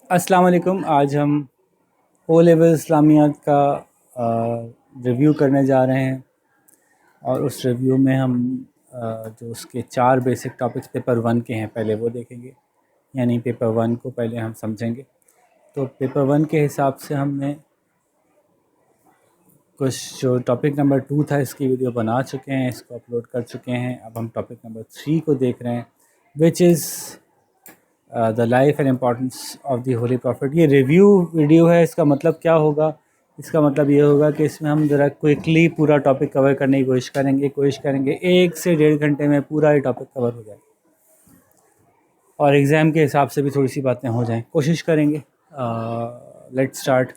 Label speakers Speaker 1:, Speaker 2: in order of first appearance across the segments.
Speaker 1: अस्सलाम वालेकुम। आज हम ओ लेवल इस्लामियात का रिव्यू करने जा रहे हैं और उस रिव्यू में हम जो उसके 4 बेसिक टॉपिक्स पेपर 1 के हैं पहले वो देखेंगे। यानी पेपर 1 को पहले हम समझेंगे। तो पेपर 1 के हिसाब से हमने कुछ जो टॉपिक नंबर 2 था इसकी वीडियो बना चुके हैं, इसको अपलोड कर चुके हैं। अब हम टॉपिक नंबर 3 को देख रहे हैं, which is the life and importance of the holy profit. ये रिव्यू वीडियो है, इसका मतलब क्या होगा? इसका मतलब ये होगा कि इसमें हम ज़रा क्विकली पूरा टॉपिक कवर करने की कोशिश करेंगे 1 से 1.5 घंटे में पूरा ये टॉपिक कवर हो जाए और एग्ज़ाम के हिसाब से भी थोड़ी सी बातें हो जाएं, कोशिश करेंगे। Let's start.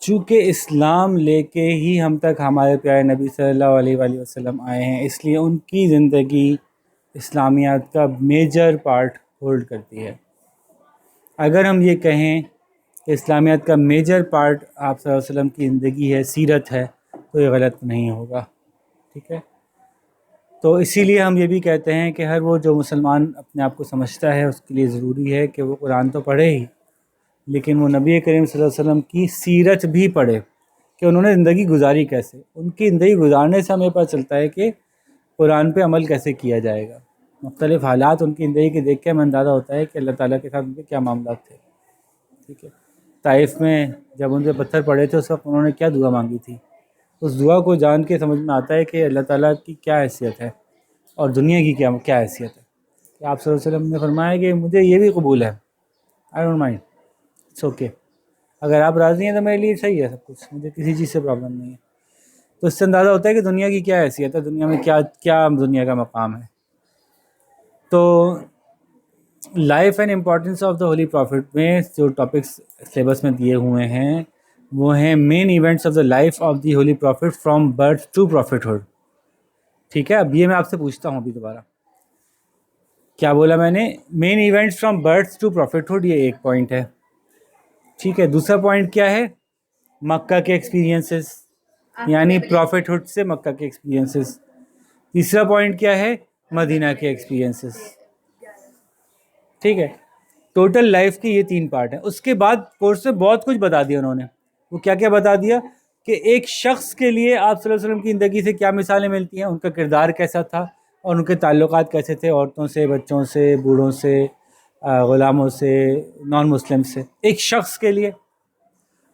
Speaker 1: चूँकि इस्लाम लेके ही हम तक हमारे प्यारे नबी सल्लल्लाहु अलैहि वसल्लम आए हैं, इसलिए उनकी ज़िंदगी इस्लामियात का मेजर पार्ट होल्ड करती है। अगर हम ये कहें कि इस्लामियात का मेजर पार्ट आप सल्लल्लाहु अलैहि वसल्लम की ज़िंदगी है, सीरत है, तो ये गलत नहीं होगा। ठीक है, तो इसीलिए हम ये भी कहते हैं कि हर वो जो मुसलमान अपने आप को समझता है उसके लिए ज़रूरी है कि वो कुरान तो पढ़े ही, लेकिन वो नबी करीम सल्लल्लाहु अलैहि वसल्लम की सीरत भी पढ़े कि उन्होंने ज़िंदगी गुजारी कैसे। उनकी ज़िंदगी गुजारने से हमें पता चलता है कि कुरान पे अमल कैसे किया जाएगा। मुख्तलिफ़ हालात उनकी ज़िंदगी के देख के हमें अंदाज़ा होता है कि अल्लाह ताला के साथ उनके क्या मामला थे। ठीक है, ताइफ में जब उन पे पत्थर पड़े थे उस वक्त उन्होंने क्या दुआ मांगी थी, उस दुआ को जान के समझ में आता है कि अल्लाह ताला की क्या हैसियत है और दुनिया की क्या क्या हैसियत है। कि आप सल्लल्लाहु अलैहि वसल्लम ने फरमाया कि मुझे ये भी कबूल है, I don't mind, it's okay. अगर आप राज़ी हैं तो मेरे लिए सही है सब कुछ, मुझे किसी चीज़ से प्रॉब्लम नहीं है। तो इससे अंदाज़ा होता है कि दुनिया की क्या हैसियत है, दुनिया में क्या क्या दुनिया का मकाम है। तो life and importance of the holy profit में जो टॉपिक्स सिलेबस में दिए हुए हैं वो हैं main events of the life of the holy prophet from birth to prophethood. ठीक है, अब ये मैं आपसे पूछता हूँ अभी दोबारा, क्या बोला मैंने? Main events from birth to prophethood, ये एक पॉइंट है। ठीक है, दूसरा पॉइंट क्या है? मक्का के एक्सपीरियंसेस, यानी प्रॉफिटहुड से मक्का के एक्सपीरियंसेस। तीसरा पॉइंट क्या है? मदीना के एक्सपीरियंसेस। ठीक है, टोटल लाइफ के ये 3 पार्ट हैं। उसके बाद कोर्स में बहुत कुछ बता दिया उन्होंने। वो क्या क्या बता दिया कि एक शख्स के लिए आप सल्लल्लाहु अलैहि वसल्लम की ज़िंदगी से क्या मिसालें मिलती हैं, उनका किरदार कैसा था और उनके ताल्लुकात कैसे थे औरतों से, बच्चों से, बूढ़ों से, ग़ुलामों से, नॉन मुस्लिम से, एक शख्स के लिए।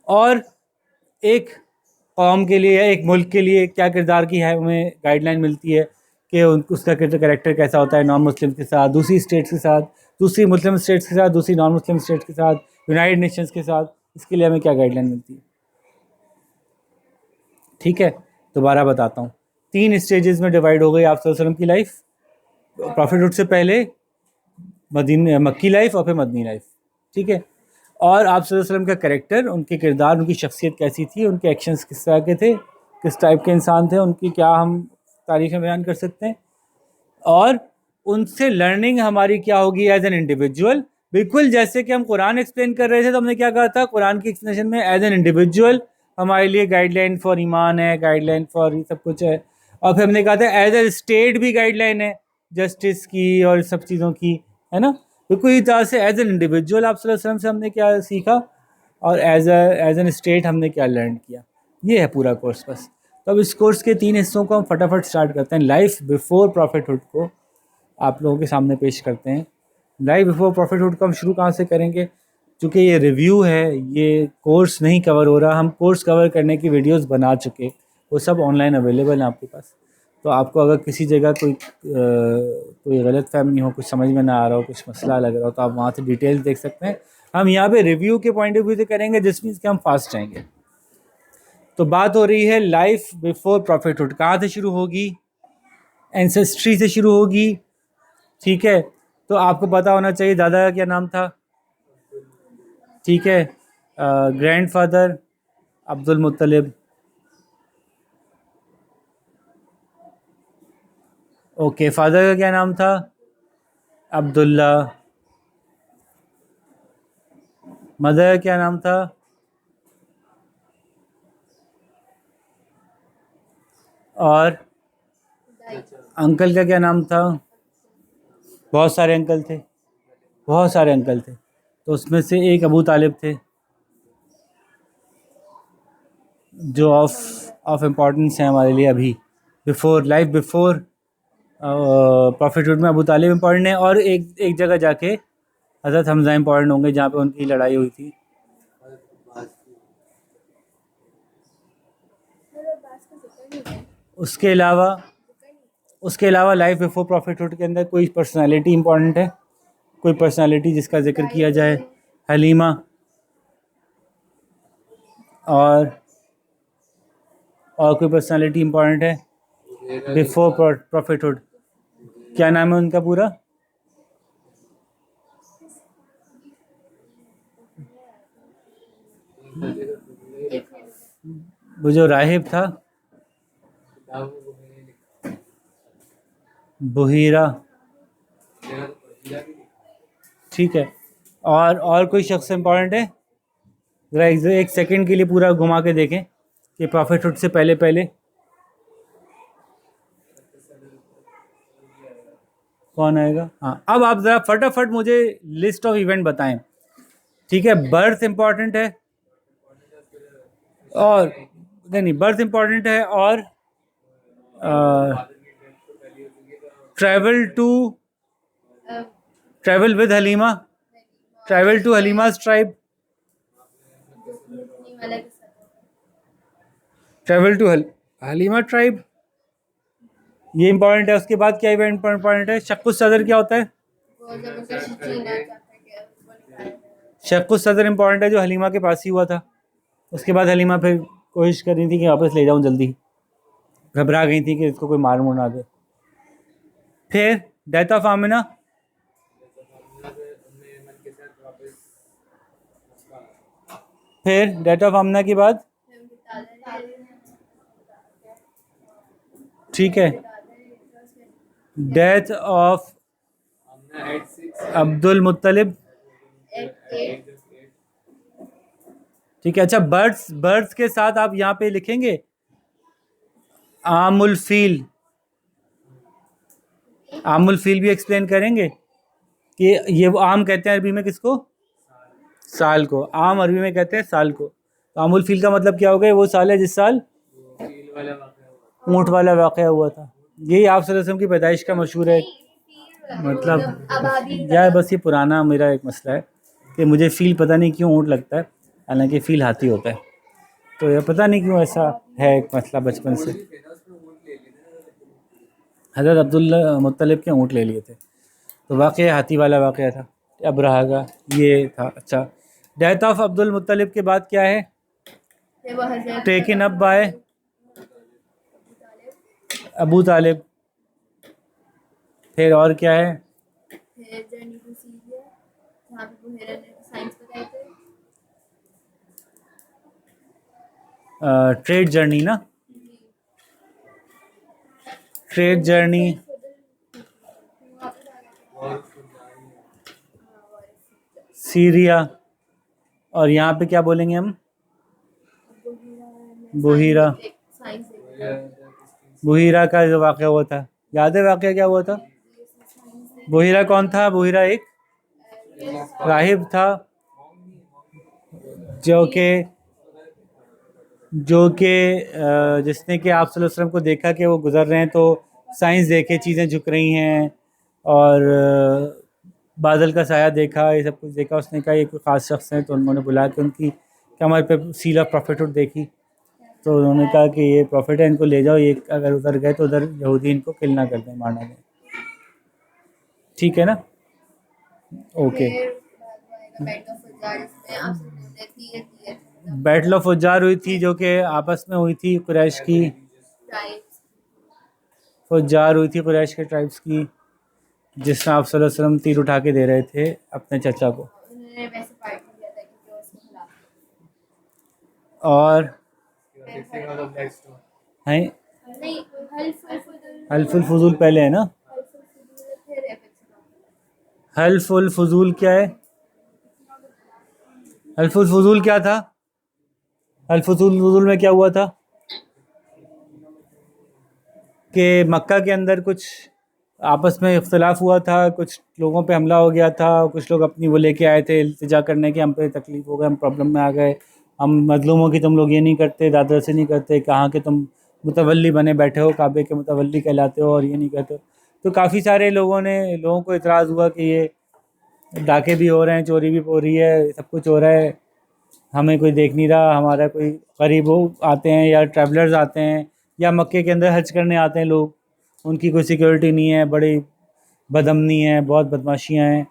Speaker 1: और एक कौम के लिए या एक मुल्क के लिए क्या किरदार की है, हमें गाइडलाइन मिलती है कि उसका कैरेक्टर कैसा होता है नॉन मुस्लिम के साथ, दूसरी स्टेट्स के साथ, दूसरी मुस्लिम स्टेट्स के साथ, दूसरी नॉन मुस्लिम स्टेट्स के साथ, यूनाइटेड नेशंस के साथ। इसके लिए हमें क्या गाइडलाइन मिलती है। ठीक है, दोबारा बताता हूँ। 3 स्टेजेस में डिवाइड हो गई आप सल्लल्लाहु अलैहि वसल्लम की लाइफ। प्रॉफिटहुड से पहले मक्की लाइफ और फिर मदनी लाइफ। ठीक है, और आप सल्लल्लाहु अलैहि वसल्लम का कैरेक्टर, उनके किरदार, उनकी शख्सियत कैसी थी, उनके एक्शंस किस तरह के थे, किस टाइप के इंसान थे, उनकी क्या हम तारीफ़ें बयान कर सकते हैं और उनसे लर्निंग हमारी क्या होगी एज एन इंडिविजुअल। बिल्कुल जैसे कि हम कुरान एक्सप्लेन कर रहे थे तो हमने क्या कहा था, कुरान की एक्सप्लेनेशन में एज एन इंडिविजुअल हमारे लिए गाइडलाइन फॉर ईमान है, गाइडलाइन फॉर ये सब कुछ है। और फिर हमने कहा था एज ए स्टेट भी गाइडलाइन है जस्टिस की और सब चीज़ों की, है ना। बिल्कुल इसी तरह से एज एन इंडिविजुअल आप सल्लल्लाहु अलैहि वसल्लम से हमने क्या सीखा और एज एन स्टेट हमने क्या लर्न किया। ये है पूरा कोर्स बस। तो अब इस कोर्स के 3 हिस्सों को हम फटाफट स्टार्ट करते हैं। लाइफ बिफोर प्रॉफिटहुड को आप लोगों के सामने पेश करते हैं। लाइफ बिफोर प्रॉफिटहुड को हम शुरू कहाँ से करेंगे? क्योंकि ये रिव्यू है, ये कोर्स नहीं कवर हो रहा। हम कोर्स कवर करने की वीडियोस बना चुके, वो सब ऑनलाइन अवेलेबल हैं आपके पास। तो आपको अगर किसी जगह कोई गलत फहमी हो, कुछ समझ में ना आ रहा हो, कुछ मसला लग रहा हो, तो आप वहाँ से डिटेल्स देख सकते हैं। हम यहाँ पे रिव्यू के पॉइंट ऑफ व्यू से करेंगे, जिस मीन्स कि हम फास्ट जाएंगे। तो बात हो रही है लाइफ बिफोर प्रॉफिटहुड, कहाँ से शुरू होगी? एंसेस्ट्री से शुरू होगी। ठीक है, तो आपको पता होना चाहिए दादा का क्या नाम था। ठीक है, ग्रैंडफादर अब्दुल मुत्तलिब। ओके, फादर का क्या नाम था? अब्दुल्ला। मदर का क्या नाम था? और अंकल का क्या नाम था? बहुत सारे अंकल थे। बहुत सारे अंकल थे, तो उसमें से एक अबू तालिब थे जो ऑफ इम्पोर्टेंस है हमारे लिए अभी, बिफोर प्रॉफिटहुड में अबू तालिब इम्पोर्टेंट है, और एक जगह जाके हज़रत हमज़ा इम्पोर्टेंट होंगे जहाँ पे उनकी लड़ाई हुई थी। उसके अलावा लाइफ बिफोर प्रॉफिटहुड के अंदर कोई पर्सनालिटी इम्पोर्टेंट है, कोई पर्सनालिटी जिसका जिक्र किया जाए? हलीमा। और कोई पर्सनालिटी इम्पोर्टेंट है बिफोर प्रॉफिटहुड? क्या नाम है उनका पूरा? वो जो राहिब था, बुहीरा, ठीक है। और कोई शख्स इम्पोर्टेंट है? ज़रा एक सेकंड के लिए पूरा घुमा के देखें कि प्रॉफिटहुड से पहले पहले कौन आएगा। हाँ, अब आप ज़रा फटाफट मुझे लिस्ट ऑफ इवेंट बताएं, ठीक है। बर्थ इम्पॉर्टेंट है, और नहीं, बर्थ इम्पॉर्टेंट है, और travel with Halima, travel to Halima's tribe, travel to Halima tribe, ये इंपॉर्टेंट है। उसके बाद क्या इवेंट इंपॉर्टेंट है? शक्कुस सदर क्या होता है? शक्कुस सदर इंपॉर्टेंट है, जो हलीमा के पास ही हुआ था। उसके बाद हलीमा फिर कोशिश कर रही थी कि वापस ले जाऊं जल्दी, घबरा गई थी कि इसको कोई मार मुर ना दे। फिर डेथ ऑफ आमिना, फिर डेथ ऑफ आमिना के बाद, ठीक है, डेथ ऑफ अब्दुल मुत्तलिब, ठीक है। अच्छा, बर्ड्स के साथ आप यहाँ पे लिखेंगे आमुल फील, आमुल फील भी एक्सप्लेन करेंगे कि ये वो आम कहते हैं अरबी में किसको? साल को। आम अरबी में कहते हैं साल को। तो आमुल फील का मतलब क्या हो गया? वो साल है जिस साल ऊँट वाला वाक़या हुआ था। यही आप सल्लल्लाहु अलैहि वसल्लम की पैदाइश का मशहूर है, मतलब यार बस ये पुराना मेरा एक मसला है कि मुझे फ़ील पता नहीं क्यों ऊँट लगता है, हालांकि फ़ील हाथी होता है। तो ये पता नहीं क्यों ऐसा है एक मसला बचपन से। हज़रत अब्दुल मुत्तलिब के ऊँट ले लिए थे, तो वाक़या हाथी वाला वाक़या था, अब्रहा का ये था। अच्छा, डेथ ऑफ अब्दुल मुत्तलिब के बाद क्या है? टेकन अप बाय अबू तालिब। फिर और क्या है? ट्रेड जर्नी ना, ट्रेड जर्नी। सीरिया, और यहाँ पे क्या बोलेंगे हम? बुहीरा। बुहीरा का जो वाक़या हुआ था, याद है वाक़या क्या हुआ था? बुहीरा कौन था? बुहीरा एक राहिब था जो कि जिसने कि आप सल्लल्लाहु अलैहि वसल्लम को देखा कि वो गुज़र रहे हैं, तो साइंस देखे, चीज़ें झुक रही हैं, और बादल का साया देखा, ये सब कुछ देखा। उसने कहा ये कोई ख़ास शख्स हैं, तो उन्होंने बुला के उनकी कमर पे सील ऑफ प्रॉफिटहुड देखी, तो उन्होंने कहा कि ये प्रॉफिट है, इनको ले जाओ, ये अगर उधर गए तो उधर यहूदी इनको किल ना कर दें, मारना दें, ठीक है ना? ओके। बैटल ऑफ फुजार हुई थी, जो कि आपस में हुई थी कुरैश की, फुजार हुई थी कुरैश के ट्राइब्स की, जिसमें आप सल्लल्लाहु अलैहि वसल्लम तीर उठा के दे रहे थे अपने चचा को। और हैं हल्फुल फजूल पहले है ना? हल्फुल फजूल क्या है? हल्फुल फजूल क्या था? हल्फुल फजूल में क्या हुआ था कि मक्का के अंदर कुछ आपस में इख्तलाफ हुआ था, कुछ लोगों पे हमला हो गया था, कुछ लोग अपनी वो लेके आए थे इल्तिजा करने के, हम पे तकलीफ़ हो गए, हम प्रॉब्लम में आ गए, हम मज़लूमों की तुम लोग ये नहीं करते, दादा से नहीं करते, कहाँ के तुम मुतवल्ली बने बैठे हो, काबे के मुतवल्ली कहलाते हो और ये नहीं करते हो। तो काफ़ी सारे लोगों को इतराज़ हुआ कि ये डाके भी हो रहे हैं, चोरी भी हो रही है, सब कुछ हो रहा है, हमें कोई देख नहीं रहा, हमारा कोई गरीब हो आते हैं या ट्रैवलर्स आते हैं या मक्के के अंदर हज करने आते हैं लोग, उनकी कोई सिक्योरिटी नहीं है, बड़ी बदअमनी है, बहुत बदमाशियाँ हैं।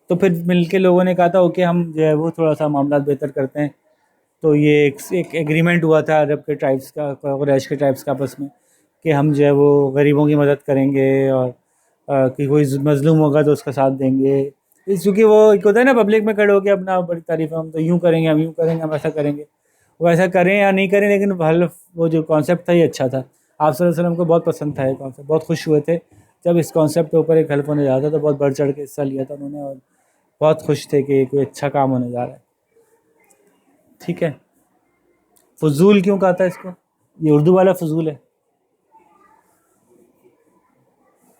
Speaker 1: तो फिर मिल के लोगों ने कहा था ओके हम जो है वो थोड़ा सा मामला बेहतर करते हैं। तो ये एक एग्रीमेंट हुआ था अरब के ट्राइब्स का, कुरैश के ट्राइब्स का आपस में, कि हम जो है वो गरीबों की मदद करेंगे और कि कोई मज़लूम होगा तो उसका साथ देंगे। इस चूँकि वो एक होता है ना पब्लिक में खड़े होके अपना बड़ी तारीफ़, हम तो यूँ करेंगे, हम यूँ करेंगे, हम ऐसा करेंगे। वो ऐसा करें या नहीं करें, लेकिन वो जो कॉन्सेप्ट था ये अच्छा था। आप सल्लल्लाहु अलैहि वसल्लम को बहुत पसंद था ये कॉन्सेप्ट, बहुत खुश हुए थे जब इस कॉन्सेप्ट के ऊपर एक हल्फ होने जा रहा था, तो बहुत बढ़ चढ़ के हिस्सा लिया था उन्होंने और बहुत खुश थे कि कोई अच्छा काम होने जा रहा है। ठीक है। फजूल क्यों कहा था इसको? ये उर्दू वाला फजूल है।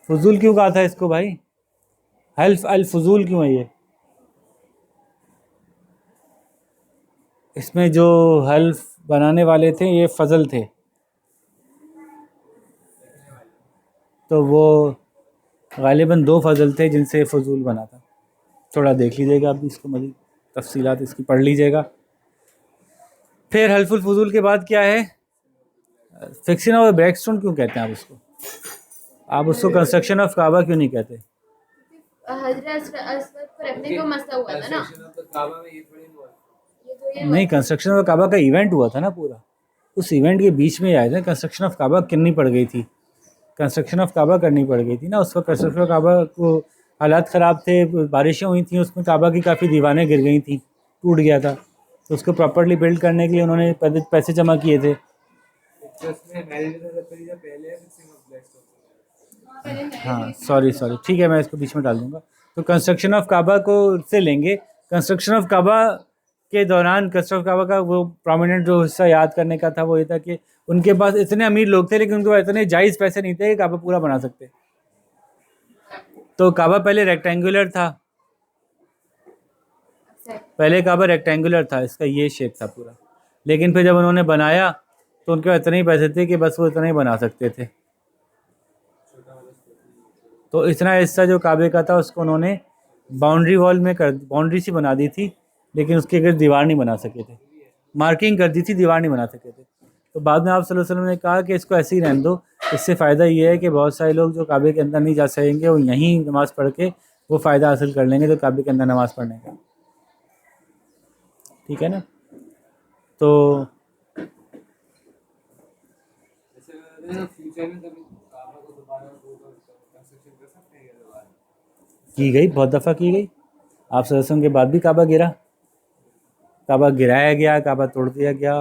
Speaker 1: फजूल क्यों कहा था इसको भाई? हल्फ अल फजूल क्यों है ये? इसमें जो हल्फ बनाने वाले थे ये फजल थे, तो वो गालिबन दो फजल थे जिनसे फजूल बना था। थोड़ा देख लीजिएगा, आप इसको मज़ीद तफसीलात इसकी पढ़ लीजिएगा। फिर हल्फुल फजूल के बाद क्या है? फिक्सिंग ऑफ ब्लैकस्टोन क्यों कहते हैं आप उसको? आप उसको कंस्ट्रक्शन ऑफ काबा क्यों नहीं कहते?
Speaker 2: हजरत असवद को रखने का मसला हुआ था ना,
Speaker 1: नहीं, कंस्ट्रक्शन ऑफ काबा का इवेंट हुआ था ना पूरा, उस इवेंट के बीच में आए थे। कंस्ट्रक्शन ऑफ काबा करनी पड़ गई थी, कंस्ट्रक्शन ऑफ काबा करनी पड़ गई थी ना उस वक्त। कंस्ट्रक्शन ऑफ काबा को हालात ख़राब थे, बारिशें हुई थी, उसमें काबा की काफ़ी दीवारें गिर गई थी, टूट गया था, तो उसको प्रॉपर्ली बिल्ड करने के लिए उन्होंने पैसे जमा किए थे। हाँ, सॉरी सॉरी, ठीक है, मैं इसको बीच में डाल दूंगा। तो कंस्ट्रक्शन ऑफ काबा को से लेंगे। कंस्ट्रक्शन ऑफ काबा के दौरान कंस्ट्रक्शन ऑफ काबा का वो प्रोमिनेंट जो हिस्सा याद करने का था वो ये था कि उनके पास इतने अमीर लोग थे, लेकिन उनके पास इतने जायज़ पैसे नहीं थे कि काबा पूरा बना सकते। तो काबा पहले रेक्टेंगुलर था, पहले काबा रेक्टेंगुलर था, इसका ये शेप था पूरा, लेकिन फिर जब उन्होंने बनाया तो उनके पास इतने ही पैसे थे कि बस वो इतना ही बना सकते थे। तो इतना हिस्सा जो काबे का था उसको उन्होंने बाउंड्री सी बना दी थी, लेकिन उसके अगर दीवार नहीं बना सके थे, मार्किंग कर दी थी, दीवार नहीं बना सके थे। तो बाद में आप सल्लल्लाहु अलैहि वसल्लम ने कहा कि इसको ऐसे ही रहने दो, इससे फ़ायदा ये है कि बहुत सारे लोग जो काबे के अंदर नहीं जा सकेंगे वो यहीं नमाज़ पढ़ के वो फ़ायदा हासिल कर लेंगे, तो काबे के अंदर नमाज़ पढ़ने का। ठीक है ना? तो की गई, बहुत दफ़ा की गई। आप सल्लल्लाहु अलैहि वसल्लम के बाद भी काबा गिरा, काबा गिराया गया, काबा तोड़ दिया गया,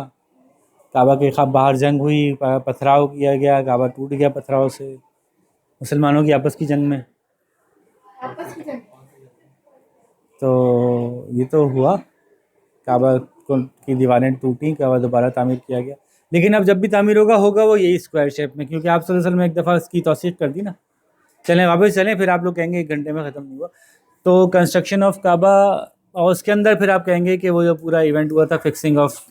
Speaker 1: काबा के खा बाहर जंग हुई, पथराव किया गया, काबा टूट गया पथराव से, मुसलमानों की आपस की जंग में।
Speaker 2: आपस की जंग।
Speaker 1: तो ये तो हुआ, काबा की दीवारें टूटी, काबा दोबारा तामीर किया गया, लेकिन अब जब भी तामीर होगा होगा वो यही स्क्वायर शेप में, क्योंकि आप सल्लल्लाहु अलैहि वसल्लम ने एक दफ़ा इसकी तौसीक़ कर दी ना। चलें वापस चलें, फिर आप लोग कहेंगे 1 घंटे में ख़त्म नहीं हुआ। तो कंस्ट्रक्शन ऑफ काबा, और उसके अंदर फिर आप कहेंगे कि वो जो पूरा इवेंट हुआ था फिक्सिंग ऑफ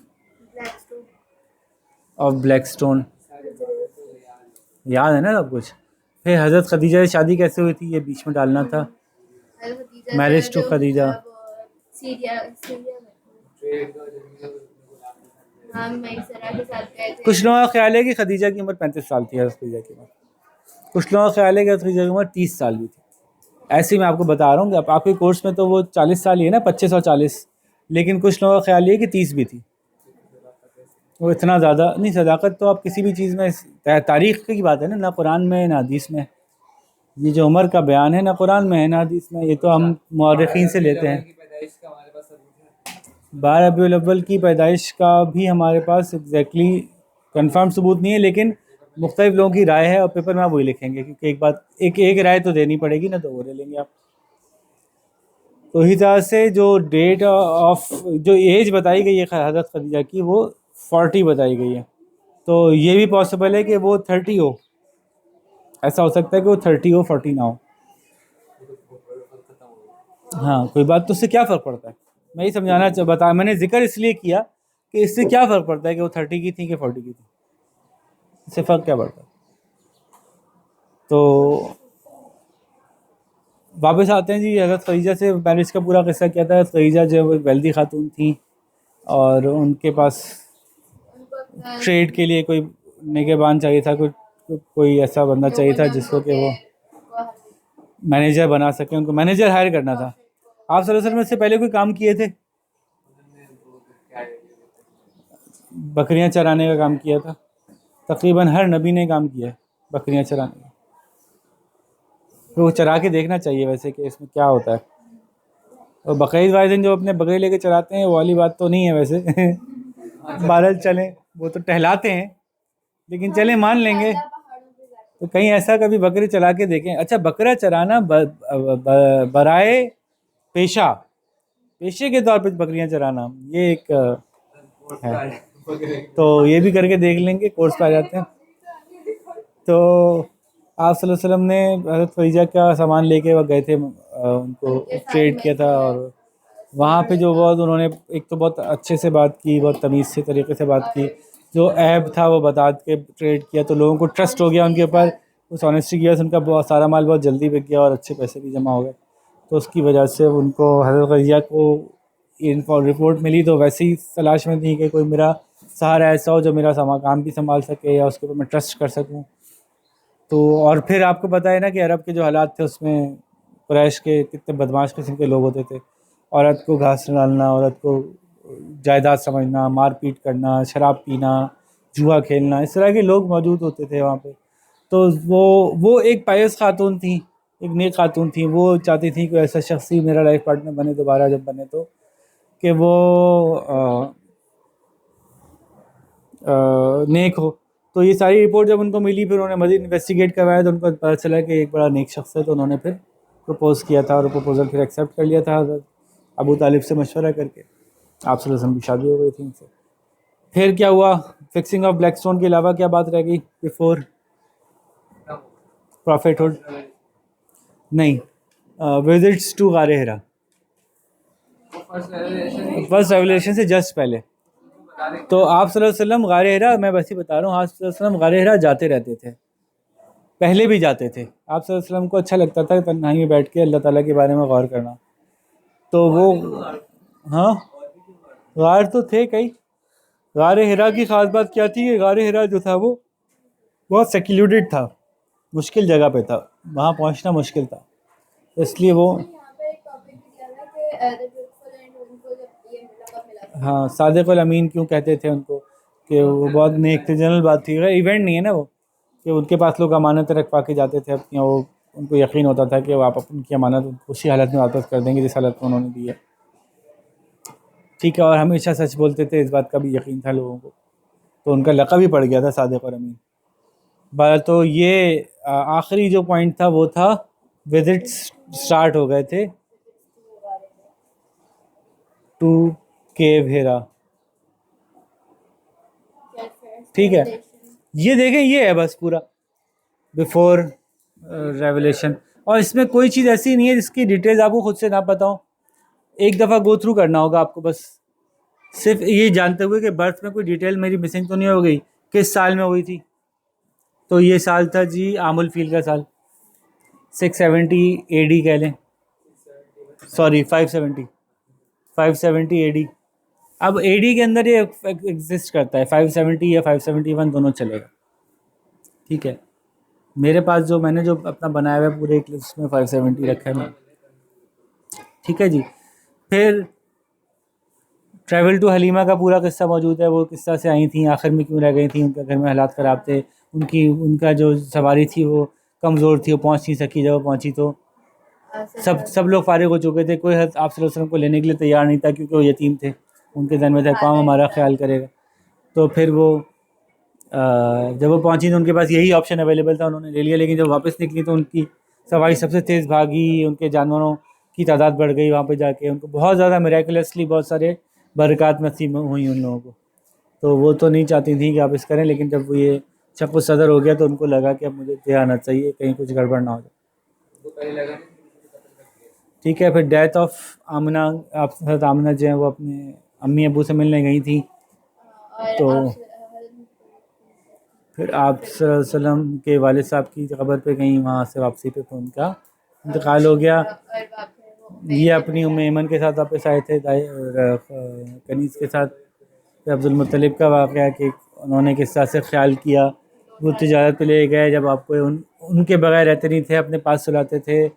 Speaker 1: ब्लैक स्टोन, याद है ना सब कुछ। फिर हज़रत खदीजा से शादी कैसे हुई थी ये बीच में डालना था, marriage to Khadija.
Speaker 2: Syria Syria में हम मैसरा के साथ गए थे।
Speaker 1: कुछ लोगों का ख्याल है कि खदीजा की उम्र 35 साल थी, हज़रत खदीजा की उम्र। कुछ लोगों का ख्याल है कि हज़रत खदीजा की उम्र 30 साल भी थी। ऐसे ही मैं आपको बता रहा हूँ कि आपके कोर्स में तो वो 40 साल ही है ना, 25 और 40, लेकिन कुछ लोगों का ख्याल ये है कि 30 भी थी। वो इतना ज़्यादा नहीं, सदाकत तो आप किसी भी चीज़ में, तारीख़ की बात है ना कुरान में ना हदीस में। ये जो उम्र का बयान है ना कुरान में है ना हदीस में, ये तो हम मौरख़ीन से लेते हैं। 12 रबीउल अव्वल की पैदाइश का भी हमारे पास एग्जैक्टली कंफर्म सबूत नहीं है, लेकिन मुख्तलिफ लोगों की राय है और पेपर में आप वही लिखेंगे, क्योंकि एक राय तो देनी पड़ेगी ना, तो वो ले लेंगे आप। तो इसी तरह से जो डेट ऑफ जो एज बताई गई है हज़रत खदीजा की वो 40 बताई गई है, तो ये भी पॉसिबल है कि वो 30 हो, ऐसा हो सकता है कि वो 30 हो 40 ना हो। हाँ कोई बात, तो उससे क्या फ़र्क पड़ता है? मैं ये बता, मैंने जिक्र इसलिए किया कि इससे क्या फ़र्क पड़ता है कि वो 30 की थी कि 40 की थी, इससे फ़र्क क्या पड़ता है? तो वापस आते हैं जी, हज़रत खदीजा से मैरिज का पूरा किस्सा क्या था। खदीजा जो है वो एक वेल्दी खातून थी और उनके पास
Speaker 2: उनको अपना
Speaker 1: ट्रेड के लिए कोई निगहबान चाहिए था, कोई ऐसा बंदा चाहिए था जिसको कि वो मैनेजर बना सके, उनको मैनेजर हायर करना था। आप सल्लल्लाहु अलैहि वसल्लम इससे पहले कोई काम किए थे? बकरियां चराने का काम किया था। तकरीबन हर नबी ने काम किया है बकरियां चराने का। तो वो चरा के देखना चाहिए वैसे कि इसमें क्या होता है। और बकरीद वाले दिन जो अपने बकरी लेके चराते हैं वो वाली बात तो नहीं है वैसे। बादल चलें, वो तो टहलाते हैं, लेकिन चले मान लेंगे। तो कहीं ऐसा कभी बकरी चला के देखें। अच्छा, बकरा चराना बराए पेशा, पेशे के तौर पे बकरियां चराना, ये एक है। तो ये भी करके देख लेंगे, कोर्स पे आ जाते हैं। तो आप सल्लल्लाहु अलैहि वसल्लम ने हज़रत खदीजा का सामान लेके वह गए थे, उनको ट्रेड किया था। और वहाँ पे जो बहुत उन्होंने एक तो बहुत अच्छे से बात की, बहुत तमीज़ से तरीके से बात की, जो ऐब था वो बता के ट्रेड किया, तो लोगों को ट्रस्ट हो गया उनके ऊपर। उस ऑनेस्टी की वजह से उनका बहुत सारा माल बहुत जल्दी बिक गया और अच्छे पैसे भी जमा हो गए। तो उसकी वजह से उनको, हज़रत खदीजा को इनको रिपोर्ट मिली तो वैसे ही तलाश में थी कि कोई मेरा सहारा ऐसा हो जो मेरा काम भी संभाल सके या उसके ऊपर मैं ट्रस्ट कर सकूँ। तो और फिर आपको पता है ना कि अरब के जो हालात थे उसमें कुरैश के कितने बदमाश किस्म के लोग होते थे। औरत को घास डालना, औरत को जायदाद समझना, मारपीट करना, शराब पीना, जुआ खेलना, इस तरह के लोग मौजूद होते थे वहाँ पे। तो वो एक पायस खातून थी, एक नेक खातून थी। वो चाहती थी कोई ऐसा शख्स ही मेरा लाइफ पार्टनर बने दोबारा, जब बने तो कि वो नेक हो। तो ये सारी रिपोर्ट जब उनको मिली, फिर उन्होंने मज़ीद इन्वेस्टिगेट करवाया तो उनको पता चला कि एक बड़ा नेक शख्स है। तो उन्होंने फिर प्रपोज़ किया था और प्रपोज़ल फिर एक्सेप्ट कर लिया था हज़रत अबू तालिब से मशवरा करके। आप सल्लल्लाहु अलैहि वसल्लम की शादी हो गई थी उनसे। फिर क्या हुआ? फिक्सिंग ऑफ ब्लैक स्टोन के अलावा क्या बात रह गई बिफोर प्रॉफिटहुड? नहीं, विजिट्स टू गार हिरा, फर्स्ट रेवलेशन से जस्ट पहले। तो आप सल्लल्लाहु अलैहि वसल्लम गार हिरा, मैं वैसे ही बता रहा हूँ, आप सल्लल्लाहु अलैहि वसल्लम गार हिरा जाते रहते थे, पहले भी जाते थे। आप सल्लल्लाहु अलैहि वसल्लम को अच्छा लगता था तन्हाई में बैठ के अल्लाह ताला के बारे में गौर करना। तो वो, हाँ, गार तो थे कई। गार हिरा की ख़ास बात क्या थी कि गार हिरा जो था वो बहुत सेक्लूडेड था, मुश्किल जगह पे था, वहाँ पहुँचना मुश्किल था, इसलिए वो,
Speaker 2: यहाँ पे एक टॉपिक भी दिया था कि द ट्रूथफुल एंड उनको जब ये लक़ब मिला था।
Speaker 1: हाँ, सादिक़ुल अमीन क्यों कहते थे उनको, कि वो बहुत नेक थे। जनरल बात थी, इवेंट नहीं है ना वो, कि उनके पास लोग अमानत रख पा के जाते थे अपनी, वो उनको यकीन होता था कि वो आप उनकी अमानत उसी हालत में वापस कर देंगे जिस हालत में उन्होंने दी है। ठीक है, और हमेशा सच बोलते थे, इस बात का भी यकीन था लोगों को, तो उनका लक़ब ही पड़ गया था सादिक़ुल अमीन। बात तो ये आखिरी जो पॉइंट था वो था विजिट्स स्टार्ट हो गए थे टू केव हिरा। ठीक है, ये देखें, ये है बस पूरा बिफोर रेवलेशन। और इसमें कोई चीज़ ऐसी नहीं है जिसकी डिटेल्स आपको खुद से ना पता हो। एक दफ़ा गो थ्रू करना होगा आपको, बस सिर्फ ये जानते हुए कि बर्थ में कोई डिटेल मेरी मिसिंग तो नहीं हो गई, किस साल में हुई थी। तो ये साल था जी आमुल फील का साल, 670 AD कह लें, सॉरी 570 AD। अब AD के अंदर ये एग्जिस्ट करता है, 570 या 571 दोनों चलेगा। ठीक है, मेरे पास जो मैंने जो अपना बनाया हुआ है पूरे एक लिस्ट में 570 रखा है मैं। ठीक है जी। फिर ट्रैवल टू हलीमा का पूरा किस्सा मौजूद है, वो किस्सा से आई थी, आखिर में क्यों रह गई थी, उनके घर में हालात ख़राब थे, उनका जो सवारी थी वो कमज़ोर थी, वो पहुंच नहीं सकी। जब वो पहुंची तो सब लोग फारिग हो चुके थे, कोई आप सल्लल्लाहु अलैहि वसल्लम को लेने के लिए तैयार नहीं था, क्योंकि वो यतीम थे। उनके जहन में था कौन हमारा ख्याल करेगा। तो फिर वो जब वो पहुंची तो उनके पास यही ऑप्शन अवेलेबल था, उन्होंने ले लिया। लेकिन जब वापस निकली तो उनकी सवारी सबसे तेज़ भागी, उनके जानवरों की तादाद बढ़ गई। वहाँ पे जाके उनको बहुत ज़्यादा मिरेकुलसली बहुत सारे बरक़ात नसीब हुई उन लोगों को। तो वो तो नहीं चाहती थी कि आप इस करें, लेकिन जब वो ये जब वो सदर हो गया तो उनको लगा कि अब मुझे दे आना चाहिए, कहीं कुछ गड़बड़ ना हो जाए। ठीक है, फिर डेथ ऑफ आमना, आप हज़रत आमना जो है वो अपने अम्मी अबू से मिलने गई थी,
Speaker 2: और
Speaker 1: तो
Speaker 2: आप
Speaker 1: फिर आप सल्लल्लाहु अलैहि वसल्लम के वालिद साहब की कब्र पे गई, वहाँ से वापसी पे फिर उनका इंतकाल हो गया।
Speaker 2: और बाप है वो
Speaker 1: ये अपनी उम्म ऐमन के साथ वापस आए थे, कनीज़ के साथ। फिर अब्दुल मुत्तलिब का वाक़या है कि उन्होंने किस तरह से ख्याल किया, वो तिजारत पे ले गए, जब आपको उनके बगैर रहते नहीं थे, अपने पास सुलाते थे,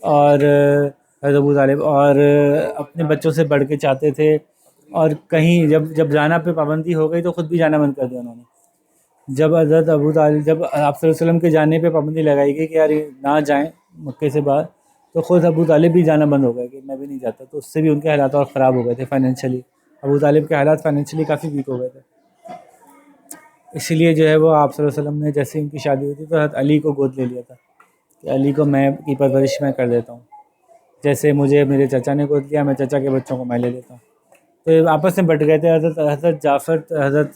Speaker 1: और हज़रत अबू तालिब और अपने बच्चों से बढ़ के चाहते थे, और कहीं जब जब जाना पे पाबंदी हो गई तो ख़ुद भी जाना बंद कर दिया उन्होंने। जब हज़रत अबू तालिब, जब आप सल्लल्लाहु अलैहि वसल्लम के जाने पे पाबंदी लगाई गई कि यार ये ना जाएं मक्के से बाहर, तो ख़ुद अबू तालिब भी जाना बंद हो गए कि मैं भी नहीं जाता, तो उससे भी उनके हालात और ख़राब हो गए थे फाइनेंशियली। अबू तालिब के हालात फाइनेंशियली काफ़ी वीक हो गए थे, इसीलिए जो है वो आप सल्लल्लाहु अलैहि वसल्लम ने जैसे ही उनकी शादी हुई थी तो हज़रत अली को गोद ले लिया था कि अली को मैं की परवरिश मैं कर देता हूँ, जैसे मुझे मेरे चाचा ने गोद लिया, मैं चाचा के बच्चों को मैं ले लेता हूँ। तो ये आपस में बट गए थे। हज़रत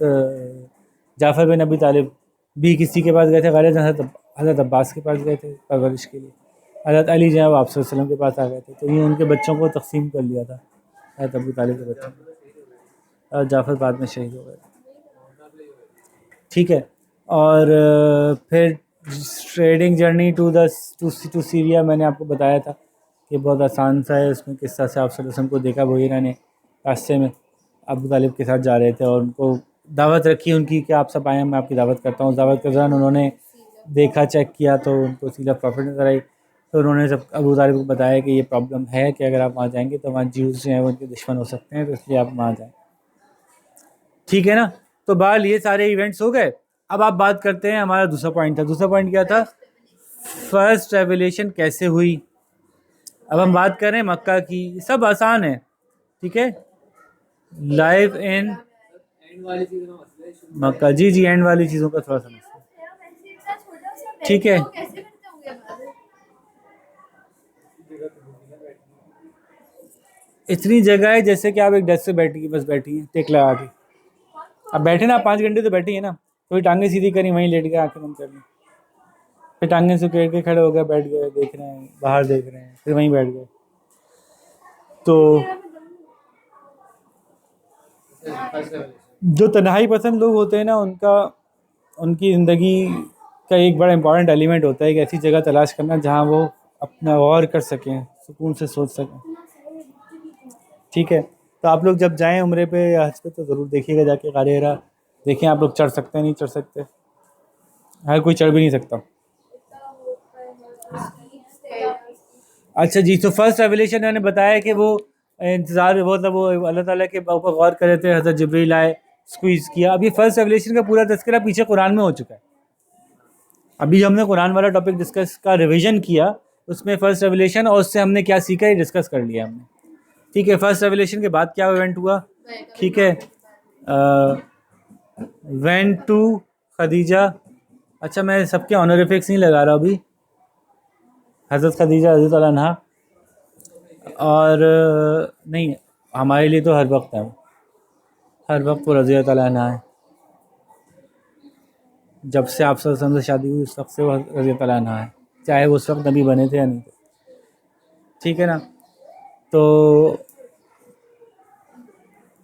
Speaker 1: जाफ़र बिन अबी तालिब भी किसी के पास गए थे, गैर हज़रत अब्बास के पास गए थे परवरिश के लिए। हज़रत अली जो है वो आप सल्लल्लाहु अलैहि वसल्लम के पास आ गए थे, तो ये उनके बच्चों को तकसीम कर लिया था, हज़रत अबू तालिब के बच्चों को, और जाफ़र बाद में शहीद हो गए। ठीक है, और फिर ट्रेडिंग जर्नी टू सीरिया, मैंने आपको बताया था कि बहुत आसान सा है, उसमें किस तरह से आप सल्लल्लाहु अलैहि वसल्लम को देखा, बहीरा ने रास्ते में अबू तालिब के साथ जा रहे थे और उनको दावत रखी उनकी कि आप सब आएँ, मैं आपकी दावत करता हूँ। दावत के दौरान उन्होंने देखा, चेक किया, तो उनको सीधा प्रॉफिट नज़र आई, तो उन्होंने सब अबू तालिब को बताया कि ये प्रॉब्लम है कि अगर आप वहाँ जाएंगे तो वहाँ ज्यूज़ जो हैं वो उनके दुश्मन हो सकते हैं, तो इसलिए आप वहाँ जाएँ। ठीक है ना, तो बहरहाल ये सारे इवेंट्स हो गए। अब आप बात करते हैं, हमारा दूसरा पॉइंट था। दूसरा पॉइंट क्या था? फर्स्ट रेवलेशन कैसे हुई। अब हम बात करें मक्का की, सब आसान है। ठीक है, live in Mecca, ji ji, and वाली चीज़ों का थोड़ा समझते हैं। ठीक है, इतनी जगह है जैसे कि आप एक डेस्क पे बैठी, बस बैठी हैं टेक लगा के। अब बैठे ना, 5 घंटे तो बैठी है ना, थोड़ी टांगें सीधी करी, वहीं लेट गए, आंखें बंद कर ली, फिर टांगें सुकेड़ के खड़े हो गए, बैठ गए, देख रहे हैं, बाहर देख रहे हैं, फिर वहीं बैठ गए। तो जो तन्हाई पसंद लोग होते हैं ना, उनकी ज़िंदगी का एक बड़ा इंपॉर्टेंट एलिमेंट होता है कि ऐसी जगह तलाश करना जहाँ वो अपना गौर कर सकें, सुकून से सोच सकें। ठीक है, तो आप लोग जब जाएं उम्रे पे या हज पे तो ज़रूर देखिएगा जाके गार हिरा। देखें आप लोग चढ़ सकते हैं, नहीं चढ़ सकते, हर कोई चढ़ भी नहीं सकता। अच्छा जी, तो फर्स्ट रेवलेशन मैंने बताया कि वो इंतज़ार, मतलब वो अल्लाह ताला के ऊपर गौर कर रहे थे, हज़रत जिब्रील आए, स्क्वीज़ किया। अब ये फर्स्ट रेवलेशन का पूरा तज़किरा पीछे कुरान में हो चुका है। अभी हमने कुरान वाला टॉपिक डिस्कस का रिवीजन किया, उसमें फर्स्ट रेवलेशन और उससे हमने क्या सीखा ये डिस्कस कर लिया हमने। ठीक है, फर्स्ट रेवलेशन के बाद क्या इवेंट हुआ? ठीक है, वेंट टू खदीजा। अच्छा, मैं सबके ऑनरिफिक्स नहीं लगा रहा अभी, हज़रत खदीजा रज़ी अल्लाह अन्हा, और नहीं, हमारे लिए तो हर वक्त है, हर वक्त वो रज़ी अल्लाह अन्हा है। जब से आप सल्लल्लाहु अलैहि वसल्लम से शादी हुई उस वक्त से वो रज़ी अल्लाह अन्हा है, चाहे वो उस वक्त नबी बने थे या नहीं थे। ठीक है ना, तो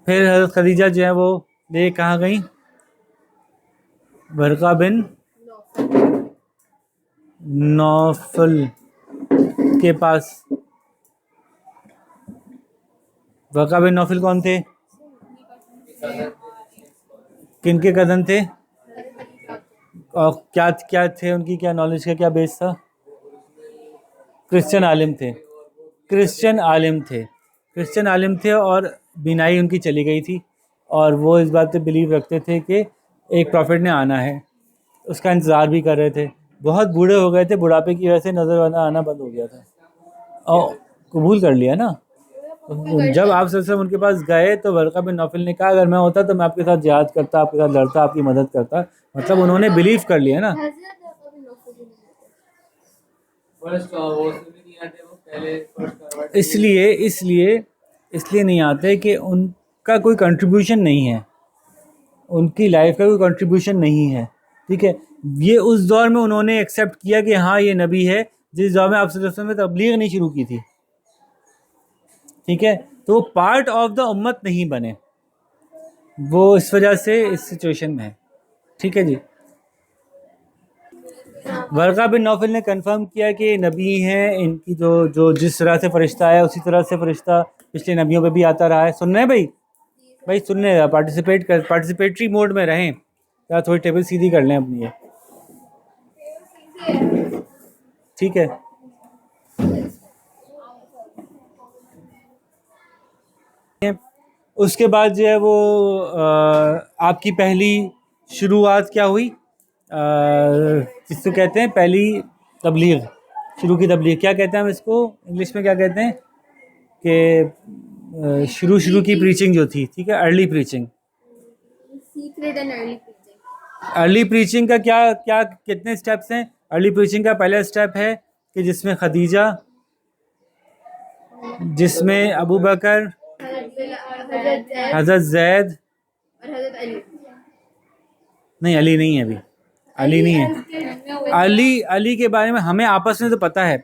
Speaker 1: फिर हज़रत खदीजा जो है वो ले कहाँ गई? वर्का बिन नौफल के पास। वर्का बिन नौफल कौन थे? किनके कज़न थे? और क्या क्या थे उनकी, क्या नॉलेज का क्या बेस था? क्रिश्चियन आलिम थे, क्रिश्चियन आलिम थे, क्रिश्चियन आलिम थे, और बीनाई उनकी चली गई थी, और वो इस बात पे बिलीव रखते थे कि एक प्रॉफिट ने आना है, उसका इंतज़ार भी कर रहे थे। बहुत बूढ़े हो गए थे, बुढ़ापे की वजह से नज़र आना बंद हो गया था, और कबूल कर लिया ना। जब आप सब उनके पास गए तो वर्का बिन नौफल ने कहा अगर मैं होता तो मैं आपके साथ जिहाद करता, आपके साथ लड़ता, आपकी मदद करता। मतलब उन्होंने बिलीव कर लिया ना। इसलिए इसलिए इसलिए नहीं आते कि उनका कोई कंट्रीब्यूशन नहीं है, उनकी लाइफ का कोई कंट्रीब्यूशन नहीं है। ठीक है, ये उस दौर में उन्होंने एक्सेप्ट किया कि हाँ ये नबी है, जिस दौर में आप सल्लल्लाहु अलैहि वसल्लम ने तबलीग नहीं शुरू की थी। ठीक है, तो वो पार्ट ऑफ द उम्मत नहीं बने, वो इस वजह से इस सिचुएशन में है। ठीक है जी। वर्का बिन नौफल ने कंफर्म किया कि ये नबी हैं, इनकी जो जो जिस तरह से फरिश्ता है उसी तरह से फरिश्ता पिछले नबियों पे भी आता रहा है। सुन रहे हैं भाई? भाई सुनने पार्टिसिपेटरी मोड में रहें, या थोड़ी टेबल सीधी कर लें अपनी ये। ठीक है, उसके बाद जो है वो आपकी पहली शुरुआत क्या हुई, जिसको कहते हैं पहली तबलीग, शुरू की तबलीग क्या कहते हैं हम इसको इंग्लिश में क्या कहते हैं, कि शुरू की प्रीचिंग जो थी। ठीक है, early preaching.
Speaker 2: Secret and early preaching.
Speaker 1: Early preaching का क्या क्या कितने स्टेप्स हैं? अर्ली प्रीचिंग का पहला स्टेप है कि जिसमें खदीजा, जिसमें अबू बकर, हजरत जैद,
Speaker 2: और हजरत अली।
Speaker 1: नहीं अली नहीं है, अभी अली नहीं है। अली के बारे में हमें आपस में तो पता है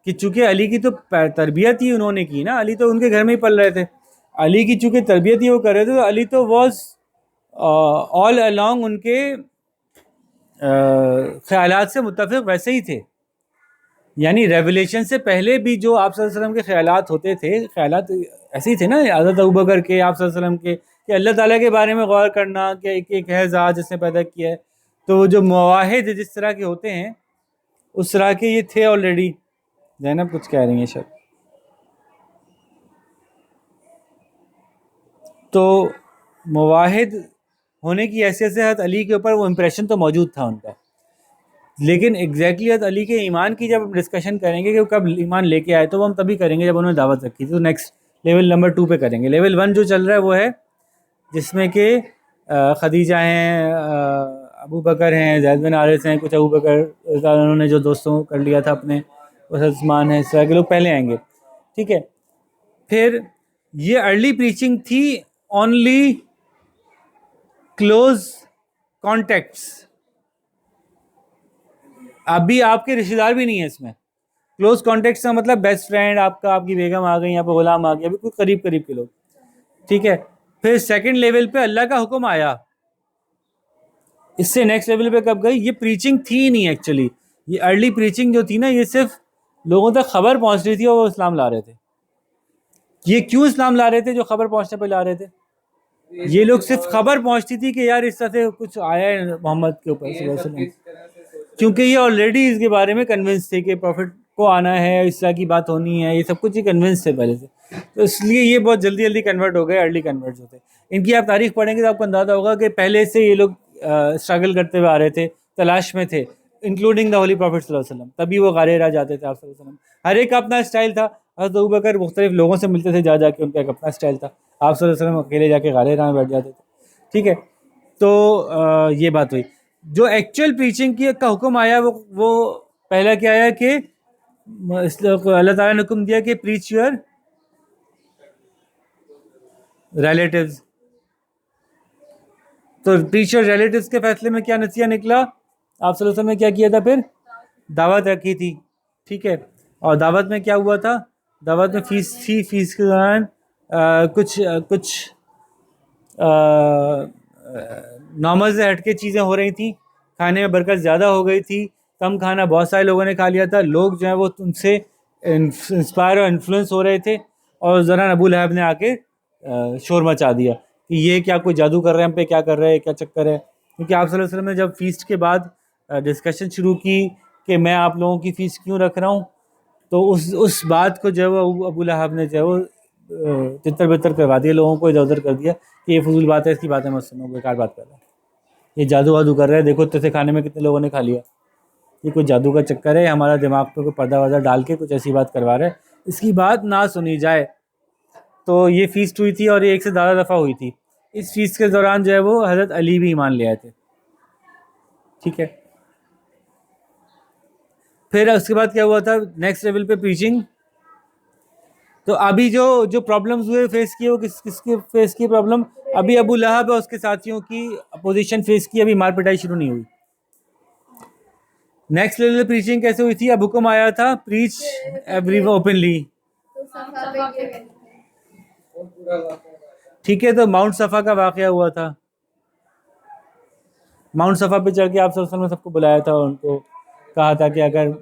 Speaker 1: कि चूंकि अली की तो तरबियत ही उन्होंने की ना, अली तो उनके घर में ही पल रहे थे। अली की चूंकि तरबियत ही वो कर रहे थे, तो अली तो वॉज ऑल अलोंग उनके ख्यालात से मुत्तफिक वैसे ही थे। यानी रेवलेशन से पहले भी जो आप सल्लल्लाहु अलैहि वसल्लम के ख्यालात होते थे, ख्यालात ऐसे ही थे ना हज़रत अबू बकर के, आप सल्लल्लाहु अलैहि वसल्लम के, कि अल्लाह ताला के बारे में गौर करना कि एक है ज़ात जिसने पैदा किया है। तो जो मवाहिद जिस तरह के होते हैं उस तरह के ये थे ऑलरेडी। ज़ैनब कुछ कह रही हैं शायद। तो मवाहिद होने की हैसियत से हज़रत अली के ऊपर वो इम्प्रेशन तो मौजूद था उनका। लेकिन एग्जैक्टली हज़रत अली के ईमान की जब हम डिस्कशन करेंगे कि वो कब ईमान लेके आए, तो वो हम तभी करेंगे जब उन्होंने दावत रखी थी। तो नेक्स्ट लेवल नंबर 2 पे करेंगे। लेवल 1 जो चल रहा है वो है जिसमें कि खदीजा हैं, अबू बकर हैं, ज़ैद बिन हारिस हैं, कुछ अबू बकर उन्होंने जो दोस्तों कर लिया था अपने, उस्मान है, इस तरह के लोग पहले आएंगे। ठीक है, फिर ये अर्ली प्रीचिंग थी ओनली क्लोज कॉन्टेक्ट्स। अभी आपके रिश्तेदार भी नहीं है इसमें। क्लोज कॉन्टेक्ट्स का मतलब बेस्ट फ्रेंड आपका, आपकी बेगम आ गई, यहाँ पे गुलाम आ गया, अभी कुछ करीब करीब के लोग। ठीक है, फिर सेकंड लेवल पे अल्लाह का हुक्म आया। इससे नेक्स्ट लेवल पे कब गई? ये प्रीचिंग थी नहीं एक्चुअली। ये अर्ली प्रीचिंग जो थी ना, ये सिर्फ लोगों तक खबर पहुंच रही थी और वो इस्लाम ला रहे थे। ये क्यों इस्लाम ला रहे थे? जो खबर पहुंचने पे ला रहे थे, ये लोग सिर्फ खबर पहुंचती थी कि यार इस तरह से कुछ आया है मोहम्मद के ऊपर सल्लल्लाहु अलैहि वसल्लम, क्योंकि ये ऑलरेडी इसके बारे में कन्विंस थे कि प्रॉफिट को आना है, इस तरह की बात होनी है, ये सब कुछ ही कन्विंस थे पहले से। तो इसलिए ये बहुत जल्दी जल्दी कन्वर्ट हो गए, अर्ली कन्वर्ट होते। इनकी आप तारीख पढ़ेंगे तो आपको अंदाजा होगा कि पहले से ये लोग स्ट्रगल करते हुए आ रहे थे, तलाश में थे, इंक्लूडिंग द होली प्रॉफिट सल्लल्लाहु अलैहि वसल्लम। तभी वो गारे रह जाते थे आप सल्लल्लाहु अलैहि वसल्लम। हर एक का अपना स्टाइल था। हज़रत अबू बकर मुख्तलिफ लोगों से मिलते थे जा जाके, उनका एक अपना स्टाइल था। आप सल्लल्लाहु अलैहि वसल्लम अकेले जाके गारे राह में बैठ जाते थे। ठीक है, तो ये बात हुई। जो एक्चुअल प्रीचिंग की का हुक्म आया वो पहला क्या आया कि अल्लाह ताला ने हुक्म दिया कि प्रीच योर रिलेटिव्स। तो प्रीच योर रिलेटिव्स के फैसले में क्या नतीजा निकला? आप सल्लल्लाहु अलैहि वसल्लम ने क्या किया था? फिर दावत रखी थी। ठीक है, और दावत में क्या हुआ था? दावत में फीस थी, फीस के दौरान कुछ नॉर्मल से हटके चीज़ें हो रही थी, खाने में बरकत ज़्यादा हो गई थी, कम खाना बहुत सारे लोगों ने खा लिया था। लोग जो है वो उनसे इंस्पायर और इन्फ्लुएंस हो रहे थे, और ज़रा अबू लहब ने आके शोर मचा दिया कि ये क्या कोई जादू कर रहे हैं हम पे, क्या कर रहे हैं, क्या चक्कर है। क्योंकि आप सल्लल्लाहु अलैहि वसल्लम ने जब फीस्ट के बाद डिस्कशन शुरू की कि मैं आप लोगों की फ़ीस क्यों रख रहा हूँ, तो उस बात को जो है वो अबू लहब ने जो है वो तितर बितर करवा दिया, लोगों को इधर उधर कर दिया कि ये फजूल बात है, इसकी बातें मत सुनो, बेकार बात कर रहा है, ये जादू वादू कर रहा है, देखो तेरे खाने में कितने लोगों ने खा लिया, ये कोई जादू का चक्कर है, हमारा दिमाग पे कोई पर्दा वर्दा डाल के कुछ ऐसी बात करवा रहा है, इसकी बात ना सुनी जाए। तो ये फीस्ट हुई थी और ये एक से ज़्यादा दफ़ा हुई थी। इस फीस्ट के दौरान जो है वो हज़रत अली भी ईमान ले आए थे। ठीक है, फिर उसके बाद क्या हुआ था नेक्स्ट लेवल पे प्रीचिंग। तो अभी जो प्रॉब्लम्स हुए फेस किए, वो किसके फेस की प्रॉब्लम? अभी अबू लहब और उसके साथियों की अपोजिशन फेस की, अभी मार पिटाई शुरू नहीं हुई। नेक्स्ट लेवल प्रीचिंग कैसे हुई थी? अब हुक्म आया था प्रीच एवरी ओपनली,
Speaker 2: तो सफा पे ये कहते हैं।
Speaker 1: ठीक है। तो माउंट सफ़ा का वाक़या हुआ था, माउंट सफ़ा पे चढ़ के आप सब ने सबको बुलाया था, उनको कहा था कि अगर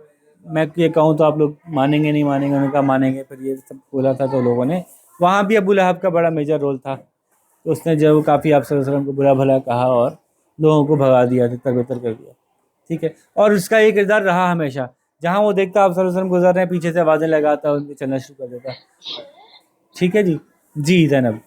Speaker 1: मैं ये कहूँ तो आप लोग मानेंगे नहीं मानेंगे, उन्होंने कहा मानेंगे, फिर ये सब बोला था। तो लोगों ने वहाँ भी अबू लहब का बड़ा मेजर रोल था, तो उसने जो काफ़ी आप वसल्लम को बुरा भला कहा और लोगों को भगा दिया, तितर बितर कर दिया, ठीक है। और उसका ये किरदार रहा हमेशा, जहाँ वो देखता आप वसल्लम गुजर रहे हैं, पीछे से आवाज़ें लगाता, उनके चलना शुरू कर देता, ठीक है जी। जी जैनब,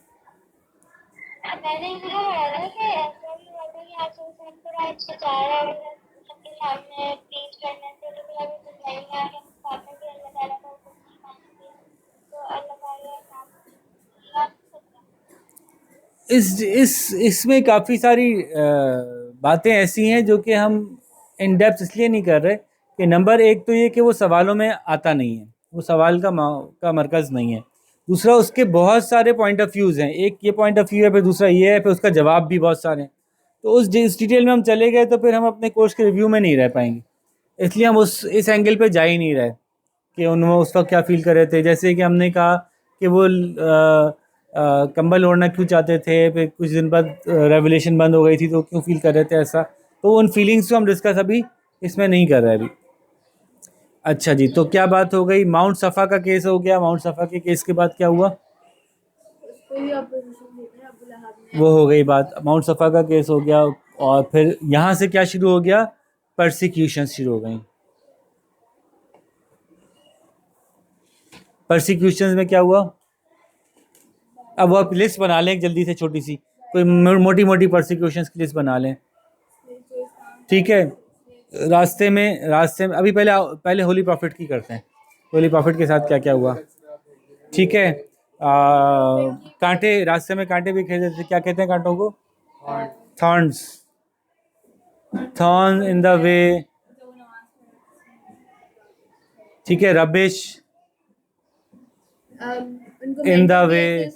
Speaker 3: मैंने इधर पढ़ा था कि ऐसा भी हुआ था कि आप सब को राइट बचा रहा है सबके सामने प्लीज करने से तो फिर अभी बुझाएंगे आगे सामने भी अल्लाह ताला का हुक्म नहीं मानेंगे तो अल्लाह ताला का
Speaker 1: इसमें काफ़ी सारी बातें ऐसी हैं जो कि हम इन डेप्थ इसलिए नहीं कर रहे कि नंबर एक तो ये कि वो सवालों में आता नहीं है, वो सवाल का मरकज़ नहीं है। दूसरा, उसके बहुत सारे पॉइंट ऑफ व्यूज़ हैं, एक ये पॉइंट ऑफ व्यू है, फिर दूसरा ये है, फिर उसका जवाब भी बहुत सारे हैं। तो उस डिटेल में हम चले गए तो फिर हम अपने कोर्स के रिव्यू में नहीं रह पाएंगे, इसलिए हम इस एंगल पे जा ही नहीं रहे कि उन्होंने उस वक्त क्या फील कर रहे थे। जैसे कि हमने कहा कि वो कंबल ओढ़ना क्यों चाहते थे, फिर कुछ दिन बाद रेवलेशन बंद हो गई थी तो क्यों फील कर रहे थे ऐसा, तो उन फीलिंग्स को हम डिस्कस अभी इसमें नहीं कर रहे अभी। अच्छा जी, तो क्या बात हो गई? माउंट सफ़ा का केस हो गया, माउंट सफ़ा के केस के बाद क्या हुआ?
Speaker 2: उसको भी अपोजिशन देते हैं अबू लहब ने।
Speaker 1: वो हो गई बात, माउंट सफ़ा का केस हो गया, और फिर यहाँ से क्या शुरू हो गया? परसिक्यूशन शुरू हो गई। परसिक्यूशन में क्या हुआ? अब वो आप लिस्ट बना लें जल्दी से, छोटी सी कोई मोटी मोटी परसिक्यूशंस की लिस्ट बना लें, ठीक है। रास्ते में अभी पहले होली प्रॉफिट की करते हैं। होली प्रॉफिट के साथ क्या क्या हुआ, ठीक है। कांटे, रास्ते में कांटे भी खेलते थे, क्या कहते हैं कांटों को? Thorns, thorn in the way, ठीक है। रबिश
Speaker 2: उनको
Speaker 1: in the
Speaker 2: mentally
Speaker 1: way,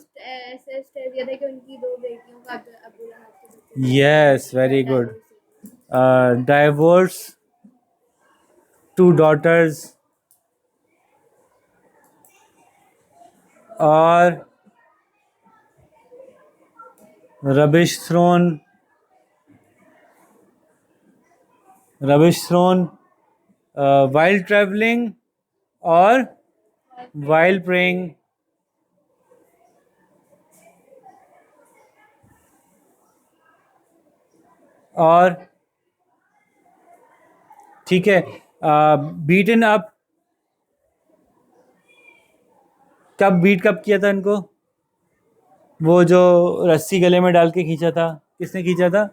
Speaker 2: assessed कर दिया था कि उनकी दो बेटियों का अबू लहब के बच्चे
Speaker 1: yes very good. Divorce, 2 daughters, और रबिश थ्रोन, वाइल्ड ट्रैवलिंग और वाइल्ड प्रेइंग, और ठीक है। बीटन अप, कब किया था इनको? वो जो रस्सी गले में डाल के खींचा था, किसने खींचा था?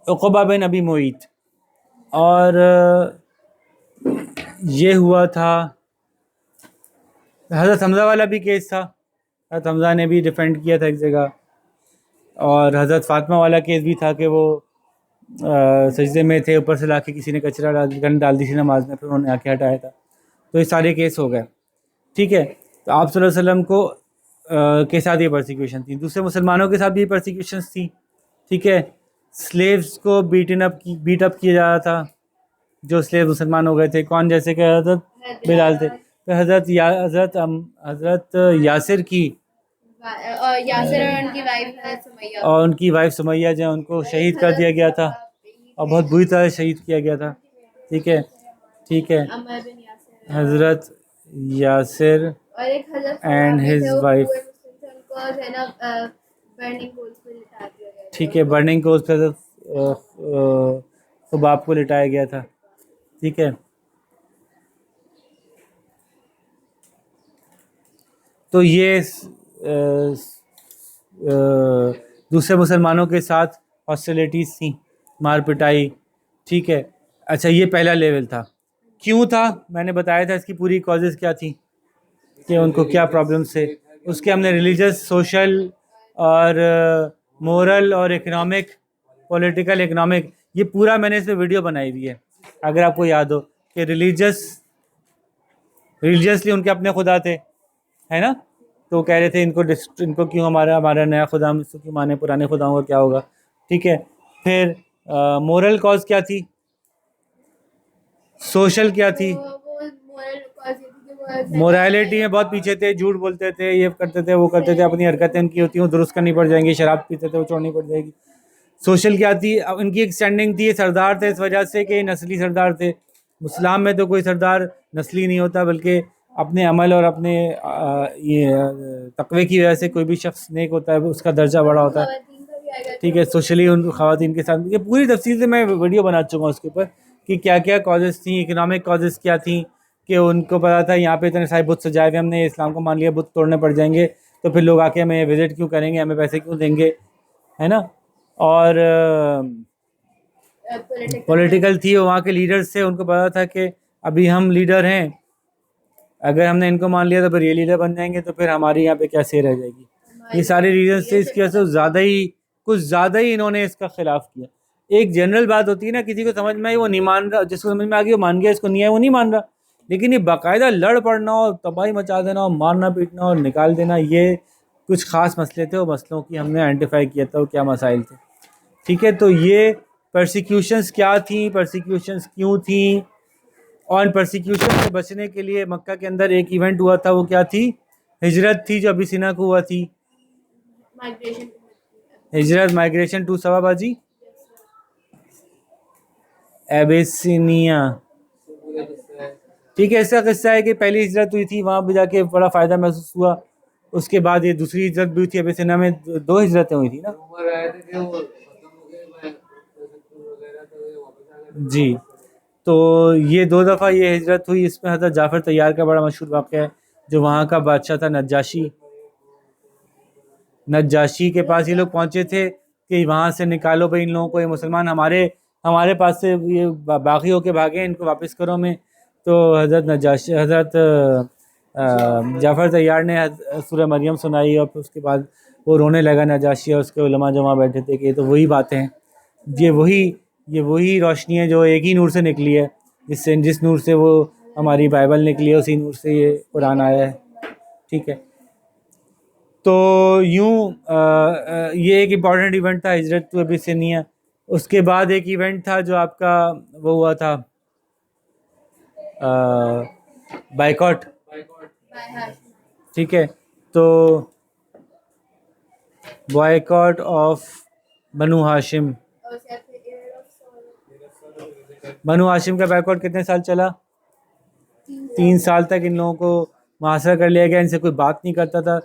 Speaker 1: उक़बा बिन अबी मुईत। और ये हुआ था, हज़रत हमज़ा वाला भी केस था, हज़रत हमज़ा ने भी डिफेंड किया था एक जगह। और हज़रत फ़ातिमा वाला केस भी था कि वो सजदे में थे, ऊपर से लाके किसी ने कचरा डाल दी थी नमाज में, फिर उन्होंने आके हटाया था। तो ये सारे केस हो गए, ठीक है। तो आप सल्लल्लाहु अलैहि वसल्लम को के साथ ये परसिक्यूशन थी, दूसरे मुसलमानों के साथ भी परसिक्यूशन थी, ठीक है। स्लेव्स को बीट अप किया जा रहा था, जो स्लेव मुसलमान हो गए थे। कौन? जैसे कि हज़रत बिलाल थे, फिर हज़रत यासिर की
Speaker 2: और यासिर और उनकी वाइफ है सुमैया,
Speaker 1: और उनकी वाइफ सुमैया जो उनको शहीद कर दिया गया था, और बहुत बुरी तरह शहीद किया गया था, ठीक है, ठीक है।
Speaker 2: अमर बिन यासिर
Speaker 1: हज़रत यासिर
Speaker 2: और एक हज़रत
Speaker 1: एंड
Speaker 2: फवाद
Speaker 1: हिज
Speaker 2: थे, वो
Speaker 1: वाइफ,
Speaker 2: पूरे मुस्लिम थे, उनको जो है ना बर्निंग कोल्स पे लिटा दिया गया था।
Speaker 1: ठीक है। बर्निंग कोल्स पे तो बाप को लिटाया गया था, ठीक है। तो ये दूसरे मुसलमानों के साथ हॉस्टिलिटीज़ थी, मार पिटाई, ठीक है। अच्छा, ये पहला लेवल था। क्यों था? मैंने बताया था इसकी पूरी कॉजेज़ क्या थी, कि उनको क्या प्रॉब्लम्स थे। उसके हमने रिलीजियस, सोशल और मोरल और इकनॉमिक, पॉलिटिकल, इकनॉमिक, ये पूरा मैंने इसमें वीडियो बनाई हुई है, अगर आपको याद हो कि रिलीजियसली उनके अपने खुदा थे, है ना। तो कह रहे थे इनको क्यों हमारा नया खुदा हम इसको क्यों माने, पुराने खुदाओं का क्या होगा। ठीक है। फिर मोरल कॉज क्या थी, सोशल क्या थी,
Speaker 2: वो मोरल कॉज ये थी कि वो
Speaker 1: मोरालिटी में बहुत पीछे थे, झूठ बोलते थे, ये करते थे, वो करते थे, अपनी हरकतें उनकी होती हैं वो दुरुस्त करनी पड़ जाएंगी, शराब पीते थे वो छोड़नी पड़ जाएगी। सोशल क्या थी, अब इनकी एक स्टैंडिंग थी, ये सरदार थे इस वजह से कि नस्ली सरदार थे। इस्लाम में तो कोई सरदार नस्ली नहीं होता, बल्कि अपने अमल और अपने तकवे की वजह से कोई भी शख्स नेक होता है, उसका दर्जा बड़ा होता है।
Speaker 2: खवातीन का भी आएगा।
Speaker 1: ठीक है, सोशली उन ख़वातीन के साथ ये पूरी तफसील से मैं वीडियो बना चुका हूँ उसके ऊपर कि क्या क्या कॉजेज़ थी, इकोनॉमिक कॉजेज़ क्या थी, कि उनको पता था यहाँ पे इतने सारे बुत सजाए हुए, हमने इस्लाम को मान लिया, बुत तोड़ने पड़ जाएंगे तो फिर लोग आके हमें विज़िट क्यों करेंगे, हमें पैसे क्यों देंगे, है ना। और पॉलिटिकल थी, वहाँ के लीडर्स थे, उनको पता था कि अभी हम लीडर हैं, अगर हमने इनको मान लिया तो फिर ये लीडर बन जाएंगे, तो फिर हमारी यहाँ पे क्या से रह जाएगी। ये सारे रीजन थे, इसकी वजह से कुछ ज़्यादा ही इन्होंने इसका खिलाफ किया। एक जनरल बात होती है ना, किसी को समझ में आई वो नहीं मान रहा, जिसको समझ में आ गई वो मान गया, इसको नहीं आया वो नहीं मान रहा। लेकिन ये बाकायदा लड़ पड़ना और तबाही मचा देना और मारना पीटना और निकाल देना, ये कुछ ख़ास मसले थे, वो मसलों की हमने आइडेंटिफाई किया था वो क्या मसाइल थे। ठीक है, तो ये परसिक्यूशंस क्या थी, परसिक्यूशंस क्यों थी, और परसिक्यूशन से बचने के लिए मक्का के अंदर एक इवेंट हुआ था, वो क्या थी, हिजरत थी जो अबिसिना को हुआ थी,
Speaker 2: माइग्रेशन।
Speaker 1: हिजरत, माइग्रेशन टू सवाबाजी एबेसिनिया। ठीक है, ऐसा किस्सा है कि पहली हिजरत हुई थी, वहाँ पे जाके बड़ा फ़ायदा महसूस हुआ, उसके बाद ये दूसरी हिजरत भी हुई थी, एबेसिना में दो हिजरतें हुई थी ना जी। तो ये दो दफ़ा ये हिजरत हुई, इसमें हज़रत जाफ़र तैयार का बड़ा मशहूर वाक़या है, जो वहाँ का बादशाह था नज्जाशी के पास ये लोग पहुँचे थे कि वहाँ से निकालो भाई इन लोगों को, ये मुसलमान हमारे हमारे पास से ये बागी होके भागे, इनको वापस करो हमें। तो हज़रत जाफ़र तैयार ने सूरह मरियम सुनाई, और फिर उसके बाद वो रोने लगा नज्जाशी और उसके उलमा जो वहाँ बैठे थे कि तो वही बातें हैं, ये वही रोशनी है जो एक ही नूर से निकली है, जिस नूर से वो हमारी बाइबल निकली है, उसी नूर से ये कुरान आया है। ठीक है, तो ये एक इम्पॉर्टेंट इवेंट था हिजरत टू अबिसिनिया। उसके बाद एक इवेंट था जो आपका वो हुआ था, बाइकॉट। ठीक है, तो बॉयकॉट ऑफ बनु हाशिम। बनु हाशिम का बाइकॉट कितने साल चला, 3 साल तक इन लोगों को मुहासरा कर लिया गया, इनसे कोई बात नहीं करता था।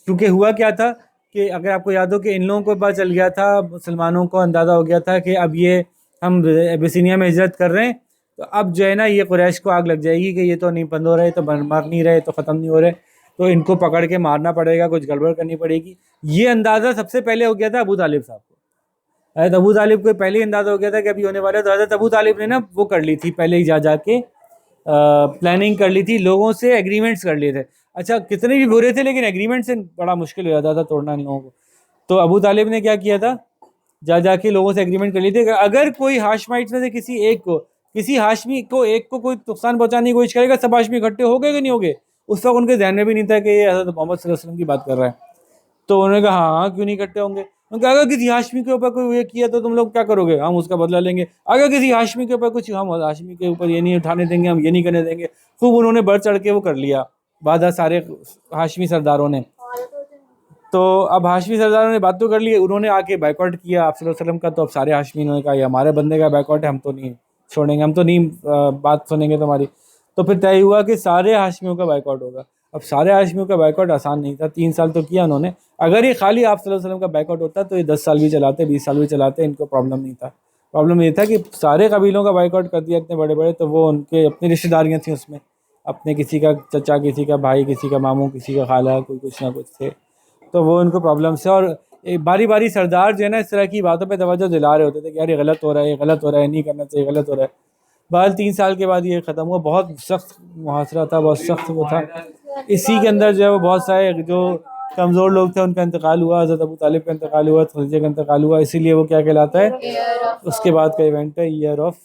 Speaker 1: क्योंकि हुआ क्या था कि अगर आपको याद हो कि इन लोगों को पता चल गया था, मुसलमानों को अंदाज़ा हो गया था कि अब ये हम अबिसिनिया में हिजरत कर रहे हैं, तो अब जो है ना ये कुरैश को आग लग जाएगी कि ये तो नहीं बंद हो रहे, तो मर नहीं रहे, तो ख़त्म नहीं हो रहे, तो इनको पकड़ के मारना पड़ेगा, कुछ गड़बड़ करनी पड़ेगी। ये अंदाज़ा सबसे पहले हो गया था अबू तालिब साहब को। हज़रत अबू तालिब को पहले ही अंदाज़ा हो गया था कि अभी होने वाला है, तो हज़रत अबू तालिब ने ना वो कर ली थी, पहले ही जा के प्लानिंग कर ली थी, लोगों से एग्रीमेंट्स कर लिए थे। अच्छा, कितने भी बुरे थे लेकिन एग्रीमेंट से बड़ा मुश्किल हो जाता था तोड़ना इन लोगों को। तो अबू तालिब ने क्या किया था, जाके लोगों से एग्रीमेंट कर लिए थे कि अगर कोई हाशमाइट्स में से किसी हाशमी को एक को कोई नुकसान पहुंचाने की कोशिश करेगा, सब हाशमी इकट्ठे हो गए कि नहीं हो गए। उस वक्त उनके ध्यान में भी नहीं था कि ये हज़रत मोहम्मद सल्लल्लाहु अलैहि वसल्लम की बात कर रहा है। तो उन्होंने कहा हाँ क्यों नहीं इकट्ठे होंगे, उन्होंने कहा अगर किसी हाशमी के ऊपर कोई ये किया तो तुम लोग क्या करोगे, हम उसका बदला लेंगे। अगर किसी हाशमी के ऊपर कुछ, हम हाशमी के ऊपर ये नहीं उठाने देंगे, हम ये नहीं करने देंगे। खूब उन्होंने बढ़ चढ़ के वो कर लिया वादा सारे हाशमी सरदारों ने। तो अब हाशमी सरदारों ने बात तो कर ली, उन्होंने आके बाइकआउट किया आप सल्लल्लाहु अलैहि वसल्लम का। तो अब सारे हाशमी ने कहा ये हमारे बंदे का बाइकआउट है, हम तो नहीं छोड़ेंगे, हम तो नहीं बात सुनेंगे तुम्हारी। तो फिर तय हुआ कि सारे हाशमियों का बाइकआउट होगा। अब सारे हाशमियों का बाइकआउट आसान नहीं था, 3 साल तो किया उन्होंने। अगर ये खाली आप सल्लल्लाहु अलैहि वसल्लम का बाइकआउट होता तो ये 10 साल भी चलाते, 20 साल भी चलाते, इनको प्रॉब्लम नहीं था। प्रॉब्लम ये था कि सारे कबीलों का बाइकआउट कर दिया इतने बड़े बड़े, तो वो उनके अपनी रिश्तेदारियाँ थी उसमें, अपने किसी का चचा, किसी का भाई, किसी का मामू, किसी का खाला, कोई कुछ ना कुछ थे, तो वो उनको प्रॉब्लम से। और बारी बारी सरदार जो है ना इस तरह की बातों पे तवज्जो दिला रहे होते थे कि यार ये गलत हो रहा है, ये गलत हो रहा है, नहीं करना चाहिए, गलत हो रहा है। बहरहाल 3 साल के बाद ये ख़त्म हुआ। बहुत सख्त मुहासरा था, बहुत सख्त वो था। इसी के अंदर जो है वो बहुत सारे जो कमज़ोर लोग थे उनका इंतकाल हुआ, हज़रत अबू तालिब का इंतकाल हुआ, खदीजा का इंतकाल हुआ, इसीलिए वो क्या कहलाता है, उसके बाद का इवेंट है ईयर ऑफ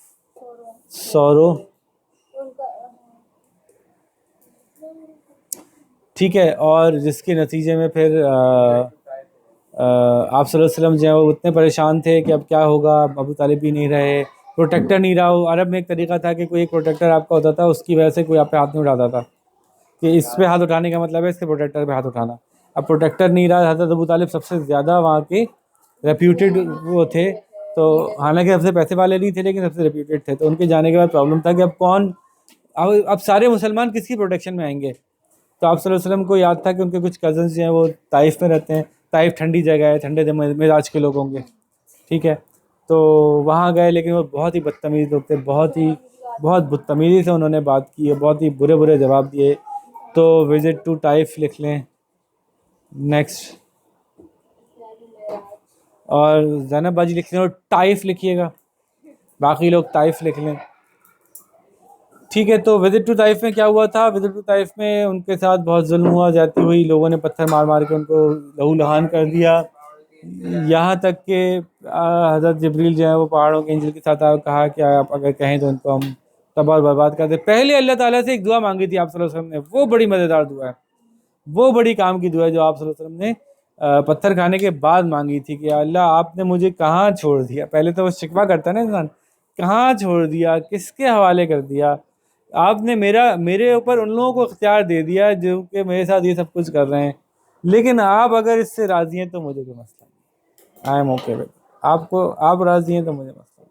Speaker 1: सॉरो। ठीक है, और जिसके नतीजे में फिर आप सल्लल्लाहु अलैहि वसल्लम जो है वो इतने परेशान थे कि अब क्या होगा, अबू तालिब भी नहीं रहे, प्रोटेक्टर नहीं रहा हो। अरब में एक तरीका था कि कोई एक प्रोटेक्टर आपका होता था, उसकी वजह से कोई आप पे हाथ नहीं उठाता था कि इस पे हाथ उठाने का मतलब है इसके प्रोटेक्टर पे हाथ उठाना। अब प्रोटेक्टर नहीं रहा, हज़रत अबू तालिब सबसे ज़्यादा वहाँ के रेप्यूटेड वो थे, तो हालांकि सबसे पैसे वाले नहीं थे लेकिन सबसे रेप्यूटेड थे। तो उनके जाने के बाद प्रॉब्लम था कि अब कौन, अब सारे मुसलमान किसकी प्रोटेक्शन में आएंगे। तो आप सल्लल्लाहु अलैहि वसल्लम को याद था कि उनके कुछ कज़न्स जो हैं वो ताइफ में रहते हैं। ताइफ ठंडी जगह है, ठंडे मिजाज के लोग होंगे, ठीक है। तो वहाँ गए, लेकिन वो बहुत ही बदतमीज़ लोग थे, बहुत बदतमीज़ी से उन्होंने बात की है, बहुत ही बुरे बुरे जवाब दिए। तो विज़िट टू ताइफ लिख लें नेक्स्ट, और ज़ैनब बाजी लिख लें और ताइफ लिखिएगा, बाकी लोग ताइफ लिख लें, ठीक है। तो विजिट टू ताइफ में क्या हुआ था, विजिट टू ताइफ में उनके साथ बहुत जुल्म हुआ, जाती हुई, लोगों ने पत्थर मार मार के उनको लहू लहान कर दिया। यहाँ तक कि हज़रत जिब्रील जो है वो पहाड़ों के एंजल के साथ आए, कहा कि आप अगर कहें तो उनको हम तबाह और बर्बाद कर दे। पहले अल्लाह ताला से एक दुआ मांगी थी आप सल्लल्लाहु अलैहि वसल्लम ने, वो बड़ी मज़ेदार दुआ है, वो बड़ी काम की दुआ है जो आप सल्लल्लाहु अलैहि वसल्लम ने पत्थर खाने के बाद मांगी थी कि अल्लाह आपने मुझे कहाँ छोड़ दिया। पहले तो वो शिकवा करता है ना इंसान, कहाँ छोड़ दिया, किसके हवाले कर दिया, आपने मेरे ऊपर उन लोगों को इख्तियार दे दिया जो कि मेरे साथ ये सब कुछ कर रहे हैं, लेकिन आप अगर इससे राज़ी हैं तो मुझे कोई मसला नहीं, आई एम ओके विद, आपको आप राज़ी हैं तो मुझे मसला नहीं।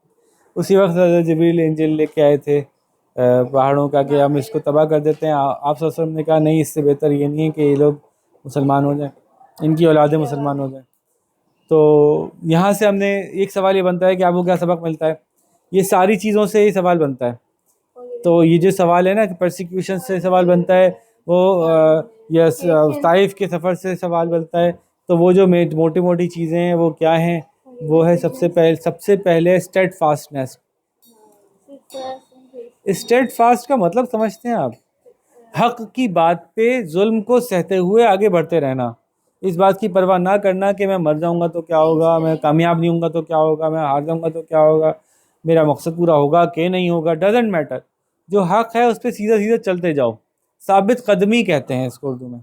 Speaker 1: उसी वक्त हज़रत जिब्रील एंजल लेके आए थे पहाड़ों का कि हम इसको तबाह कर देते हैं। आप सल्लल्लाहु अलैहि वसल्लम ने कहा नहीं, इससे बेहतर ये नहीं है कि ये लोग मुसलमान हो जाएं, इनकी औलादें मुसलमान हो जाएं। तो यहाँ से हमने एक सवाल ये बनता है कि आपको क्या सबक मिलता है, ये सारी चीज़ों से ये सवाल बनता है। तो ये जो सवाल है ना कि परसिक्यूशन से सवाल बनता है, वो यस ताइफ के सफ़र से सवाल बनता है। तो वो जो मोटी मोटी चीज़ें हैं वो क्या हैं, वो है सबसे पहले स्टेड फास्टनेस। स्टेड फास्ट का मतलब समझते हैं आप, हक की बात पे जुल्म को सहते हुए आगे बढ़ते रहना, इस बात की परवाह ना करना कि मैं मर जाऊंगा तो क्या होगा, मैं कामयाब नहीं होऊंगा तो क्या होगा, मैं हार जाऊंगा तो क्या होगा, मेरा मकसद पूरा होगा कि नहीं होगा, डजेंट मैटर। जो हक है उस पर सीधा सीधा चलते जाओ, साबित कदमी कहते हैं इसको उर्दू में,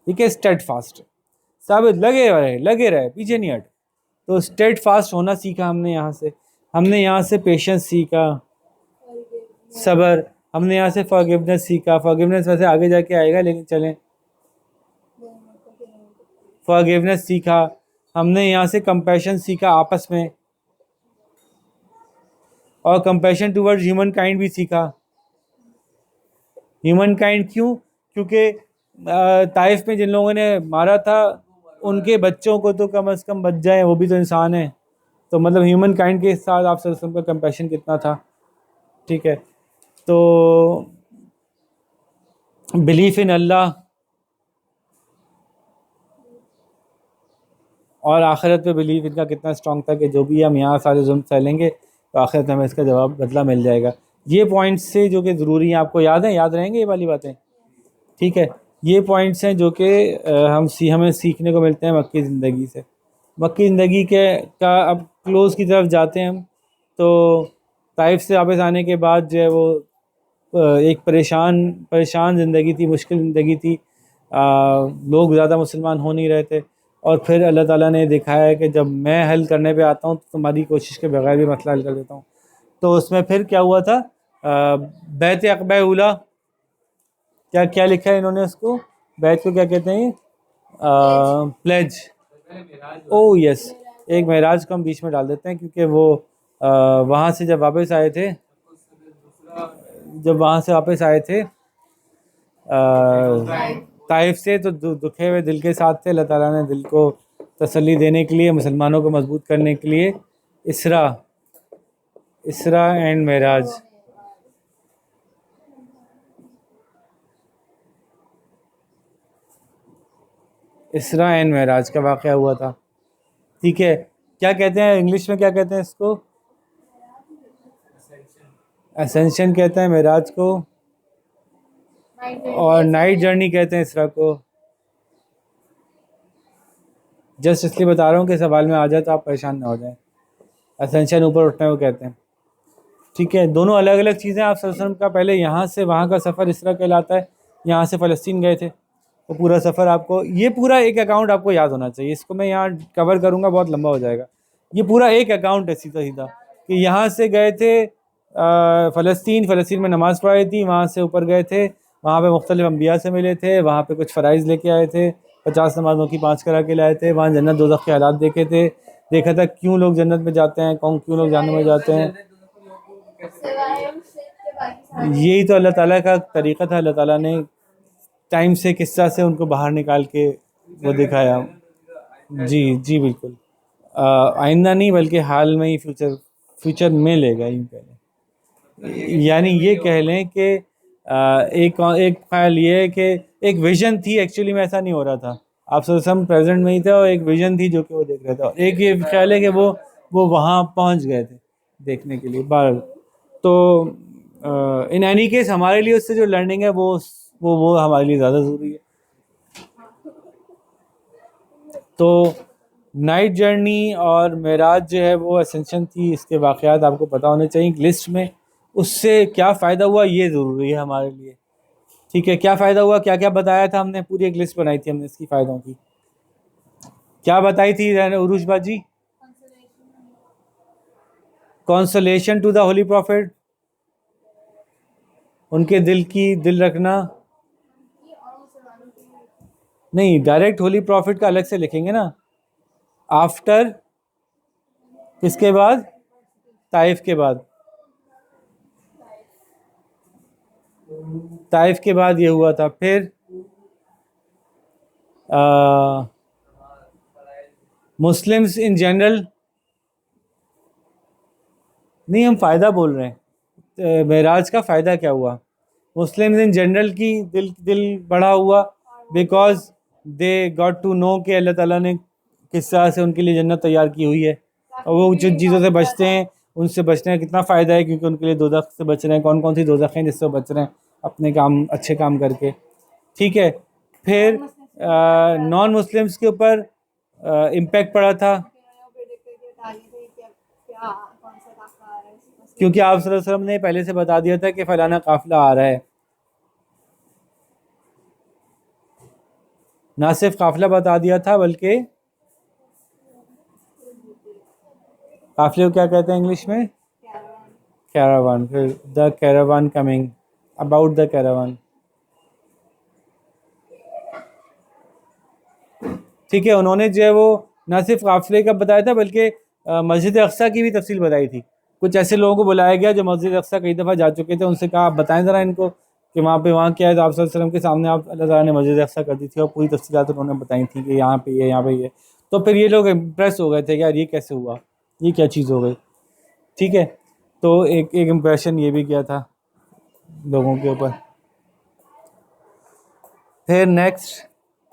Speaker 1: ठीक है। स्टेड फास्ट, साबित लगे रहे पीछे नहीं हट। तो स्टेड फास्ट होना सीखा हमने यहाँ से पेशेंस सीखा, सब्र, हमने यहाँ से फॉरगिवनेस सीखा। फॉरगिवनेस वैसे आगे जाके आएगा, लेकिन चलें, फॉरगिवनेस सीखा हमने यहाँ से, कंपैशन सीखा आपस में, और कंपैशन टुवर्ड्स ह्यूमन काइंड भी सीखा। ह्यूमन काइंड क्यों, क्योंकि ताइफ में जिन लोगों ने मारा था उनके बच्चों को तो कम से कम बच जाए, वो भी तो इंसान है। तो मतलब ह्यूमन काइंड के साथ आप सल्लल्लाहु अलैहि वसल्लम का कंपैशन कितना था, ठीक है। तो बिलीफ इन अल्लाह और आखिरत पे बिलीफ इनका कितना स्ट्रॉन्ग था कि जो भी हम यहाँ सारे जुल्म सहलेंगे तो आखिरत में हमें इसका जवाब बदला मिल जाएगा। ये पॉइंट्स से जो कि ज़रूरी हैं, आपको याद रहेंगे ये वाली बातें, ठीक है। ये पॉइंट्स हैं जो कि हमें सीखने को मिलते हैं मक्की ज़िंदगी से। मक्की ज़िंदगी का अब क्लोज़ की तरफ जाते हैं हम। तो ताइफ से वापस आने के बाद जो है वो एक परेशान ज़िंदगी थी, मुश्किल ज़िंदगी थी, लोग ज़्यादा मुसलमान हो नहीं रहे थे। और फिर अल्लाह ताला ने दिखाया है कि जब मैं हल करने पे आता हूँ तो तुम्हारी कोशिश के बगैर भी मसला हल कर देता हूँ। तो उसमें फिर क्या हुआ था, बैत अक़बा उला, क्या लिखा है इन्होंने उसको, बैत को क्या कहते हैं, प्लेज, ओ यस, एक महराज को हम बीच में डाल देते हैं क्योंकि वो वहाँ से जब वापस आए थे ताइफ से, तो दुखे हुए दिल के साथ थे। अल्लाह ताला ने दिल को तसल्ली देने के लिए, मुसलमानों को मजबूत करने के लिए इसरा एंड महराज, इसरा एंड महराज का वाक़या हुआ था, ठीक है। क्या कहते हैं इंग्लिश में, क्या कहते हैं इसको, असेंशन कहते हैं महराज को, और नाइट जर्नी कहते हैं इसरा को। जस्ट इसलिए बता रहा हूँ कि सवाल में आ जाए तो आप परेशान ना हो जाएं। असेंशन ऊपर उठने को कहते हैं, ठीक है। दोनों अलग अलग चीज़ें। आप सल्लल्लाहु अलैहि वसल्लम का पहले यहाँ से वहाँ का सफ़र इसरा कहलाता है, यहाँ से फ़लस्तीन गए थे, वो पूरा सफ़र आपको, ये पूरा एक अकाउंट आपको याद होना चाहिए। इसको मैं यहाँ कवर करूँगा, बहुत लंबा हो जाएगा। ये पूरा एक अकाउंट है सीधा सीधा, कि यहाँ से गए थे फ़लस्तीन में नमाज़ पढ़ाई थी, वहाँ से ऊपर गए थे, वहाँ पे मुख्तलिफ अम्बिया से मिले थे, वहाँ पे कुछ फ़राइज़ लेके आए थे, 50 नमाज़ों की 5 करा के लाए थे, वहाँ जन्नत दोज़ख के हालात देखे थे, देखा था क्यों लोग जन्नत में जाते हैं, क्यों लोग जहन्नम में जाते हैं।
Speaker 2: सिवाय हम शिर्क के बाकी सारे
Speaker 1: यही तो अल्लाह ताला का तरीक़ा था। अल्लाह ताला ने टाइम से किस्सा से उनको बाहर निकाल के वो दिखाया। जी जी बिल्कुल। आइंदा नहीं बल्कि हाल में ही फ्यूचर में लेगा यूँ कह लें। यानी ये कह लें कि एक एक ख्याल ये है कि एक विजन थी, एक्चुअली में ऐसा नहीं हो रहा था। आप सब प्रेजेंट में ही थे और एक विजन थी जो कि वो देख रहे थे, और एक ये ख्याल है कि वो वहाँ पहुँच गए थे देखने के लिए बाहर। तो इन एनी केस हमारे लिए उससे जो लर्निंग है वो हमारे लिए ज़्यादा ज़रूरी है। तो नाइट जर्नी और मेराज जो है वो असेंशन थी, इसके वाक़यात आपको पता होने चाहिए लिस्ट में। उससे क्या फ़ायदा हुआ ये ज़रूरी है हमारे लिए, ठीक है। क्या फ़ायदा हुआ, क्या क्या बताया था हमने, पूरी एक लिस्ट बनाई थी हमने इसकी फ़ायदों की। क्या बताई थी उरुश बाजी? Consolation to the holy prophet, उनके दिल रखना। नहीं, डायरेक्ट होली प्रॉफिट का अलग से लिखेंगे ना, आफ्टर किसके बाद, ताइफ के बाद। ताइफ के बाद ये हुआ था। फिर मुस्लिम्स इन जनरल, नहीं हम फ़ायदा बोल रहे हैं, मेराज का फ़ायदा क्या हुआ। मुस्लिम्स इन जनरल की दिल बड़ा हुआ, because they got to know कि अल्लाह ताला ने किस तरह से उनके लिए जन्नत तैयार की हुई है, और वो जिन चीज़ों से बचते हैं उनसे बचने का कितना फ़ायदा है, क्योंकि उनके लिए दोज़ख से बच रहे हैं। कौन कौन सी दोज़ख हैं जिससे बच रहे हैं, अपने काम अच्छे काम करके, ठीक है। फिर नॉन मुस्लिम्स के ऊपर इम्पेक्ट पड़ा था, क्योंकि आप सल्लल्लाहु अलैहि वसल्लम ने पहले से बता दिया था कि फ़लाना काफ़िला आ रहा है। ना सिर्फ काफ़िला बता दिया था बल्कि काफ़िले को क्या कहते हैं इंग्लिश में, कैरावान। फिर the caravan coming, about the caravan, ठीक है। उन्होंने जो है वो ना सिर्फ काफ़िले का बताया था बल्कि मस्जिद अक्सा की भी तफसील बताई थी। कुछ ऐसे लोगों को बुलाया गया जो मस्जिद अक्सा कई दफ़ा जा चुके थे, उनसे कहा आप बताएं ज़रा इनको कि वहाँ क्या है। तो आप सल्लल्लाहु अलैहि वसल्लम के सामने आप अल्लाह ताला ने मस्जिद अक्सा कर दी थी और पूरी तफसीलात उन्होंने बताई थी कि यहाँ पे ये, यहाँ पे ये। तो फिर ये लोग इम्प्रेस हो गए थे कि यार ये कैसे हुआ, ये क्या चीज़ हो गई, ठीक है। तो एक इम्प्रेशन ये भी किया था लोगों के ऊपर। फिर नेक्स्ट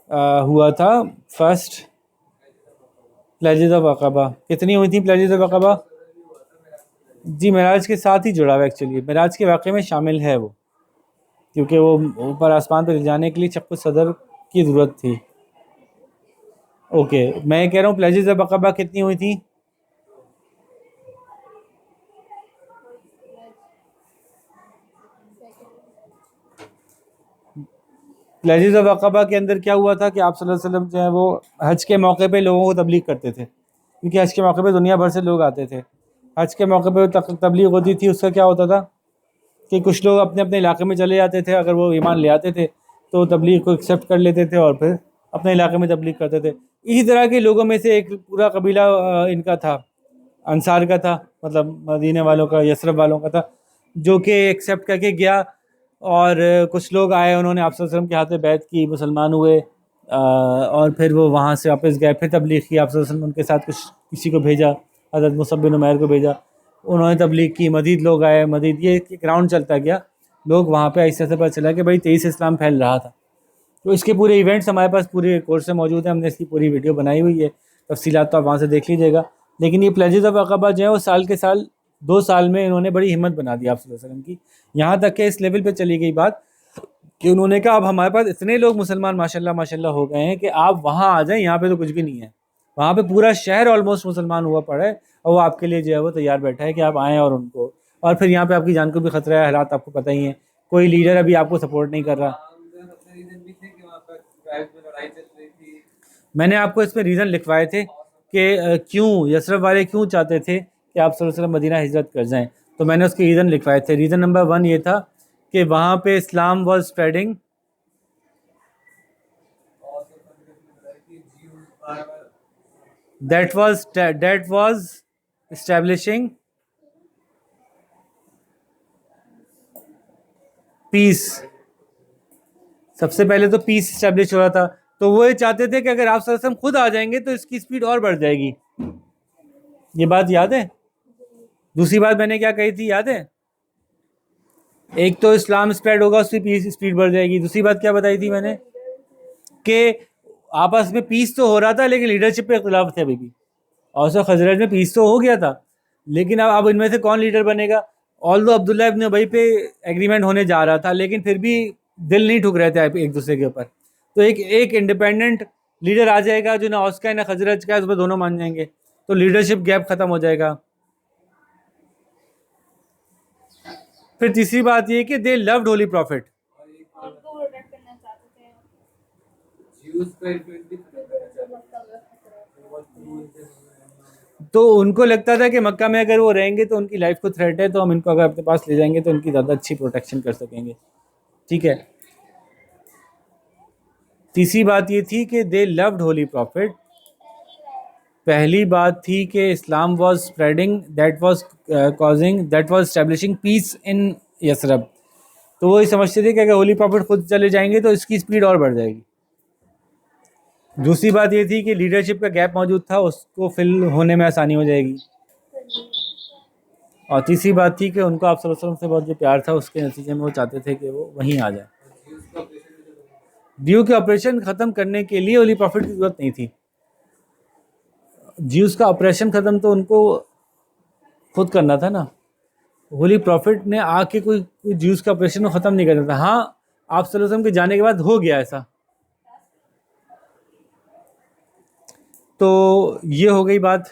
Speaker 1: हुआ था फर्स्ट प्लेजेस ऑफ अक़बा। कितनी हुई थी प्लेजेस ऑफ अक़बा? जी मेराज के साथ ही जुड़ा हुआ, एक्चुअली मेराज के वाक़े में शामिल है वो, क्योंकि वो ऊपर आसमान पर जाने के लिए चक्कू सदर की ज़रूरत थी। ओके, मैं कह रहा हूँ प्लेजेस ऑफ अक़बा कितनी हुई थी? प्लेजेस ऑफ अक़बा के अंदर क्या हुआ था कि आप सल्लल्लाहु अलैहि वसल्लम जो है वो हज के मौके पे लोगों को तबलीग करते थे, क्योंकि हज के मौके पे दुनिया भर से लोग आते थे। हज के मौके पे तबलीग होती थी, उसका क्या होता था कि कुछ लोग अपने अपने इलाके में चले जाते थे, अगर वो ईमान ले आते थे तो तबलीग को एक्सेप्ट कर लेते थे और फिर अपने इलाके में तबलीग करते थे। इसी तरह के लोगों में से एक पूरा कबीला इनका था, अंसार का था, मतलब मदीने वालों का, यसरब वालों का था, जो कि एक्सेप्ट करके गया। और कुछ लोग आए, उन्होंने आप सल्लल्लाहु अलैहि वसल्लम के हाथ में बैत की, मुसलमान हुए, और फिर वो वहाँ से वापस गए, फिर तबलीग की। आप सल्लल्लाहु अलैहि वसल्लम उनके साथ कुछ किसी को भेजा, हज़रत मुसअब बिन उमैर को भेजा, उन्होंने तबलीग की। मज़ीद लोग आए, मज़ीद ये एक राउंड चलता गया। लोग वहाँ पे ऐसे पता चला कि भाई 23 इस्लाम फैल रहा था। तो इसके पूरे इवेंट्स हमारे पास पूरे कोर्स में मौजूद हैं, हमने इसकी पूरी वीडियो बनाई हुई है, तफसीलात तो आप वहाँ से देख लीजिएगा। लेकिन ये प्लेजेस ऑफ अक़बा जो है वो साल के साल 2 साल में इन्होंने बड़ी हिम्मत बना दी आप सल्लल्लाहु अलैहि वसल्लम की। यहाँ तक कि इस लेवल पे चली गई बात कि उन्होंने कहा अब हमारे पास इतने लोग मुसलमान माशाल्लाह माशाल्लाह हो गए हैं कि आप वहाँ आ जाएं, यहाँ पे तो कुछ भी नहीं है। वहाँ पे पूरा शहर ऑलमोस्ट मुसलमान हुआ पड़ा है, और वो आपके लिए जो है वो तैयार बैठा है कि आप आएँ और उनको। और फिर यहाँ पे आपकी जान को भी ख़तरा है, हालात आपको पता ही हैं, कोई लीडर अभी आपको सपोर्ट नहीं कर रहा। मैंने आपको इसमें रीज़न लिखवाए थे कि क्यों यसरब वाले क्यों चाहते थे कि आप सल्लल्लाहु अलैहि वसल्लम मदीना हिजरत कर जाएं। तो मैंने उसके रीज़न लिखवाए थे। रीज़न नंबर 1 ये था कि वहाँ पे Islam was spreading, that was establishing peace. सबसे पहले तो पीस इस्टेब्लिश हो रहा था, तो वो ये चाहते थे कि अगर आप सल्लल्लाहु अलैहि वसल्लम खुद आ जाएंगे तो इसकी स्पीड और बढ़ जाएगी। ये बात याद है? दूसरी बात मैंने क्या कही थी, याद है? एक तो इस्लाम स्प्रेड होगा, उसकी पीस स्पीड बढ़ जाएगी। दूसरी बात क्या बताई थी मैंने कि आपस में पीस तो हो रहा था लेकिन लीडरशिप पे इख्तिलाफ थे अभी भी। और सो खजरत में पीस तो हो गया था, लेकिन अब इनमें से कौन लीडर बनेगा? ऑल्दो अब्दुल्ला इब्न उबई पे एग्रीमेंट होने जा रहा था, लेकिन फिर भी दिल नहीं ठुक रहे थे एक दूसरे के ऊपर। तो एक इंडिपेंडेंट लीडर आ जाएगा जो ना औस का है ना खजरत का है, उसमें दोनों मान जाएंगे, तो लीडरशिप गैप खत्म हो जाएगा। फिर तीसरी बात ये कि दे लव्ड होली प्रॉफिट।
Speaker 2: उनको प्रोटेक्ट करना चाहते थे।
Speaker 1: तो उनको लगता था कि मक्का में अगर वो रहेंगे तो उनकी लाइफ को थ्रेट है, तो हम इनको अगर अपने पास ले जाएंगे तो उनकी ज़्यादा अच्छी प्रोटेक्शन कर सकेंगे। ठीक है। तीसरी बात ये थी कि दे लव्ड होली प्रॉफिट। पहली बात थी कि Islam was spreading, that was establishing peace in Yathrib. तो वो ये समझते थे कि अगर होली प्रॉफिट खुद चले जाएंगे तो इसकी स्पीड और बढ़ जाएगी। दूसरी बात ये थी कि लीडरशिप का गैप मौजूद था, उसको फिल होने में आसानी हो जाएगी। और तीसरी बात थी कि उनको आप सल्लल्लाहु अलैहि वसल्लम से बहुत जो प्यार था, उसके नतीजे में वो चाहते थे कि वो वहीं आ जाए। ड्यू के ऑपरेशन ख़त्म करने के लिए होली प्रॉफिट की ज़रूरत नहीं थी। ज्यूस का ऑपरेशन ख़त्म तो उनको खुद करना था ना। होली प्रॉफिट ने आके कोई ज्यूस का ऑपरेशन को ख़त्म नहीं करना था। हाँ, आप सल्लल्लाहु अलैहि वसल्लम के जाने के बाद हो गया ऐसा। तो ये हो गई बात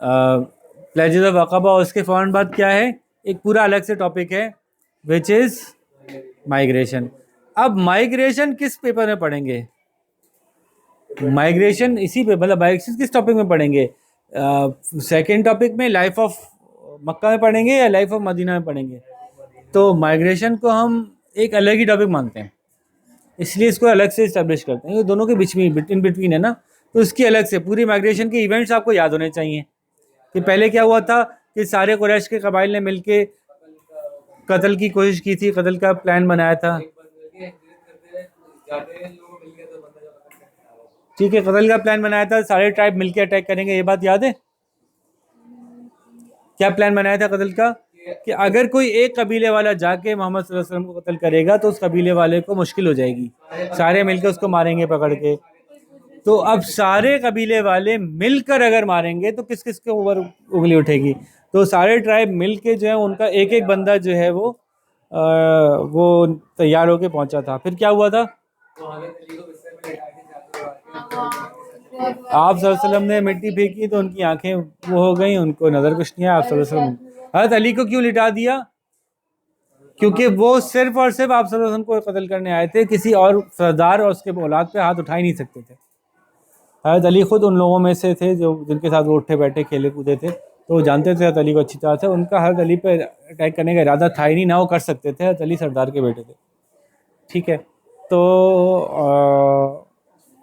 Speaker 1: प्लेजेस ऑफ अक़बा। और उसके फ़ौरन बाद क्या है, एक पूरा अलग से टॉपिक है विच इज़ माइग्रेशन। अब माइग्रेशन किस पेपर में पढ़ेंगे? माइग्रेशन इसी पे, मतलब माइग्रेशन किस टॉपिक में पढ़ेंगे? सेकंड टॉपिक में लाइफ ऑफ मक्का में पढ़ेंगे या लाइफ ऑफ मदीना में पढ़ेंगे? तो माइग्रेशन को हम एक अलग ही टॉपिक मानते हैं, इसलिए इसको अलग से इस्टेब्लिश करते हैं। ये दोनों के बीच में इन बिटवीन है ना, तो इसकी अलग से पूरी माइग्रेशन के इवेंट्स आपको याद होने चाहिए कि पहले क्या हुआ था कि सारे कुरैश के कबाइल ने मिलके कत्ल की कोशिश की थी, कत्ल का प्लान बनाया था। ठीक है, कत्ल का प्लान बनाया था, सारे ट्राइब मिलके अटैक करेंगे, ये बात याद है? क्या प्लान बनाया था कत्ल का? कि अगर कोई एक कबीले वाला जाके मोहम्मद सल्लल्लाहु अलैहि वसल्लम को कत्ल करेगा तो उस कबीले वाले को मुश्किल हो जाएगी, सारे मिलकर उसको मारेंगे पकड़ के। तो अब सारे कबीले वाले मिलकर अगर मारेंगे तो किस किस के ऊपर उंगली उठेगी? तो सारे ट्राइब मिल के जो है उनका एक एक बंदा जो है वो तैयार होके पहुंचा था। फिर क्या हुआ था? आप सल्लल्लाहु अलैहि वसल्लम ने मिट्टी फेंकी तो उनकी आंखें वो हो गई, उनको नजर कुछ नहीं आया। आप सल्लल्लाहु अलैहि वसल्लम हज़रत अली को क्यों लिटा दिया? क्योंकि वो सिर्फ और सिर्फ आप सल्लल्लाहु अलैहि वसल्लम को कत्ल करने आए थे, किसी और सरदार और उसके औलाद पे हाथ उठा ही नहीं सकते थे। हज़रत अली खुद उन लोगों में से थे जो जिनके साथ वो उठे बैठे खेले कूदे थे, तो वो जानते थे हज़रत अली को अच्छी तरह से। उनका हज़रत अली पे अटैक करने का इरादा था ही नहीं, ना वो कर सकते थे। हज़रत अली सरदार के बेटे थे। ठीक है, तो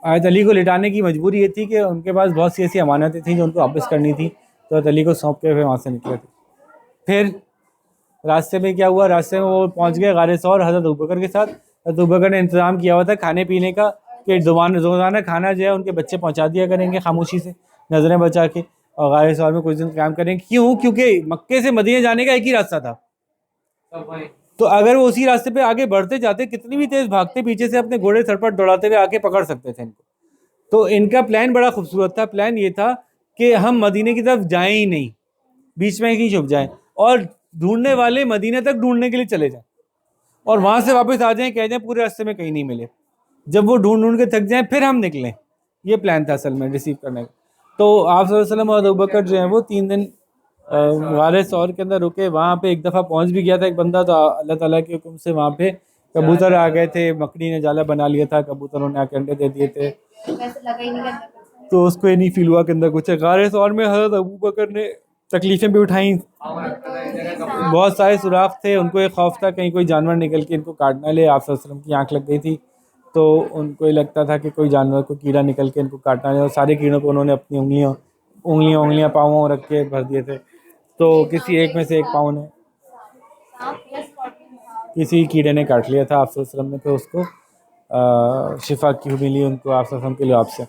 Speaker 1: हज़रत अली को लिटाने की मजबूरी ये थी कि उनके पास बहुत सी ऐसी अमानतें थी जो उनको वापस करनी थी, तो हज़रत अली को सौंप के फिर वहाँ से निकले थे। फिर रास्ते में क्या हुआ? रास्ते में वो पहुँच गए गारे सौर हज़रत अबू बकर के साथ। हज़रत अबू बकर ने इंतज़ाम किया हुआ था खाने पीने का कि रोज़ाना खाना जो है उनके बच्चे पहुँचा दिया करेंगे खामोशी से, नज़रें बचा के, और गारे सौर में कुछ दिन काम करेंगे। क्यों? क्योंकि मक्के से मदीने जाने का एक ही रास्ता था। तो अगर वो उसी रास्ते पे आगे बढ़ते जाते, कितनी भी तेज़ भागते, पीछे से अपने घोड़े सरपट दौड़ाते हुए आके पकड़ सकते थे इनको। तो इनका प्लान बड़ा खूबसूरत था। प्लान ये था कि हम मदीने की तरफ जाएं ही नहीं, बीच में ही छुप जाएं, और ढूंढने वाले मदीने तक ढूंढने के लिए चले जाएं और वहाँ से वापस आ जाएं, कह जाएं पूरे रास्ते में कहीं नहीं मिले। जब वो ढूंढ ढूंढ के थक जाएं फिर हम निकलें। ये प्लान था असल में रिसीव करने का। तो आप सल्लल्लाहु अलैहि वसल्लम और अबू बकर जो है वो 3 दिन गारे सौर के अंदर रुके। वहाँ पे एक दफ़ा पहुँच भी गया था एक बंदा, तो अल्लाह ताला के हुक्म से वहाँ पे कबूतर आ गए थे, मकड़ी ने जाला बना लिया था, कबूतरों ने आके अंडे दे दिए थे।
Speaker 2: वैसे लगा ही नहीं करता कुछ।
Speaker 1: तो उसको ये नहीं फील हुआ कि अंदर कुछ है। गारे सौर में हज़रत अबू बकर ने तकलीफ़ें भी उठाई, बहुत सारे सुराख थे, उनको एक खौफ था कहीं कोई जानवर निकल के इनको काट ना ले। आप सल्लल्लाहु अलैहि वसल्लम की आँख लग गई थी, तो उनको ये लगता था कि कोई जानवर को कीड़ा निकल के इनको काटना ले, और सारे कीड़ों को उन्होंने अपनी उंगलियां पाँवों रख के भर दिए थे। तो किसी एक में से एक पाँव ने
Speaker 2: सांप या स्कॉर्पियन था।
Speaker 1: किसी कीड़े ने काट लिया था। आप सल्लल्लाहु अलैहि वसल्लम ने फिर उसको शिफा की मिली उनको आप सल्लल्लाहु अलैहि वसल्लम के लिए आपसे।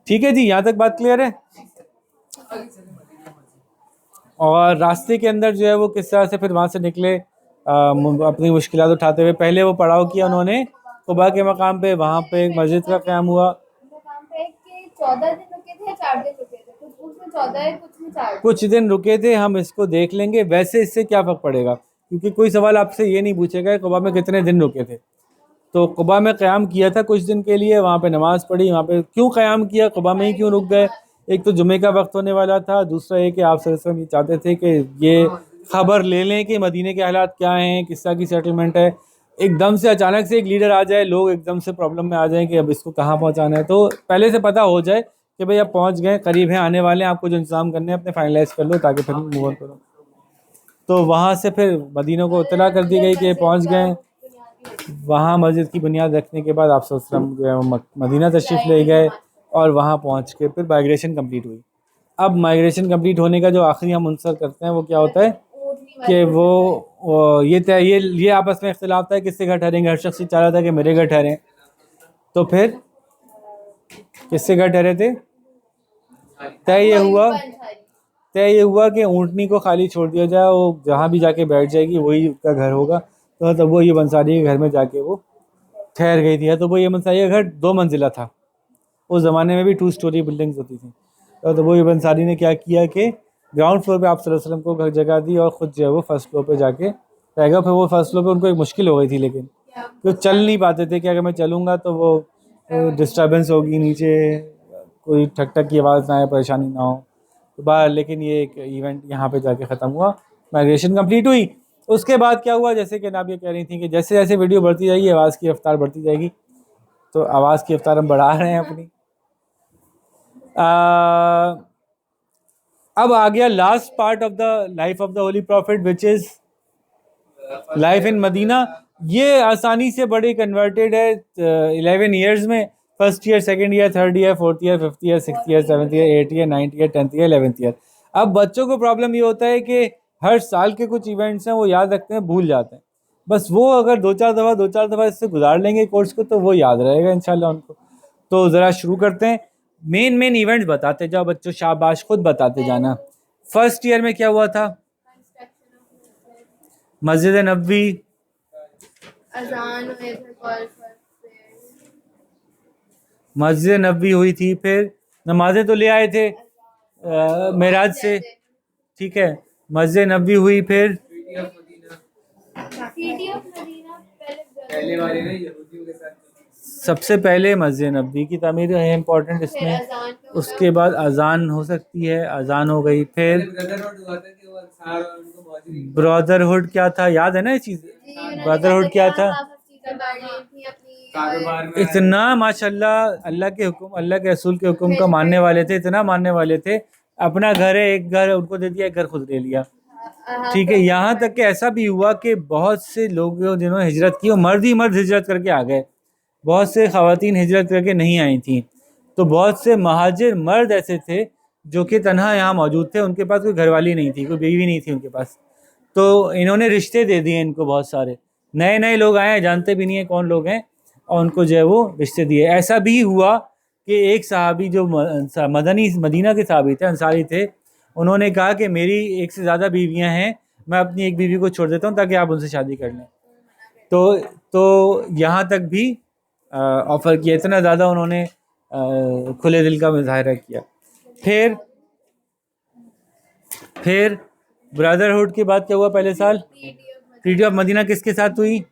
Speaker 1: ठीक है जी, यहाँ तक बात क्लियर है। और रास्ते के अंदर जो है वो किस तरह से फिर वहाँ से निकले अपनी मुश्किलात उठाते हुए। पहले वो पड़ाव किया उन्होंने कुबा के मकाम पे, वहाँ पे एक मस्जिद का क़याम हुआ।
Speaker 2: मुकाम पे कि 14 दिन रुके थे या 4 दिन रुके थे, कुछ उसमें 14 है कुछ में 4 दिन।
Speaker 1: कुछ दिन रुके थे, हम इसको देख लेंगे। वैसे इससे क्या फ़र्क पड़ेगा, क्योंकि कोई सवाल आपसे ये नहीं पूछेगा कि कुबा में कितने दिन रुके थे। तो कुबा में क़याम किया था कुछ दिन के लिए, वहाँ पे नमाज़ पढ़ी। वहाँ पे क्यों क़याम किया, कुबा में ही क्यों रुक गए? एक तो जुमे का वक्त होने वाला था, दूसरा ये कि आप सल्लल्लाहु अलैहि वसल्लम ये चाहते थे कि ये खबर ले लें कि मदीने के हालात क्या हैं, किस तरह की सेटलमेंट है। एकदम से अचानक से एक लीडर आ जाए, लोग एकदम से प्रॉब्लम में आ जाएं कि अब इसको कहाँ पहुँचाना है, तो पहले से पता हो जाए कि भाई अब पहुँच गए, करीब हैं, आने वाले हैं, आपको जो इंतज़ाम करने हैं अपने फाइनलाइज कर लो ताकि फिर मूव ऑन करो। तो वहाँ से फिर मदीनों को इत्तला कर दी गई कि पहुँच गए। वहाँ मस्जिद की बुनियाद रखने के बाद आप सल्लल्लाहु अलैहि वसल्लम जो है वो मदीना तशरीफ़ ले गए, और वहाँ पहुँच के फिर माइग्रेशन कंप्लीट हुई। अब माइग्रेशन कंप्लीट होने का जो आखिरी हम मुनसर करते हैं वो क्या होता है कि वो ये आपस में इख्तिलाफ था किससे घर ठहरेंगे। हर शख्स चाह रहा था कि मेरे घर ठहरें, तो फिर किससे घर ठहरे थे? तय ये हुआ कि ऊँटनी को खाली छोड़ दिया जाए, वो जहाँ भी जाके बैठ जाएगी वही उसका घर होगा। तो तब वो ये अंसारी के घर में जाके वो ठहर गई थी। तो वो ये अंसारी का घर 2 मंजिला था, उस ज़माने में भी 2 स्टोरी बिल्डिंग्स होती थी। तो वो ये अंसारी ने क्या किया कि ग्राउंड फ्लोर पे आप सल्लल्लाहु अलैहि वसल्लम को घर जगह दी, और ख़ुद जो है वो फर्स्ट फ्लोर पे जाके रह गया। फिर वो फर्स्ट फ्लोर पे उनको एक मुश्किल हो गई थी, लेकिन वो चल नहीं पाते थे कि अगर मैं चलूँगा तो वो डिस्टर्बेंस होगी, नीचे कोई ठक ठक की आवाज़ ना आए, परेशानी ना हो। तो बाहर लेकिन ये एक इवेंट यहाँ पे जाके ख़त्म हुआ, माइग्रेशन कंप्लीट हुई। उसके बाद क्या हुआ, जैसे कि आप ये कह रही थी कि जैसे जैसे वीडियो बढ़ती जाएगी आवाज़ की रफ्तार बढ़ती जाएगी, तो आवाज़ की रफ्तार हम बढ़ा रहे हैं अपनी। अब आ गया last part of the life of the holy prophet, which is life in Medina. ये आसानी से बड़ी कन्वर्टेड है 11 ईयर्स में। First year, second year, third year, fourth year, fifth year, sixth year, seventh year, eight year, ninth year, 10th year, 11th year. अब बच्चों को problem ये होता है कि हर साल के कुछ इवेंट्स हैं वो याद रखते हैं, भूल जाते हैं। बस वो अगर दो चार दफ़ा इससे गुजार लेंगे कोर्स को तो वो याद रहेगा इंशाल्लाह उनको। तो ज़रा शुरू करते हैं, मेन इवेंट्स बताते जाओ बच्चों, शाबाश, खुद बताते जाना। फर्स्ट ईयर में क्या हुआ था? मस्जिद नबवी,
Speaker 2: अजान हुए थे कॉल से,
Speaker 1: मस्जिद नबवी हुई थी, फिर नमाजें तो ले आए थे मेराज से, ठीक है। मस्जिद नबवी हुई, फिर
Speaker 2: सिटी ऑफ मदीना पहले वाले ने यहूदियों के साथ,
Speaker 1: सबसे पहले मस्जिद नबवी की तामीर है इम्पोर्टेंट इसमें। उसके बाद अजान हो सकती है, अजान हो गई। फिर ब्रदरहुड क्या था, याद है ना ये चीज़? ब्रदरहुड क्या था? इतना माशाल्लाह अल्लाह के हुक्म, अल्लाह के रसूल के हुक्म का मानने वाले थे, इतना मानने वाले थे, अपना घर है, एक घर उनको दे दिया, एक घर खुद ले लिया, ठीक है। यहाँ तक कि ऐसा भी हुआ कि बहुत से लोग जिन्होंने हिजरत की वो मर्द ही मर्द हिजरत करके आ गए, बहुत से ख़वातीन हिजरत करके नहीं आई थी। तो बहुत से महाजिर मर्द ऐसे थे जो कि तन्हा यहाँ मौजूद थे, उनके पास कोई घरवाली नहीं थी, कोई बीवी नहीं थी उनके पास। तो इन्होंने रिश्ते दे दिए इनको, बहुत सारे नए नए लोग आए हैं, जानते भी नहीं है कौन लोग हैं, और उनको जो है वो रिश्ते दिए। ऐसा भी हुआ कि एक सहाबी जो मदीना के सहाबी थे, अंसारी थे, उन्होंने कहा कि मेरी एक से ज़्यादा बीवियां हैं, मैं अपनी एक बीवी को छोड़ देता हूँ ताकि आप उनसे शादी कर लें। तो यहाँ तक भी ऑफ़र किया, इतना ज़्यादा उन्होंने खुले दिल का मुजाहरा किया। फिर ब्रदरहुड के बाद क्या हुआ? पहले साल ट्रीटी ऑफ मदीना किसके साथ हुई?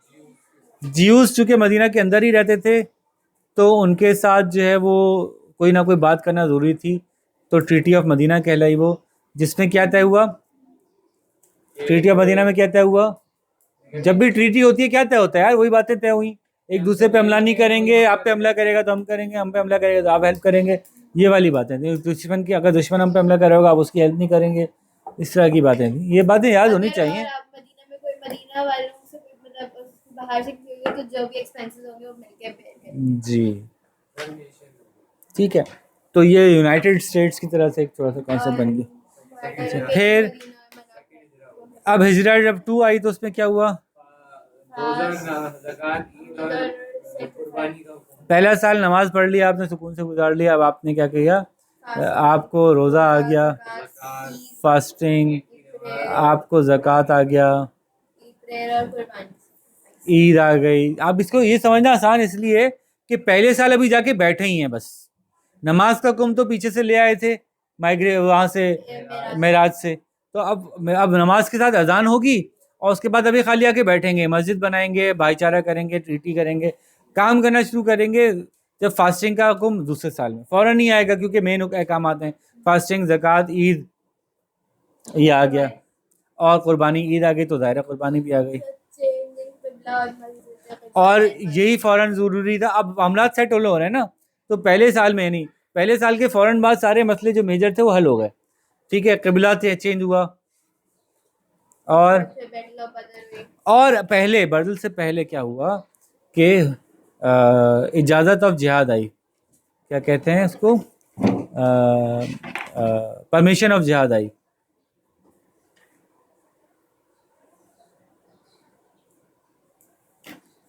Speaker 1: ज्यूज़ चूँकि मदीना के अंदर ही रहते थे तो उनके साथ जो है वो कोई ना कोई बात करना ज़रूरी थी, तो ट्रीटी ऑफ मदीना कहलाई वो, जिसमें क्या तय हुआ? ट्रीटी ऑफ मदीना में क्या तय हुआ? जब भी ट्रीटी होती है क्या तय होता है यार? वही बातें तय हुई एक दूसरे पे हमला नहीं करेंगे, आप पे हमला करेगा तो हम करेंगे, हम पे हमला करेगा तो आप हेल्प करेंगे, ये वाली बातें थी। दुश्मन की, अगर दुश्मन हम पे हमला कर रहा होगा आप उसकी हेल्प नहीं करेंगे, इस तरह की बातें थी। ये बातें याद होनी
Speaker 2: अगर
Speaker 1: चाहिए।
Speaker 2: और आप मदीना में कोई मदीना वालों से कोई मतलब बाहर से कोई होगा, तो जो भी एक्सपेंसेस होंगे वो मिलके पे करेंगे।
Speaker 1: जी ठीक है, तो ये यूनाइटेड स्टेट्स की तरह से एक थोड़ा सा कॉन्सेप्ट बन गया।
Speaker 2: बॉर्डर पे
Speaker 1: फिर
Speaker 2: मदीना मना
Speaker 1: अब हिजरा जब 2 आई तो उसमें क्या हुआ? पहला साल नमाज पढ़ लिया आपने, सुकून से गुजार लिया। अब आपने क्या किया? आपको रोज़ा आ गया, फास्टिंग, आपको ज़कात आ गया,
Speaker 2: प्रेयर और कुर्बानी।
Speaker 1: ईद आ गई। आप इसको ये समझना आसान इसलिए कि पहले साल अभी जाके बैठे ही हैं बस। नमाज का हुक्म तो पीछे से ले आए थे, माइग्रे वहाँ से, मेराज से। तो अब नमाज के साथ अजान होगी और उसके बाद अभी खाली आके बैठेंगे, मस्जिद बनाएंगे, भाईचारा करेंगे, ट्रीटी करेंगे, काम करना शुरू करेंगे। जब फास्टिंग का हुक्म दूसरे साल में फ़ौरन नहीं आएगा, क्योंकि मेन काम आते हैं फास्टिंग, ज़कात, ईद, ये आ गया, और कुर्बानी। ईद आ गई तो ज़ाहिर है कुर्बानी भी आ गई।
Speaker 2: चेंजिंग किबला और मस्जिद
Speaker 1: और यही फ़ौरन ज़रूरी था। अब मामलात सेट हो रहे हैं ना, तो पहले साल में नहीं, पहले साल के फ़ौरन बाद सारे मसले जो मेजर थे वो हल हो गए। ठीक है, किबला चेंज हुआ, और
Speaker 2: बैटल ऑफ बदर हुई।
Speaker 1: और पहले बदल से पहले क्या हुआ कि इजाज़त ऑफ जिहाद आई। क्या कहते हैं इसको? परमिशन ऑफ जिहाद आई।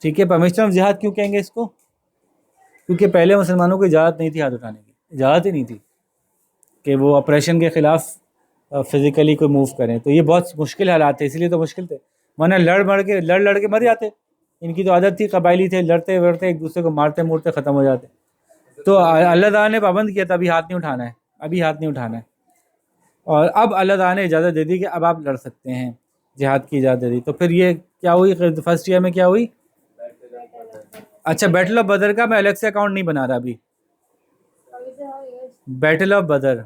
Speaker 1: ठीक है, परमिशन ऑफ जिहाद क्यों कहेंगे इसको? क्योंकि पहले मुसलमानों को इजाज़त नहीं थी हाथ उठाने की, इजाज़त ही नहीं थी कि वो ऑपरेशन के ख़िलाफ़ फिज़िकली कोई मूव करें। तो ये बहुत मुश्किल हालात थे, इसलिए तो मुश्किल थे, वरना लड़ लड़ के मर जाते। इनकी तो आदत थी, कबायली थे, लड़ते वड़ते एक दूसरे को मारते मुड़ते ख़त्म हो जाते। तो अल्लाह ताला ने पाबंद किया था, अभी हाथ नहीं उठाना है, अभी हाथ नहीं उठाना है। और अब अल्लाह ताला ने इजाज़त दे दी कि अब आप लड़ सकते हैं, जिहाद की इजाज़त दे दी। तो फिर ये क्या हुई, फर्स्ट ईयर में क्या हुई? अच्छा, बैटल ऑफ बदर का मैं अलग से अकाउंट नहीं बना रहा अभी, बैटल ऑफ बदर।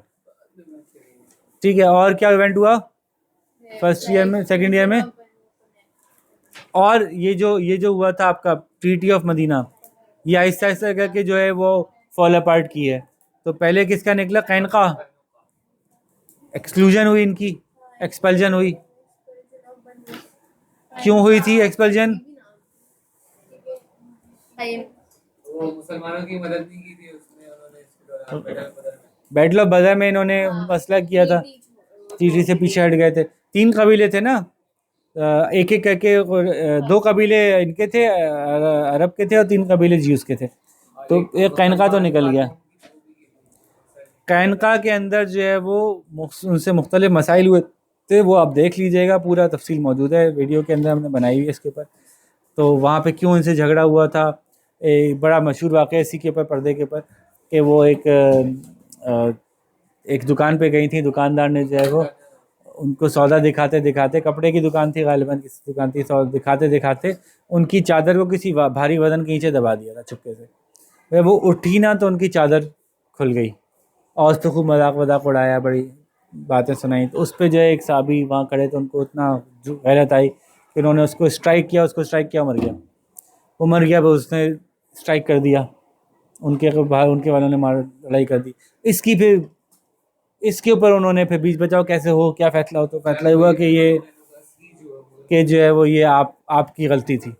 Speaker 1: ठीक है, और क्या इवेंट हुआ फर्स्ट ईयर में, सेकंड ईयर में? और ये जो हुआ था आपका ट्रीटी ऑफ मदीना, ये आहिस्ता आहिस्ता करके जो है वो फॉल अपार्ट की है। तो पहले किसका निकला? कैनका, एक्सक्लूजन हुई इनकी, एक्सपल्जन हुई। क्यों हुई थी एक्सपल्जन?
Speaker 2: वो
Speaker 4: मुसलमानों की मदद नहीं की थी उसमें, उन्होंने इसके दौरान
Speaker 1: बैटल ऑफ बदर में इन्होंने मसला किया था, तीसरी से पीछे हट गए थे। 3 कबीले थे ना, एक एक करके 2 कबीले इनके थे, अरब के थे, और 3 कबीले ज्यूस के थे। तो एक कैनका तो निकल गया। कैनका के अंदर जो है वो उनसे मुख्तलिफ मसाइल हुए थे, वो आप देख लीजिएगा, पूरा तफसील मौजूद है वीडियो के अंदर, हमने बनाई हुई है इसके ऊपर। तो वहाँ पे क्यों इनसे झगड़ा हुआ था, एक बड़ा मशहूर वाक़या इसी के ऊपर, पर्दे के ऊपर, कि वो एक दुकान पे गई थी, दुकानदार ने जो है वो उनको सौदा दिखाते दिखाते, कपड़े की दुकान थी गालिबन, किसी दुकान थी, सौदा दिखाते दिखाते उनकी चादर को किसी भारी वजन के नीचे दबा दिया था चुपके से। वे वो उठी ना तो उनकी चादर खुल गई, और उस पर खूब मजाक वजाक उड़ाया, बड़ी बातें सुनाई। तो उस पर जो है एक साहबी वहाँ खड़े थे, उनको इतना गैरत आई कि उन्होंने उसको स्ट्राइक किया, मर गया। वो मर गया, वो उसने स्ट्राइक कर दिया, उनके वालों ने मार लड़ाई कर दी। इसके ऊपर उन्होंने फिर बीच बचाव कैसे हो, क्या फ़ैसला हो, तो फैसला हुआ कि जो है वो ये आपकी गलती थी,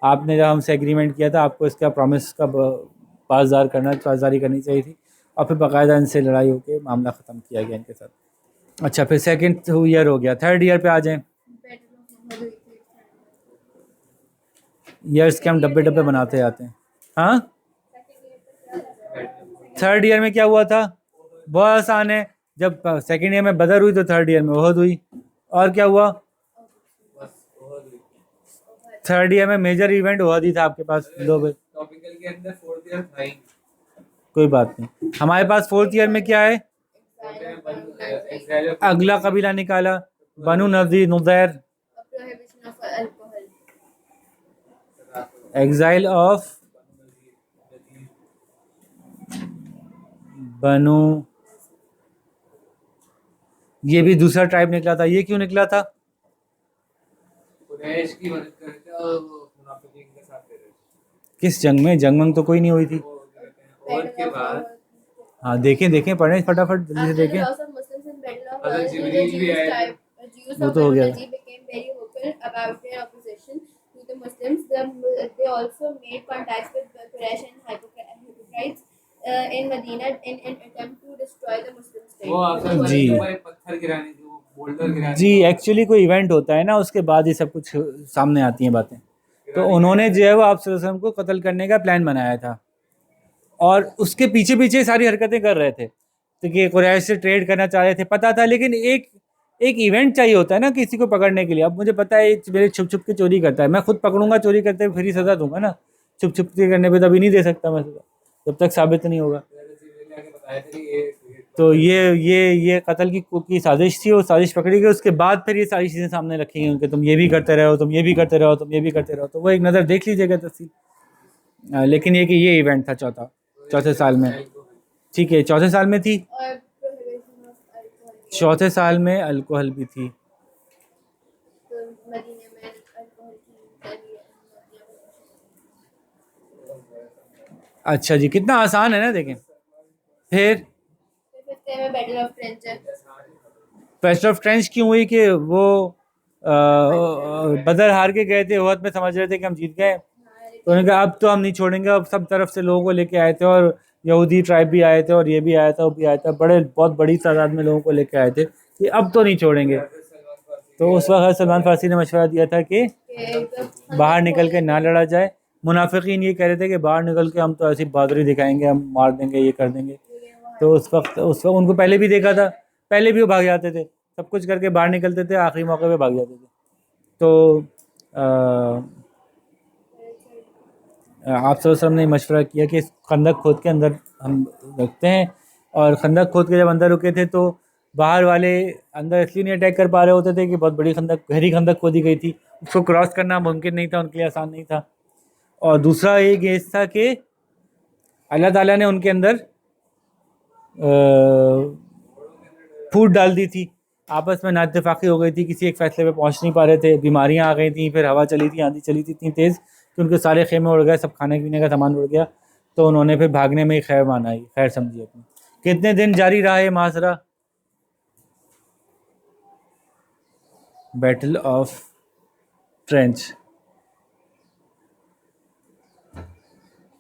Speaker 1: आपने जब हमसे एग्रीमेंट किया था आपको इसका प्रॉमिस का पासदारी करनी चाहिए थी। और फिर बाकायदा इनसे लड़ाई होकर मामला ख़त्म किया गया इनके साथ। अच्छा, फिर सेकंड ईयर हो गया, थर्ड ईयर पे आ जाएं। ईयर्स के हम डब्बे डब्बे बनाते जाते हैं। हाँ, थर्ड ईयर में क्या हुआ था? बहुत आसान है, जब सेकंड ईयर में बदर हुई तो थर्ड ईयर में ओहद हुई। और क्या हुआ? थर्ड ईयर में मेजर इवेंट ओहद ही था आपके पास।
Speaker 4: टॉपिकल के अंदर फोर्थ ईयर था ही,
Speaker 1: कोई बात नहीं, हमारे पास फोर्थ ईयर में क्या है? अगला कबीला निकाला, बनु नुदैर, एग्जाइल ऑफ बनु, ये भी दूसरा ट्राइब निकला था। ये क्यों निकला था?
Speaker 4: कुरैश की मदद करते और मुनाफिकीन के साथ थे।
Speaker 1: किस जंग में तो कोई नहीं हुई थी।
Speaker 4: और के बाद
Speaker 1: हाँ देखें पढ़ें फटाफट जल्दी से
Speaker 2: After the
Speaker 1: देखें।
Speaker 2: loss of Muslims in Battle of
Speaker 4: Hazrat
Speaker 2: Uhud, the
Speaker 4: Jibreel भी
Speaker 2: Jews
Speaker 4: आए थे।
Speaker 2: type Jews
Speaker 1: वो
Speaker 2: of
Speaker 1: तो हो
Speaker 2: Banu
Speaker 1: गया।
Speaker 2: Najib became very vocal about their opposition to the Muslims. They also made contacts with the Quraysh and hypocrites in Medina in an attempt to destroy the Muslim state.
Speaker 4: वो आपसे
Speaker 1: जी।
Speaker 4: ऊपर एक पत्थर गिराने की, वो बोल्डर गिराने
Speaker 1: जी
Speaker 4: की।
Speaker 1: एक्चुअली कोई इवेंट होता है ना, उसके बाद ये सब कुछ सामने आती हैं बातें। तो उन्होंने जो है वो आप सल्लल्लाहु अलैहि वसल्लम को कत्ल करने का प्लान बनाया था और उसके पीछे पीछे सारी हरकतें कर रहे थे, तो कि कुरैश से ट्रेड करना चाह रहे थे, पता था। लेकिन एक एक इवेंट चाहिए होता है ना किसी को पकड़ने के लिए। अब मुझे पता है मेरे छुप छुप के चोरी करता है, मैं खुद पकड़ूंगा चोरी करते हुए फिर ही सज़ा दूंगा ना। छुप छुप के करने पे तभी नहीं दे सकता मैं सज़ा, जब तक साबित नहीं होगा।
Speaker 4: बताया था कि ये
Speaker 1: तो ये कत्ल की साजिश थी, और साजिश पकड़ी गई। उसके बाद फिर ये सारी चीज़ें सामने रखी गई उनके, तुम ये भी करते रहो, तुम ये भी करते रहो, तुम ये भी करते रहो। तो वो एक नज़र देख लीजिएगा तफसील। लेकिन ये कि ये इवेंट था चौथे साल में। ठीक है, चौथे साल में थी,
Speaker 2: और prohibition of alcohol.
Speaker 1: चौथे साल में अल्कोहल भी थी।
Speaker 2: तो मदीने में अल्कोहल की तभी
Speaker 1: अच्छा जी, कितना आसान है ना, देखें। फिर
Speaker 2: फिफ्थ में बैटल ऑफ ट्रेंच है।
Speaker 1: फेस्ट ऑफ ट्रेंच क्यों हुई कि वो बदर हार के गए थे, वक्त में समझ रहे थे कि हम जीत गए, तो उन्होंने कहा अब तो हम नहीं छोड़ेंगे। अब सब तरफ से लोगों को लेके आए थे, और यहूदी ट्राइब भी आए थे, और ये भी आया था, वो भी आया था, बहुत बड़ी तादाद में लोगों को लेके आए थे कि अब तो नहीं छोड़ेंगे। तो उस वक्त सलमान फारसी ने मशवरा दिया था कि बाहर निकल के ना लड़ा जाए। मुनाफिकीन ये कह रहे थे कि बाहर निकल के हम तो ऐसी बहादुरी दिखाएंगे, हम मार देंगे, ये कर देंगे। तो उस वक्त उनको पहले भी देखा था, पहले भी वो भाग जाते थे, सब कुछ करके बाहर निकलते थे, आखिरी मौके पे भाग जाते थे। तो आप सब ने मशवरा किया कि खंदक खोद के अंदर हम रखते हैं, और खंदक खोद के जब अंदर रुके थे तो बाहर वाले अंदर इसलिए नहीं अटैक कर पा रहे होते थे कि बहुत बड़ी गहरी खंदक खोदी गई थी, उसको क्रॉस करना मुमकिन नहीं था, उनके लिए आसान नहीं था। और दूसरा ये केस था कि अल्लाह ताला ने उनके अंदर फूट डाल दी थी, आपस में नाइत्तेफाकी हो गई थी, किसी एक फैसले पे पहुंच नहीं पा रहे थे, बीमारियां आ गई थी, फिर हवा चली थी, आंधी चली थी इतनी तेज़ कि उनके सारे खेमे उड़ गए, सब खाने पीने का सामान उड़ गया। तो उन्होंने फिर भागने में ही खैर समझी अपनी। कितने दिन जारी रहा ये मासरा? Battle of trench.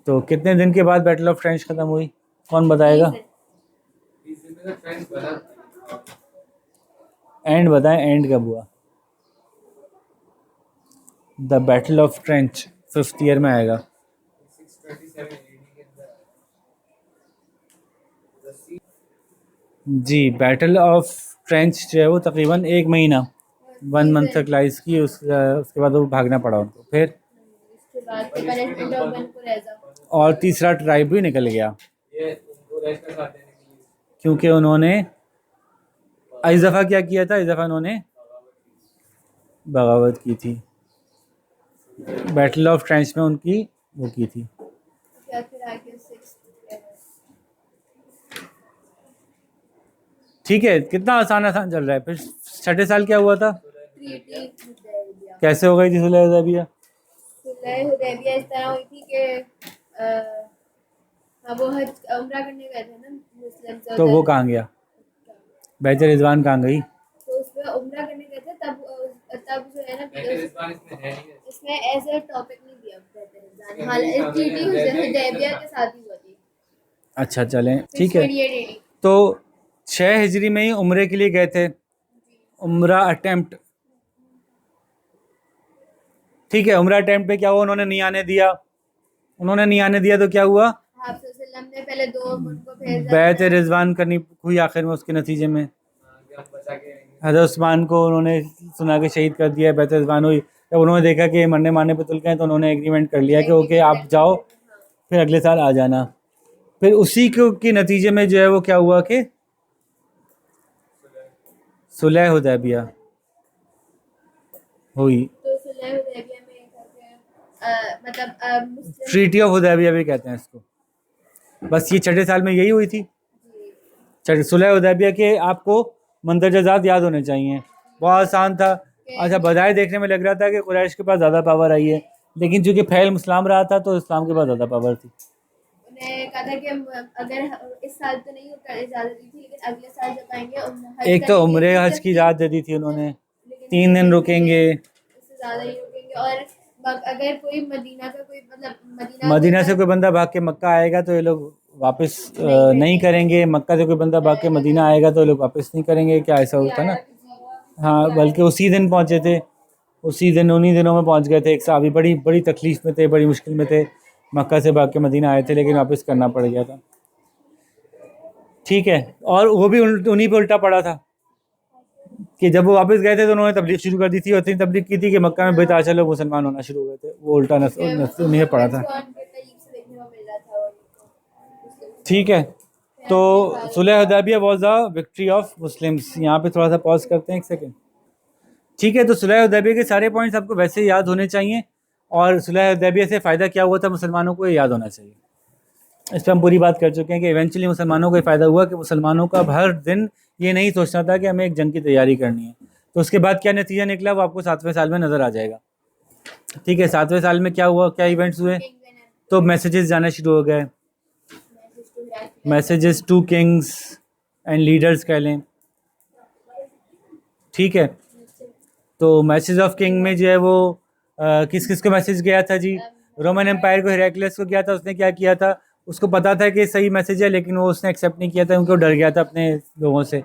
Speaker 1: तो कितने दिन के बाद बैटल ऑफ ट्रेंच ख़त्म हुई, कौन बताएगा? एंड बताएं, एंड कब हुआ? The battle of trench 5th year में आएगा। जी, बैटल ऑफ ट्रेंच जो है वो तकरीबन 1 महीना 1 मंथ तक लाइस की, उसके बाद वो भागना पड़ा उनको। फिर
Speaker 2: उसके बाद punishment of Banu Qurayza.
Speaker 1: और तीसरा ट्राइब भी निकल गया, क्योंकि उन्होंने इस दफ़ा क्या किया था, इस दफ़ा उन्होंने बगावत की थी। बैटल ऑफ ट्रेंच में उनकी वो की थी।
Speaker 2: क्या फिर आगे 6th
Speaker 1: ठीक है, कितना आसान चल रहा है। फिर छठे साल क्या हुआ था,
Speaker 2: ट्रीटी हुदैबिया.
Speaker 1: कैसे हो गई थी सुलह हुदैबिया?
Speaker 2: सुलह हुदैबिया इस तरह हुई थी कि वो हज उम्रा करने गए थे ना मुस्लिम,
Speaker 1: तो वो कहाँ गया, बैत रिजवान कहाँ गई?
Speaker 2: तो उसमें उम्रा करने गए थे, तब जो है ना इसमें एज ए टॉपिक नहीं दिया बेहतर हाल ट्रीटी हुदैबिया के साथ ही हुआ थी।
Speaker 1: अच्छा चलें, ठीक है।
Speaker 2: 628 AD.
Speaker 1: तो 6 हिजरी में ही उम्रे के लिए गए थे, उम्रा अटेम्प्ट। ठीक है, उम्रा अटेम्प्ट पे क्या हुआ, उन्होंने नहीं आने दिया तो क्या हुआ,
Speaker 2: आप सल्लल्लाहु ने पहले 2 उनको भेजा,
Speaker 1: बैत रिजवान करनी हुई आखिर में। उसके नतीजे में हज़रत उस्मान को उन्होंने सुना के शहीद कर दिया, बैत रिजवान हुई। जब उन्होंने देखा कि मरने मारने पे तुल गए तो उन्होंने एग्रीमेंट कर लिया कि ओके आप जाओ, फिर अगले साल आ जाना। फिर उसी के नतीजे में जो है वो क्या हुआ कि सुलह हुदैबिया हुई।
Speaker 2: तो सुलह हुदैबिया में मतलब मुस्लिम
Speaker 1: ट्रीटी ऑफ हुदैबिया भी कहते हैं इसको। बस ये छठे साल में यही हुई थी, सुलह हुदैबिया के। आपको मंदरजात याद होने चाहिए, बहुत आसान था। अच्छा, बजाय देखने में लग रहा था कि कुरैश के पास ज़्यादा पावर आई है, लेकिन चूँकि फैल इस्लाम रहा था तो इस्लाम के पास ज़्यादा पावर थी।
Speaker 2: उन्हें कहा था कि अगर इस साल तो नहीं इजाज़त दी थी, लेकिन अगले साल जब आएंगे हज
Speaker 1: एक तो उम्रे
Speaker 2: करेंगे,
Speaker 1: हज की इजाज़त दे दी थी उन्होंने,
Speaker 2: लेकिन
Speaker 1: 3 दिन रुकेंगे,
Speaker 2: इससे ज़्यादा ही रुकेंगे। और अगर कोई मदीना का कोई मतलब
Speaker 1: मदीना से कोई बंदा भाग के मक्का आएगा तो ये लोग वापस नहीं करेंगे, मक्का से कोई बंदा भाग के मदीना आएगा तो ये लोग वापस नहीं करेंगे। क्या ऐसा होता ना? हाँ, बल्कि उसी दिन पहुँचे थे, उसी दिन उन्हीं दिनों में पहुँच गए थे। एक सहाबी बड़ी बड़ी तकलीफ़ में थे, बड़ी मुश्किल में थे, मक्का से भाग के मदीना आए थे, लेकिन वापस करना पड़ गया था। ठीक है, और वो भी उन्हीं पे उल्टा पड़ा था कि जब वो वापस गए थे तो उन्होंने तबलीग शुरू कर दी थी, और इतनी तबलीग की थी कि मक्का में बेताशा लोग मुसलमान होना शुरू हो गए थे। वो उल्टा उन्हीं पे पड़ा था। ठीक है, तो Sulh Hudaybiya was the victory of Muslims. यहाँ पे थोड़ा सा पॉज करते हैं 1 सेकेंड। ठीक है, तो सुलह हुदैबिया के सारे पॉइंट्स आपको वैसे ही याद होने चाहिए, और सुलह हुदैबिया से फ़ायदा क्या हुआ था मुसलमानों को, ये याद होना चाहिए। इस पर हम पूरी बात कर चुके हैं कि इवेंचुअली मुसलमानों को फ़ायदा हुआ कि मुसलमानों का अब हर दिन ये नहीं सोचना था कि हमें एक जंग की तैयारी करनी है। तो उसके बाद क्या नतीजा निकला वो आपको 7वें साल में नज़र आ जाएगा। ठीक है, 7वें साल में क्या हुआ, क्या इवेंट्स हुए? तो मैसेजेस जाना शुरू हो गए, messages to kings and leaders कह लें। ठीक है, तो मैसेज ऑफ किंग में जो है वो किस किस को मैसेज गया था जी? रोमन एम्पायर को, हेराक्लियस को गया था। उसने क्या किया था? उसको पता था कि सही मैसेज है, लेकिन वो उसने एक्सेप्ट नहीं किया था, उनको डर गया था अपने लोगों से।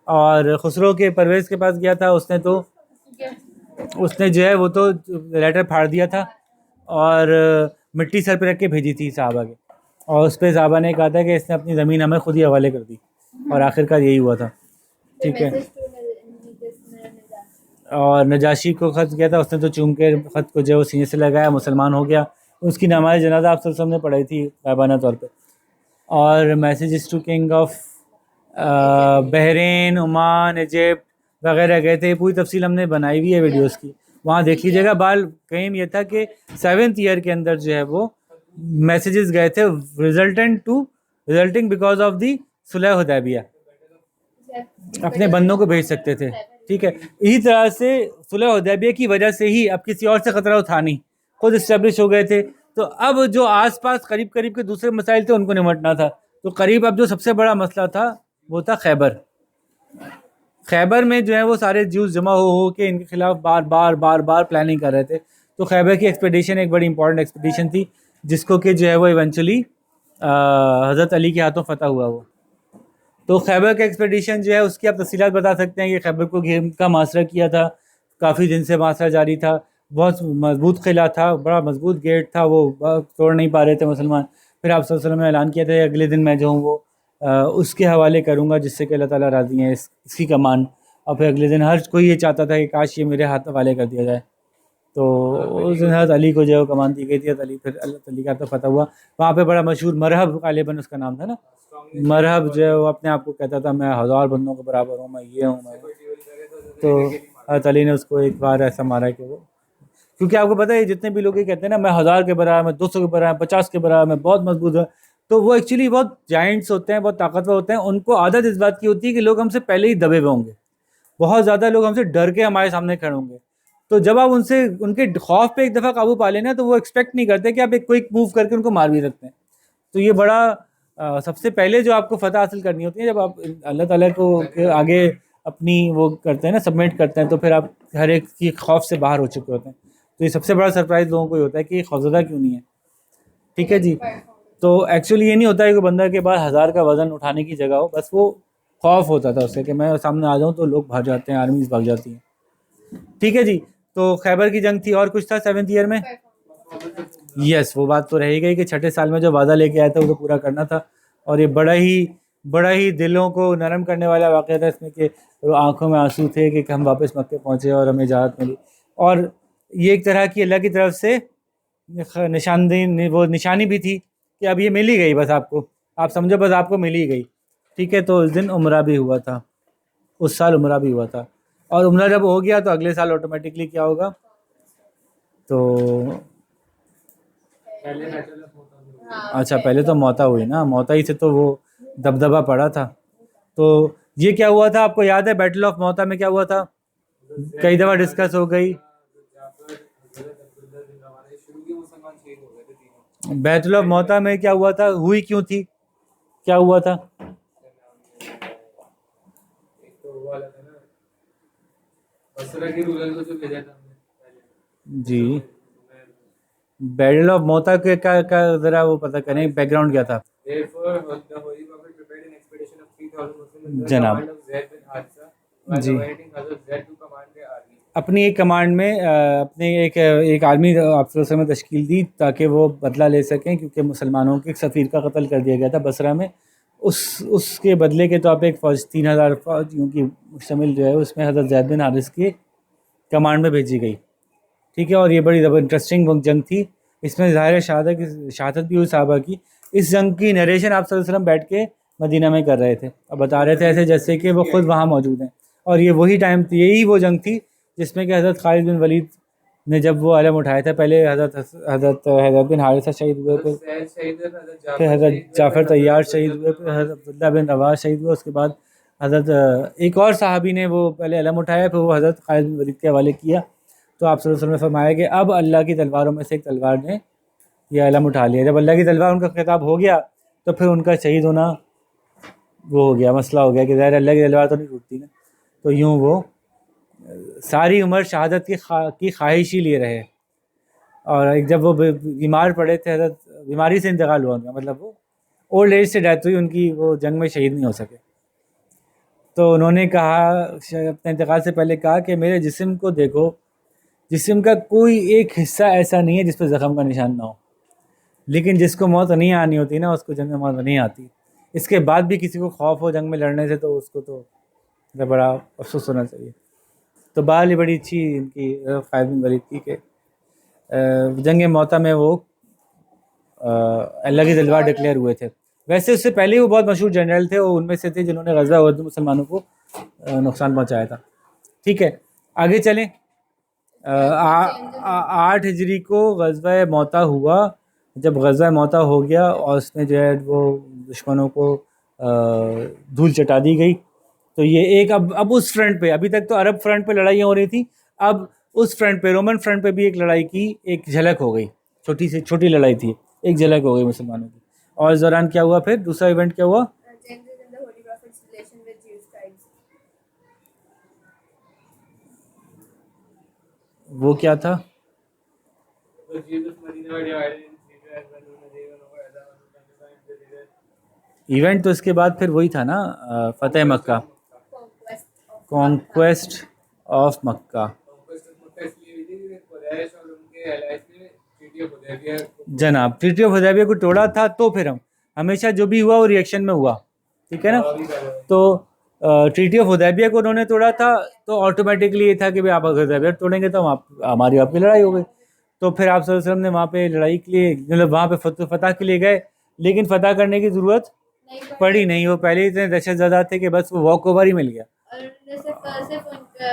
Speaker 1: और खुसरो के परवेज़ के पास गया था, उसने जो है वो तो लेटर फाड़ दिया था और मिट्टी सर पे रख के भेजी थी साहबा के, और उस पर साहबा ने कहा था कि इसने अपनी ज़मीन हमें खुद ही हवाले कर दी, और आखिरकार यही हुआ था। ठीक है, और नजाशी को ख़त किया था, उसने तो चूम के ख़त को जो है वो सीने से लगाया, मुसलमान हो गया। उसकी नमाज़ जनाजा आप सब ने पढ़ाई थी गायबाना तौर पे। और message to king of Bahrain, Oman, Egypt वगैरह गए थे। पूरी तफसील हमने बनाई हुई है वीडियोस की, वहाँ देख लीजिएगा। बाल कहीं ये था कि 7th ईयर के अंदर जो है वो मैसेजेस गए थे रिजल्टिंग बिकॉज ऑफ दी सुलह हुदैबिया, अपने बंदों को भेज सकते थे। ठीक है, इसी तरह से सुलह हुदैबिया की वजह से ही अब किसी और से ख़तरा उठा नहीं, खुद इस्टेब्लिश हो गए थे। तो अब जो आसपास करीब करीब के दूसरे मसाइल थे उनको निमटना था। तो करीब अब जो सबसे बड़ा मसला था वो था खैबर में जो है वो सारे ज्यूस जमा हो के इनके खिलाफ बार बार प्लानिंग कर रहे थे। तो खैबर की एक्सपेडिशन एक बड़ी इंपॉर्टेंट एक्सपेडिशन थी, जिसको कि जो है वो इवेंचुअली हज़रत अली के हाथों फतह हुआ वो। तो खैबर का एक्सपेडिशन जो है उसकी आप तफसीलात बता सकते हैं कि खैबर को घेर का मासरा किया था, काफ़ी दिन से मासरा जारी था, बहुत मजबूत किला था, बड़ा मजबूत गेट था, वो तोड़ नहीं पा रहे थे मुसलमान। फिर आप सल्लल्लाहु अलैहि वसल्लम ने ऐलान किया था अगले दिन मैं जो हूँ वो उसके हवाले करूँगा जिससे कि अल्लाह ताला राज़ी हैं, इसकी कमान। और फिर अगले दिन हर कोई ये चाहता था कि काश ये मेरे हाथ हवाले कर दिया जाए। तो उस दिन हज़रत अली को जो है कमान दी गई थी। हज़रत अली, फिर अल्लाह अली का तो फतह हुआ। वहाँ पे बड़ा मशहूर मरहब गालिबन उसका नाम था ना, मरहब जो है वो अपने आप को कहता था मैं 1000 बंदों के बराबर हूँ, मैं ये हूँ मैं। तो हज़रत अली ने उसको एक बार ऐसा मारा कि वो, क्योंकि आपको पता है जितने भी लोग ये कहते हैं ना मैं 1000 के बराबर, मैं 200 के बराबर, 50 के बराबर, मैं बहुत मजबूत हूँ, तो वो एक्चुअली बहुत जाइंट्स होते हैं, बहुत ताकतवर होते हैं। उनको आदत इस बात की होती है कि लोग हमसे पहले ही दबे हुए होंगे, बहुत ज़्यादा लोग हमसे डर के हमारे सामने खड़े होंगे। तो जब आप उनसे उनके खौफ पे एक दफ़ा काबू पा लेना तो वो एक्सपेक्ट नहीं करते कि आप एक क्विक मूव करके उनको मार भी सकते हैं। तो ये बड़ा सबसे पहले जो आपको फ़तह हासिल करनी होती है जब आप अल्लाह ताला को के आगे अपनी वो करते हैं ना, सबमिट करते हैं, तो फिर आप हर एक की खौफ से बाहर हो चुके होते हैं। तो ये सबसे बड़ा सरप्राइज़ लोगों को ही होता है कि खौफज़दा क्यों नहीं है। ठीक है जी, तो एक्चुअली ये नहीं होता है कि बंदा के पास 1000 का वज़न उठाने की जगह हो, बस वो खौफ होता था उससे कि मैं सामने आ जाऊँ तो लोग भाग जाते हैं, आर्मीज़ भाग जाती हैं। ठीक है जी, तो खैबर की जंग थी। और कुछ था 7th ईयर में? यस, वो बात तो रह ही गई कि छठे साल में जो वादा लेके आया था वो तो पूरा करना था। और ये बड़ा ही दिलों को नरम करने वाला वाक़या था इसमें कि आंखों में आंसू थे कि हम वापस मक्के पहुँचे और हमें इजाज़त मिली। और ये एक तरह की अल्लाह की तरफ से निशानी भी थी कि अब ये मिल ही गई, बस आपको, आप समझो बस आपको मिल ही गई। ठीक है, तो उस दिन उम्रा भी हुआ था, उस साल उम्रा भी हुआ था। और उम्रा जब हो गया तो अगले साल ऑटोमेटिकली क्या होगा, तो अच्छा पहले तो मौता हुई ना, मौता ही से तो वो दबदबा पड़ा था। तो ये क्या हुआ था आपको याद है? बैटल ऑफ मौता में क्या हुआ था? कई दफ़ा डिस्कस हो गई। बैतुल ऑफ मौता में क्या हुआ था, हुई क्यों थी, क्या हुआ था?
Speaker 4: एक तो वो वाला था ना, बसरा के रूलर को जो भेजा था हमने पहले।
Speaker 1: जी,
Speaker 4: मैं-
Speaker 1: बैटल ऑफ मौता के का जरा वो पता करें, बैकग्राउंड क्या था?
Speaker 4: Therefore, the Holy Prophet prepared an expedition of 3,000 Muslims under the
Speaker 1: जनाब
Speaker 4: command of Zayd bin Haritha, while
Speaker 1: ji,
Speaker 4: awaiting Hazrat Zayd to command their army.
Speaker 1: अपनी एक कमांड में अपने एक आर्मी अफसर में तश्कील दी ताकि वो बदला ले सकें, क्योंकि मुसलमानों के एक सफ़ीर का कत्ल कर दिया गया था बसरा में। उसके बदले के तौर पे एक फ़ौज 3000 फ़ौजियों की मुश्तमिल जो है उसमें हज़रत ज़ैद बिन हारिस की कमांड में भेजी गई। ठीक है, और ये बड़ी इंटरेस्टिंग जंग थी। इसमें ज़ाहिर शहादत भी हुई सहाबा की। इस जंग की नरेशन आप सल्लल्लाहु अलैहि वसल्लम बैठ के मदीना में कर रहे थे और बता रहे थे ऐसे जैसे कि वो खुद वहाँ मौजूद हैं। और ये वही टाइम थी, यही वो जंग थी जिसमें कि हज़रत खालिद बिन वलीद ने जब वो अलम उठाया था, पहले हज़रत बिन हारिसा शहीद हुए,
Speaker 4: Hazrat Zayd शहीद हुए, Hazrat
Speaker 1: फिर
Speaker 4: Jafar
Speaker 1: हज़रत
Speaker 4: शहीद हुए,
Speaker 1: जाफ़र
Speaker 4: फिर
Speaker 1: तैयार
Speaker 4: Hazrat
Speaker 1: शहीद हुए, फिर हज़रत अब्दुल्ला बिन रवाह शहीद हुए। उसके बाद हज़रत एक और सहाबी ने वो पहले अलम उठाया, फिर वो हज़रत खालिद बिन वलीद के हवाले किया। तो आप सल्लल्लाहु अलैहि वसल्लम ने फरमाया कि अब अल्लाह की तलवारों में से एक तलवार ने ये अलम उठा लिया। जब अल्लाह की तलवार उनका खिताब हो गया तो फिर उनका शहीद होना वो हो गया, मसला हो गया कि ज़ाहिर अल्लाह की तलवार तो नहीं टूटती ना। तो यूँ वो सारी उम्र शहादत की ख्वाहिश ही लिए रहे। और एक जब वो बीमार पड़े थे, हज़रत बीमारी से इंतकाल हुआ उनका, मतलब वो ओल्ड एज से डेथ हुई उनकी, वो जंग में शहीद नहीं हो सके। तो उन्होंने कहा, अपने इंतकाल से पहले कहा कि मेरे जिस्म को देखो, जिस्म का कोई एक हिस्सा ऐसा नहीं है जिस पर ज़ख़म का निशान ना हो, लेकिन जिसको मौत नहीं आनी होती ना उसको जंग में मौत नहीं आती। इसके बाद भी किसी को खौफ हो जंग में लड़ने से तो उसको तो बड़ा अफसोस होना चाहिए। तो बाल बड़ी अच्छी इनकी खालिद बिन वलीद की कि जंग मौता में वो अल्लाह की तलवार डिक्लेयर हुए थे। वैसे उससे पहले ही वो बहुत मशहूर जनरल थे, वो उनमें से थे जिन्होंने गज़वा उहद में मुसलमानों को नुकसान पहुंचाया था। ठीक है, आगे चलें। 8 हिजरी को गज़वा मौता हुआ। जब गज़वा मौता हो गया और उसमें जो है वो दुश्मनों को धूल चटा दी गई। तो ये एक अब उस फ्रंट पे, अभी तक तो अरब फ्रंट पे लड़ाइयाँ हो रही थी, अब उस फ्रंट पे रोमन फ्रंट पे भी एक लड़ाई की एक झलक हो गई। छोटी से छोटी लड़ाई थी, एक झलक हो गई मुसलमानों की। और इस दौरान क्या हुआ, फिर दूसरा इवेंट क्या हुआ?
Speaker 2: Changes in the Holy Prophet's relation with Jewish tribes.
Speaker 1: वो क्या था?
Speaker 4: तो Jesus Medina were divided in three tribes, and known as Aven over Adam and Canada and the river.
Speaker 1: Event तो इसके बाद फिर वही था ना, फतेह मक्का,
Speaker 2: Conquest of
Speaker 1: conquest of
Speaker 2: Makkah.
Speaker 1: Mecca.
Speaker 4: Conquest of Makkah इसलिए हुई थी कि कुरैश और उनके allies ने Treaty of Hudaybiyah को
Speaker 1: जनाब ट्रीटी ऑफ हुदैबिया को तोड़ा था, तो फिर हम हमेशा जो भी हुआ वो रिएक्शन में हुआ, ठीक है ना।
Speaker 4: तबाही कर रहे हैं।
Speaker 1: तो ट्रीटी ऑफ हुदैबिया को उन्होंने तोड़ा था, तो ऑटोमेटिकली ये था कि भाई आप अगर हुदैबिया तोड़ेंगे तो हमारी आपकी लड़ाई हो गई। तो फिर आप सल्लल्लाहु अलैहि वसल्लम ने वहाँ पे लड़ाई के लिए, मतलब वहाँ पे फतह के लिए गए, लेकिन फतह करने की ज़रूरत
Speaker 2: नहीं
Speaker 1: पड़ी नहीं। वो पहले ही इतने दहशत ज़दा थे कि बस वो वॉक ओवर ही मिल गया।
Speaker 2: और उन्होंने सिर्फ उनका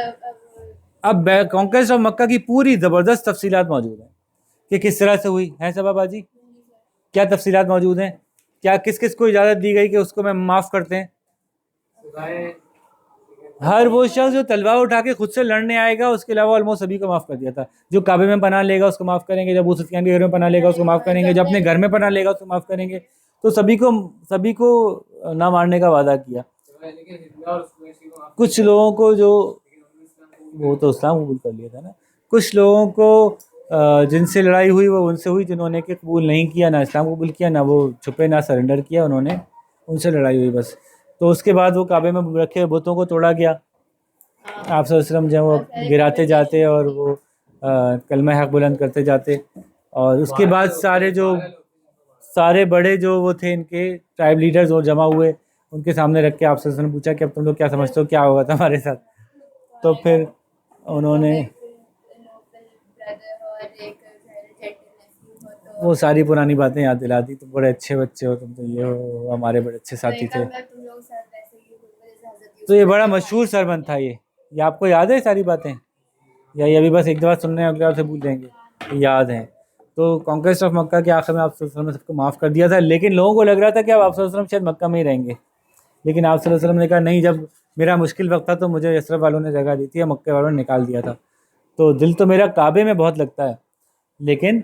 Speaker 1: अब कॉन्क्वेस्ट ऑफ मक्का की पूरी ज़बरदस्त तफसीलात मौजूद हैं कि किस तरह से हुई है। सबा बाजी क्या तफसीलात मौजूद हैं, क्या किस किस को इजाज़त दी गई कि उसको मैं माफ़ करते हैं।
Speaker 4: सुधाएं,
Speaker 1: हर वो शख्स जो तलवार उठा के खुद से लड़ने आएगा, उसके अलावा ऑलमोस्ट सभी को माफ़ कर दिया था। जो काबे में पनाह लेगा उसको माफ़ करेंगे, जब अबू सुफियान के घर में पनाह लेगा उसको माफ़ करेंगे, जो अपने घर में पनाह लेगा उसको माफ़ करेंगे। तो सभी को ना मारने का वादा किया।
Speaker 4: लेकिन हिंदा और कुरैशी को आप
Speaker 1: कुछ लोगों को जो,
Speaker 4: लेकिन उन्होंने इस्लाम को
Speaker 1: वो तो इस्लाम कबूल कर लिया था ना। कुछ लोगों को जिनसे लड़ाई हुई वो उनसे हुई जिन्होंने कि कबूल नहीं किया, ना इस्लाम कबूल किया, ना वो छुपे ना सरेंडर किया, उन्होंने उनसे लड़ाई हुई बस। तो उसके बाद वो काबे में रखे बुतों को तोड़ा गया। आप सल्लल्लाहु अलैहि वसल्लम जब वो गिराते जाते और वो कलमा हक बुलंद करते जाते, और उसके बाद सारे बड़े जो वो थे इनके ट्राइब लीडर्स वो जमा हुए, उनके सामने रख के आप सल्लल्लाहु अलैहि वसल्लम ने पूछा कि अब तुम लोग क्या समझते हो क्या होगा तुम्हारे साथ। तो फिर उन्होंने वो सारी पुरानी बातें याद दिला दी। तुम बड़े अच्छे बच्चे हो, तुम तो ये हो, हमारे बड़े अच्छे साथी थे। तो ये बड़ा मशहूर सरबंद था ये आपको याद है सारी बातें, या ये अभी बस एक दफ़ा सुनने अगले बार से भूल जाएंगे? याद हैं। तो कॉन्क्वेस्ट ऑफ मक्का के आखिर में आप सल्लल्लाहु अलैहि वसल्लम ने सबको माफ़ कर दिया था, लेकिन लोगों को लग रहा था कि अब आप सल्लल्लाहु अलैहि वसल्लम शायद मक्का में ही रहेंगे। लेकिन आप सल्लल्लाहु अलैहि वसल्लम ने कहा नहीं, जब मेरा मुश्किल वक्त था तो मुझे यसरफ वालों ने जगह दी थी, मक्के वालों ने निकाल दिया था। तो दिल तो मेरा काबे में बहुत लगता है, लेकिन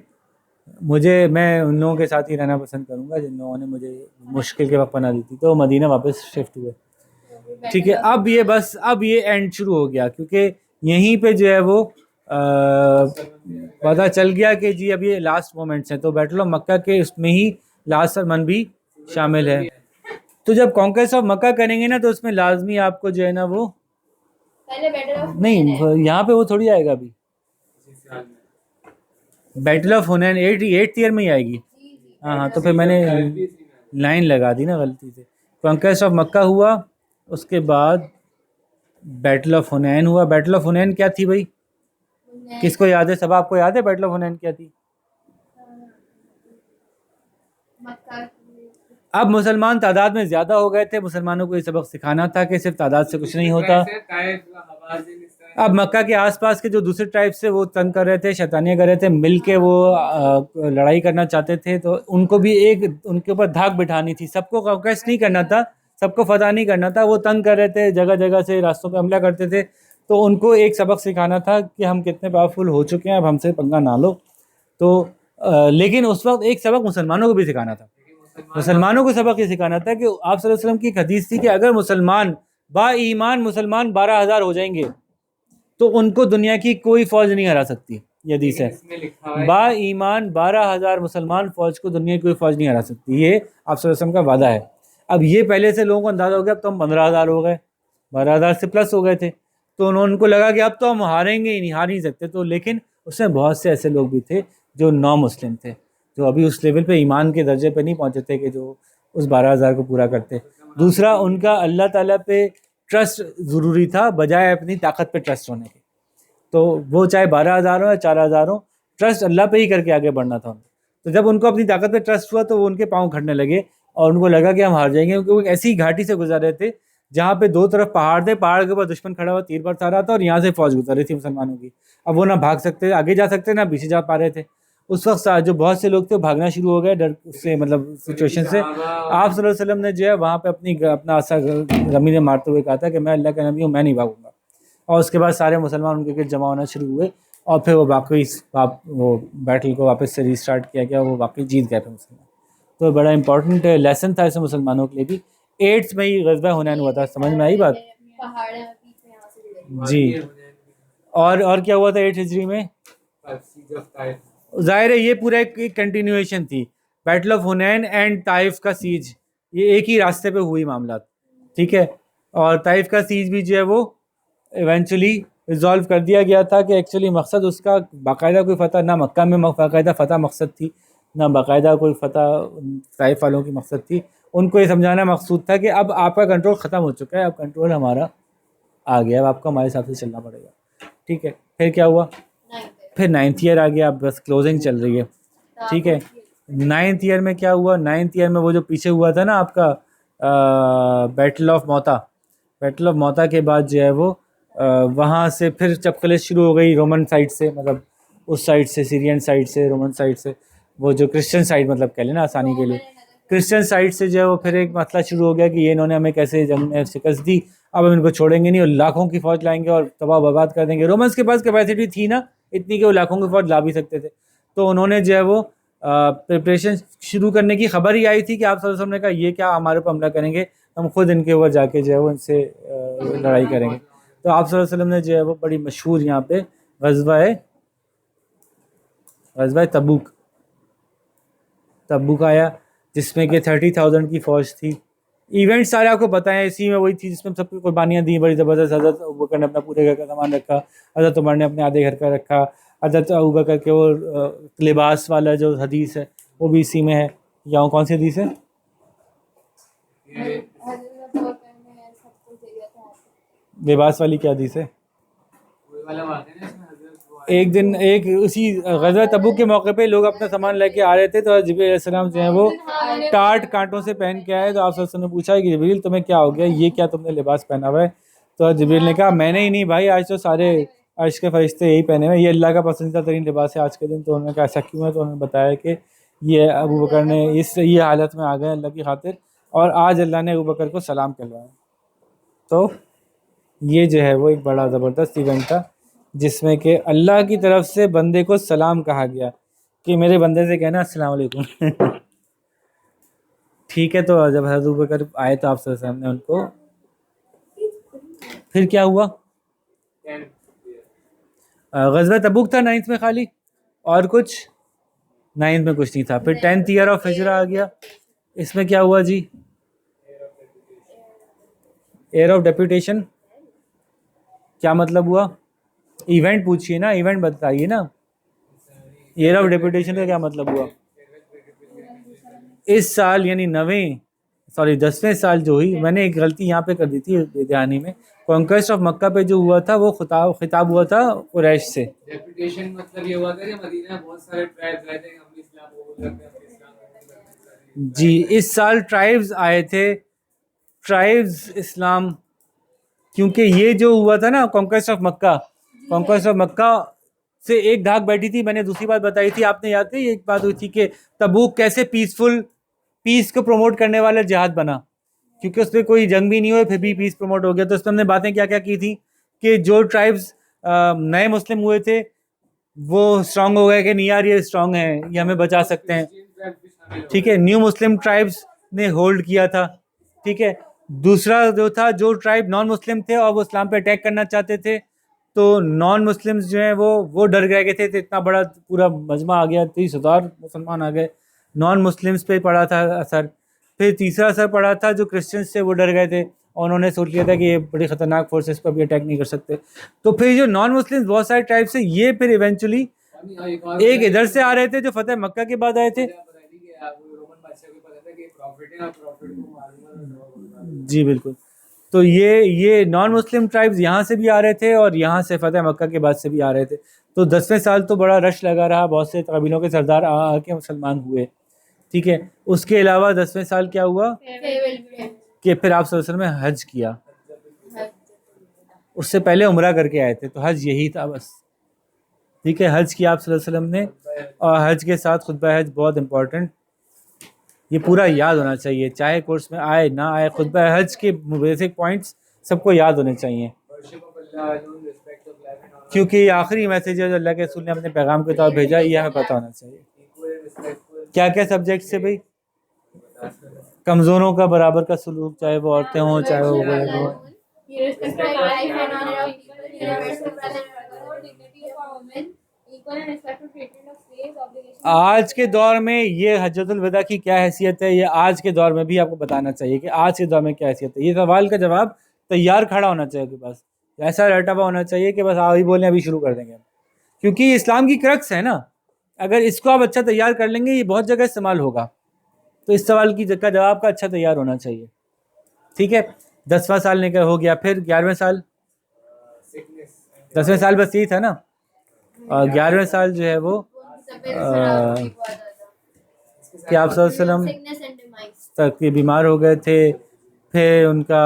Speaker 1: मैं उन लोगों के साथ ही रहना पसंद करूँगा जिन लोगों ने मुझे मुश्किल के वक्त पनाह दी थी, तो मदीना वापस शिफ्ट हुए। ठीक है, अब ये एंड शुरू हो गया, क्योंकि यहीं पे जो है वो पता चल गया कि जी अब ये लास्ट मोमेंट्स हैं, तो बैटल ऑफ मक्का के उसमें ही लास्ट सरमन भी शामिल है। तो जब कॉन्क्वेस्ट ऑफ मक्का करेंगे ना, तो उसमें लाजमी आपको जो है ना वो
Speaker 2: पहले बैटल ऑफ
Speaker 1: नहीं, यहाँ पे वो थोड़ी आएगा अभी, बैटल ऑफ हुनैन 8th ईयर में ही आएगी। हाँ, तो फिर मैंने लाइन लगा दी ना गलती से। कॉन्क्वेस्ट ऑफ मक्का हुआ, उसके बाद बैटल ऑफ हुनैन हुआ। बैटल ऑफ हुनैन क्या थी भाई, किसको याद है? सब आपको याद है बैटल ऑफ हुनैन क्या थी?
Speaker 2: मक्का
Speaker 1: अब मुसलमान तादाद में ज़्यादा हो गए थे, मुसलमानों को ये सबक सिखाना था कि सिर्फ तादाद से कुछ नहीं होता। अब मक्का के आसपास के जो दूसरे ट्राइब से वो तंग कर रहे थे, शैतानियाँ कर रहे थे, मिल के वो लड़ाई करना चाहते थे, तो उनको भी एक उनके ऊपर धाक बिठानी थी। सबको कॉन्क्वेस्ट नहीं करना था, सबको फतह नहीं करना था, वो तंग कर रहे थे, जगह जगह से रास्तों पे हमला करते थे, तो उनको एक सबक सिखाना था कि हम कितने पावरफुल हो चुके हैं, अब हमसे पंगा ना लो। तो लेकिन उस वक्त एक सबक मुसलमानों को भी सिखाना था। मुसलमानों को सबक ये सिखाना था कि आप सल्लल्लाहु अलैहि वसल्लम की एक हदीस थी कि अगर मुसलमान ईमान मुसलमान 12,000 हो जाएंगे तो उनको दुनिया की कोई फौज नहीं हरा सकती। ये हदीस है, ईमान 12,000 मुसलमान फौज को दुनिया की कोई फौज नहीं हरा सकती। ये आप सल्लल्लाहु अलैहि वसल्लम का वादा है। अब ये पहले से लोगों को अंदाजा हो गया, अब तो हम 15,000 हो गए, 12,000 से प्लस हो गए थे, तो उनको लगा कि अब तो हम हारेंगे ही नहीं, हार नहीं सकते। तो लेकिन उसमें बहुत से ऐसे लोग भी थे जो नॉन मुस्लिम थे, जो अभी उस लेवल पे ईमान के दर्जे पे नहीं पहुंचे थे कि जो उस 12,000 को पूरा करते। दूसरा, उनका अल्लाह ताला पे ट्रस्ट ज़रूरी था बजाय अपनी ताकत पे ट्रस्ट होने के। तो वो चाहे 12,000 हो या 4,000 हो, ट्रस्ट अल्लाह पे ही करके आगे बढ़ना था उनको। तो जब उनको अपनी ताकत पे ट्रस्ट हुआ तो वो उनके पाँव खड़ने लगे और उनको लगा कि हम हार जाएंगे, क्योंकि वो एक ऐसी घाटी से गुजर रहे थे जहाँ पे दो तरफ पहाड़ थे, पहाड़ के ऊपर दुश्मन खड़ा हुआ तीर बरसा रहा था और यहाँ से फौज गुजर रही थी मुसलमानों की। अब वो ना भाग सकते, आगे जा सकते, ना पीछे जा पा रहे थे। उस वक्त जो बहुत से लोग थे भागना शुरू हो गए डर से, मतलब सिचुएशन से। आप सल्लल्लाहु अलैहि वसल्लम ने जो है वहाँ पे अपना आसा ज़मीन में मारते हुए कहा था कि मैं अल्लाह का नबी हूँ, मैं नहीं भागूंगा। और उसके बाद सारे मुसलमान उनके गिर्द जमा होना शुरू हुए और फिर वो वो बैटल को वापस से रीस्टार्ट किया गया, वो वाकई जीत गए थे मुसलमान। तो बड़ा इंपॉर्टेंट लेसन था ऐसे मुसलमानों के लिए भी। 8th में ही ग़ज़वा हुनैन हुआ था, समझ में आई बात?
Speaker 2: पहाड़ है बीच में, यहाँ से भी
Speaker 1: जी। और क्या हुआ था 8 हिजरी में? ज़ाहिर है ये पूरा एक कंटिन्यूएशन थी, बैटल ऑफ हुनैन एंड ताइफ का सीज, ये एक ही रास्ते पे हुई मामला। ठीक है, और ताइफ का सीज भी जो है वो इवेंचुअली रिजॉल्व कर दिया गया था कि एक्चुअली मकसद उसका बाकायदा कोई फ़तह ना मक्का में बाकायदा फ़तह मकसद थी, ना बाकायदा कोई फ़तह ताइफ वालों की मकसद थी। उनको ये समझाना मकसूद था कि अब आपका कंट्रोल ख़त्म हो चुका है, अब कंट्रोल हमारा आ गया, अब आपको हमारे हिसाब से चलना पड़ेगा। ठीक है, फिर क्या हुआ? फिर 9th ईयर आ गया, अब बस क्लोजिंग चल रही है। ठीक है, 9th ईयर में क्या हुआ? 9th ईयर में वो जो पीछे हुआ था ना आपका बैटल ऑफ मौता, बैटल ऑफ मौता के बाद जो है वो वहाँ से फिर चपकलेश शुरू हो गई रोमन साइड से, मतलब उस साइड से, सीरियन साइड से, रोमन साइड से, वो जो क्रिश्चियन साइड मतलब कह लेना आसानी के लिए, क्रिश्चियन साइड से जो है वो फिर एक मसला शुरू हो गया कि ये इन्होंने हमें कैसे जंग में शिकस्त दी, अब हम इनको छोड़ेंगे नहीं और लाखों की फ़ौज लाएंगे और तबाह बर्बाद कर देंगे। रोमन्स के पास कैपेसिटी थी ना इतनी कि वो लाखों की फ़ौज ला भी सकते थे। तो उन्होंने जो है वो प्रिपरेशन शुरू करने की खबर ही आई थी कि आप सल्लल्लाहु अलैहि वसल्लम ने कहा ये क्या हमारे ऊपर हमला करेंगे, हम खुद इनके ऊपर जाके जो है वो इनसे लड़ाई करेंगे। तो आप सल्लल्लाहु अलैहि वसल्लम ने जो है वो बड़ी मशहूर यहाँ पे ग़ज़वा तबूक आया, जिसमें कि 30,000 की फ़ौज थी। इवेंट सारे आपको पता है, इसी में वही थी जिसमें सबकी कुर्बानियाँ दी बड़ी ज़बरदस्त। हज़रत अबू बकर ने अपना पूरे घर का सामान रखा, हज़रत उमर ने अपने आधे घर का रखा, हज़रत अबू बकर के वो लिबास वाला जो हदीस है वो भी इसी में है। या कौन सी हदीस है? लिबास वाली क्या हदीस है? एक दिन उसी ग़ज़वा तबूक के मौके पे लोग अपना सामान लेके आ रहे थे, तो जिब्रील अलैहिस्सलाम जो है वो टाट कांटों से पहन के आए। तो आप सल्लल्लाहु अलैहि वसल्लम ने पूछा कि जिब्रील तुम्हें क्या हो गया, ये क्या तुमने लिबास पहना हुआ है? तो जिब्रील ने कहा मैंने ही नहीं भाई, आज तो सारे अर्श के फरिश्ते यही पहने हुए, ये अल्लाह का पसंदीदा तरीन लिबास है आज के दिन। तो उन्होंने कहा ऐसा क्यों है? तो उन्होंने बताया कि ये अबू बकर ने ये हालत में आ गए अल्लाह की खातिर, और आज अल्लाह ने अबू बकर को सलाम करवाया। तो ये जो है वो एक बड़ा ज़बरदस्त इवेंट था जिसमें कि अल्लाह की तरफ से बंदे को सलाम कहा गया। कि मेरे बंदे से कहना अस्सलाम वालेकुम। ठीक है, तो जब हज़रत अबू बकर आए तो आप सल्लल्लाहु अलैहि वसल्लम ने उनको, फिर क्या हुआ? ग़ज़वा तबूक था 9th में खाली, और कुछ 9th में कुछ नहीं था। फिर 10th ईयर ऑफ हिजरा आ गया, इसमें क्या हुआ जी? एयर ऑफ डेप्यूटेशन, क्या मतलब हुआ? इवेंट पूछिए ना, इवेंट बताइए ना। एयर ऑफ डेप्यूटेशन का क्या मतलब हुआ? इस साल यानी 10वें साल जो हुई, मैंने एक गलती यहाँ पे कर दी थी बेध्यानी में, कॉन्क्वेस्ट ऑफ मक्का पे जो हुआ था वो खिताब हुआ था कुरैश से।
Speaker 4: डेपुटेशन मतलब ये हुआ था कि मदीना में बहुत सारे ट्राइब्स आए थे कि हम इस्लाम कबूल करते हैं, हम इस्लाम कबूल करते हैं।
Speaker 1: जी, इस साल ट्राइब्स आए थे, ट्राइब्स इस्लाम, क्योंकि ये जो हुआ था ना कॉन्क्वेस्ट ऑफ मक्का से एक धाक बैठी थी। मैंने दूसरी बात बताई थी, आपने याद है, एक बात हुई थी कि तबूक कैसे पीस को प्रमोट करने वाला जिहाद बना, क्योंकि उसमें कोई जंग भी नहीं हुई, फिर भी पीस प्रमोट हो गया। तो उसमें हमने बातें क्या क्या की थी कि जो ट्राइब्स नए मुस्लिम हुए थे वो स्ट्रांग हो गए कि नहीं यार ये स्ट्रांग है, ये हमें बचा सकते हैं। ठीक है, न्यू मुस्लिम ट्राइब्स ने होल्ड किया था। ठीक है, दूसरा जो था, जो ट्राइब नॉन मुस्लिम थे और वो इस्लाम पे अटैक करना चाहते थे, तो नॉन मुस्लिम्स जो हैं वो डर गए थे। तो इतना बड़ा पूरा मजमा आ गया, 30,000 मुसलमान आ गए, नॉन मुस्लिम्स पे पड़ा था असर। फिर तीसरा असर पड़ा था जो क्रिश्चियंस थे, वो डर गए थे और उन्होंने सोच लिया था कि ये बड़ी ख़तरनाक फोर्सेस पर भी अटैक नहीं कर सकते। तो फिर जो नॉन मुस्लिम्स बहुत सारे ट्राइब्स है, ये फिर इवेंचुअली एक इधर से आ रहे थे जो फतेह मक्का के बाद आए थे। जी बिल्कुल, तो ये नॉन मुस्लिम ट्राइब्स यहाँ से भी आ रहे थे और यहाँ से फतेह मक्का के बाद से भी आ रहे थे। तो 10वें साल तो बड़ा रश लगा रहा, बहुत से कबीलों के सरदार आके मुसलमान हुए। ठीक है, उसके अलावा 10वें साल क्या हुआ कि फिर आप सल्लल्लाहु अलैहि वसल्लम ने हज किया। उससे पहले उम्रा करके आए थे, तो हज यही था बस। ठीक है, हज किया आप सल्लल्लाहु अलैहि वसल्लम ने, और हज के साथ खुतबा हज बहुत इंपॉर्टेंट, ये पूरा याद होना चाहिए, चाहे कोर्स में आए ना आए, खुतबा हज के बेसिक पॉइंट्स सबको याद होने चाहिए, क्योंकि आखिरी मैसेज है जो अल्लाह के रसूल ने अपने पैगाम के तौर भेजा, ये हमें पता होना चाहिए। क्या क्या सब्जेक्ट से भाई? कमज़ोरों का बराबर का सलूक, चाहे वो औरतें हों चाहे वो बड़े हों। आज के दौर में ये हज्जतुल विदा की क्या हैसियत है, ये आज के दौर में भी आपको बताना चाहिए कि आज के दौर में क्या हैसियत है। ये सवाल का जवाब तैयार खड़ा होना चाहिए आपके पास, ऐसा रटा हुआ होना चाहिए कि बस अभी बोलें अभी शुरू कर देंगे, क्योंकि ये इस्लाम की क्रक्स है ना। अगर इसको आप अच्छा तैयार कर लेंगे, ये बहुत जगह इस्तेमाल होगा। तो इस सवाल की का जवाब का अच्छा तैयार होना चाहिए। ठीक है, 10वां साल निकल हो गया, फिर 11वें साल, 10वें साल बस यही था ना, और 11वें साल जो है वो कि आप सल्लल्लाहु अलैहि वसल्लम तक ये बीमार हो गए थे, फिर उनका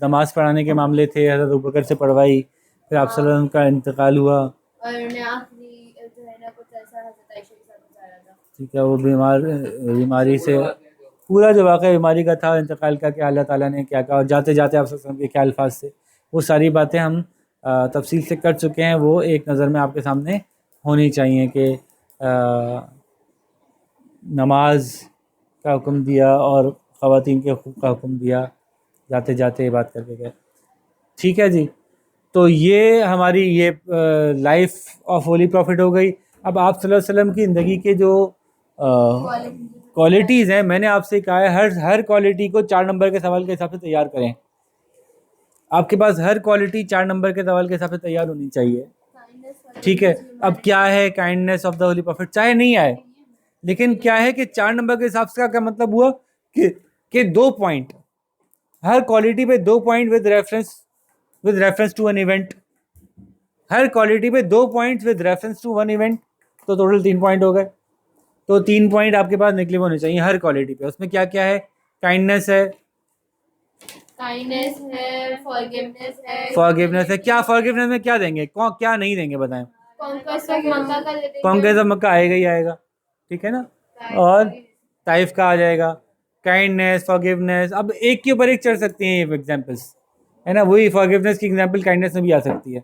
Speaker 1: नमाज पढ़ाने के मामले थे, हज़रत अबू बकर से पढ़वाई, फिर आप सल्लल्लाहु अलैहि वसल्लम का इंतकाल हुआ। ठीक है, वो बीमारी से पूरा जो वाक़या बीमारी का था, इंतकाल का, कि अल्लाह ताला ने क्या कहा, और जाते जाते आप सल्लल्लाहु अलैहि वसल्लम के क्या अल्फाज से, वो सारी बातें हम तफसील से कर चुके हैं। वो एक नज़र में आपके सामने होनी चाहिए कि नमाज का हुक्म दिया और ख़वातीन के हुकूक़ का हुक्म दिया, जाते जाते ये बात करके गए। ठीक है जी, तो ये हमारी ये लाइफ ऑफ होली प्रॉफिट हो गई। अब आप सल्लल्लाहु अलैहि वसल्लम की ज़िंदगी के जो क्वालिटीज़ हैं, मैंने आपसे कहा है हर क्वालिटी को 4 नंबर के सवाल के हिसाब से तैयार करें। आपके पास हर क्वालिटी 4 नंबर के सवाल के हिसाब से तैयार होनी चाहिए। ठीक है, अब क्या है kindness of the holy profit, चाहे नहीं आए, लेकिन क्या है कि 4 नंबर के हिसाब से क्या मतलब हुआ कि 2 पॉइंट, हर क्वालिटी पे 2 point with reference to an event, हर क्वालिटी पे 2 points with reference to 1 event, तो टोटल 3 पॉइंट हो गए। तो 3 पॉइंट आपके पास निकले होने चाहिए हर क्वालिटी पे। उसमें क्या क्या है? काइंडनेस है, फॉरगिवनेस है। क्या फॉरगिवनेस में क्या देंगे, क्या नहीं देंगे बताएं? कॉन्क्वेस्ट ऑफ मक्का आएगा ही आएगा, ठीक है ना, और ताइफ का आ जाएगा। काइंडनेस, फॉरगिवनेस, अब एक के ऊपर एक चढ़ सकती हैं ये एग्जांपल्स, है ना, वही फॉरगिवनेस की एग्जांपल काइंडनेस में भी आ सकती है।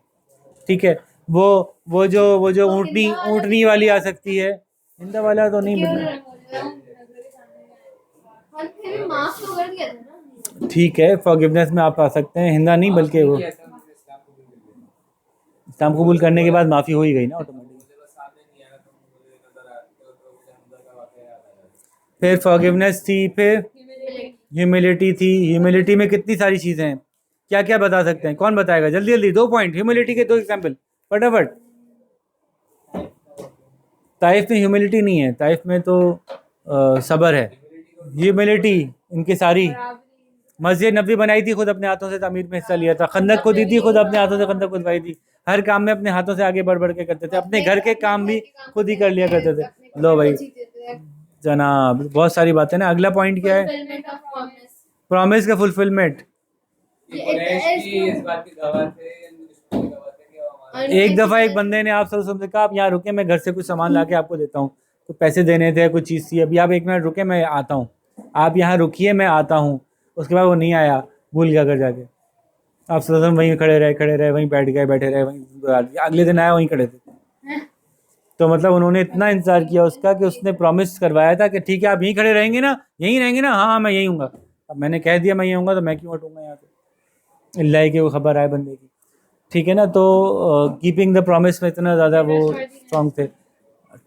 Speaker 1: ठीक है, वो जो ऊँटनी वाली आ सकती है, हिंदा वाला तो नहीं
Speaker 2: क्यों
Speaker 1: बदला।
Speaker 2: नहीं बोल रहा हूँ, नजर ही सामने आया। हाँ, फिर भी माफ तो कर दिया था ना।
Speaker 1: ठीक है, फॉरगिवनेस में आप आ सकते हैं, हिंदा नहीं बल्कि वो
Speaker 4: किया था मैंने इस्लाम कबूल कर लिया।
Speaker 1: इस्लाम कबूल करने के बाद माफ़ी हो ही गई ना ऑटोमेटिक।
Speaker 4: मुझे बस सामने नहीं आया तो मुझे नजर आया तो मुझे हमजा का वाकया याद आया।
Speaker 1: फिर फॉरगिवनेस थी, फिर ह्यूमिलिटी थी। ह्यूमिलिटी में कितनी सारी चीज़ें हैं, क्या क्या बता सकते हैं, कौन बताएगा? जल्दी जल्दी 2 पॉइंट ह्यूमिलिटी के, 2 एग्जाम्पल फटाफट। ताइफ में ह्यूमिलिटी नहीं है, ताइफ में तो सब्र है। ह्यूमिलिटी इनकी सारी मस्जिद नबी बनाई थी, खुद अपने हाथों से तामीर में हिस्सा लिया था। खंदक को दी थी, खुद अपने हाथों से खंदक खुदवाई थी। हर काम में अपने हाथों से आगे बढ़ बढ़ के करते थे, अपने घर के काम भी खुद ही कर लिया करते थे। लो भाई जनाब, बहुत सारी बातें ना। अगला पॉइंट क्या है?
Speaker 2: Fulfillment of promise.
Speaker 1: प्रॉमिस का फुलफिलमेंट।
Speaker 4: ये कुरैश की इस बात की गवाह थे, इसकी गवाह थे कि वो हमारे
Speaker 1: एक दफ़ा एक बंदे ने आप सब से कहा, आप यहाँ रुके, मैं घर से कुछ सामान ला के आपको देता हूँ, तो पैसे देने थे, कुछ चीज़ थी, अभी आप 1 मिनट रुके, मैं आता हूँ। आप यहाँ रुकिए, मैं आता हूँ। उसके बाद वो नहीं आया, भूल गया घर जाके। आप सब वहीं खड़े रहे, वहीं बैठ गए, बैठे रहे वहीं। अगले दिन आया, वहीं खड़े थे। तो मतलब उन्होंने इतना इंतज़ार किया उसका कि उसने प्रॉमिस करवाया था कि ठीक है आप यहीं खड़े रहेंगे ना, यहीं रहेंगे ना, हाँ हाँ मैं यहीं हूँगा। अब मैंने कह दिया मैं यहीं हूँगा, तो मैं क्यों हटूँगा यहाँ से, इल्ला कि वो खबर आए बंदे की। ठीक है ना। तो कीपिंग द प्रॉमिस में इतना ज़्यादा वो स्ट्रॉन्ग थे।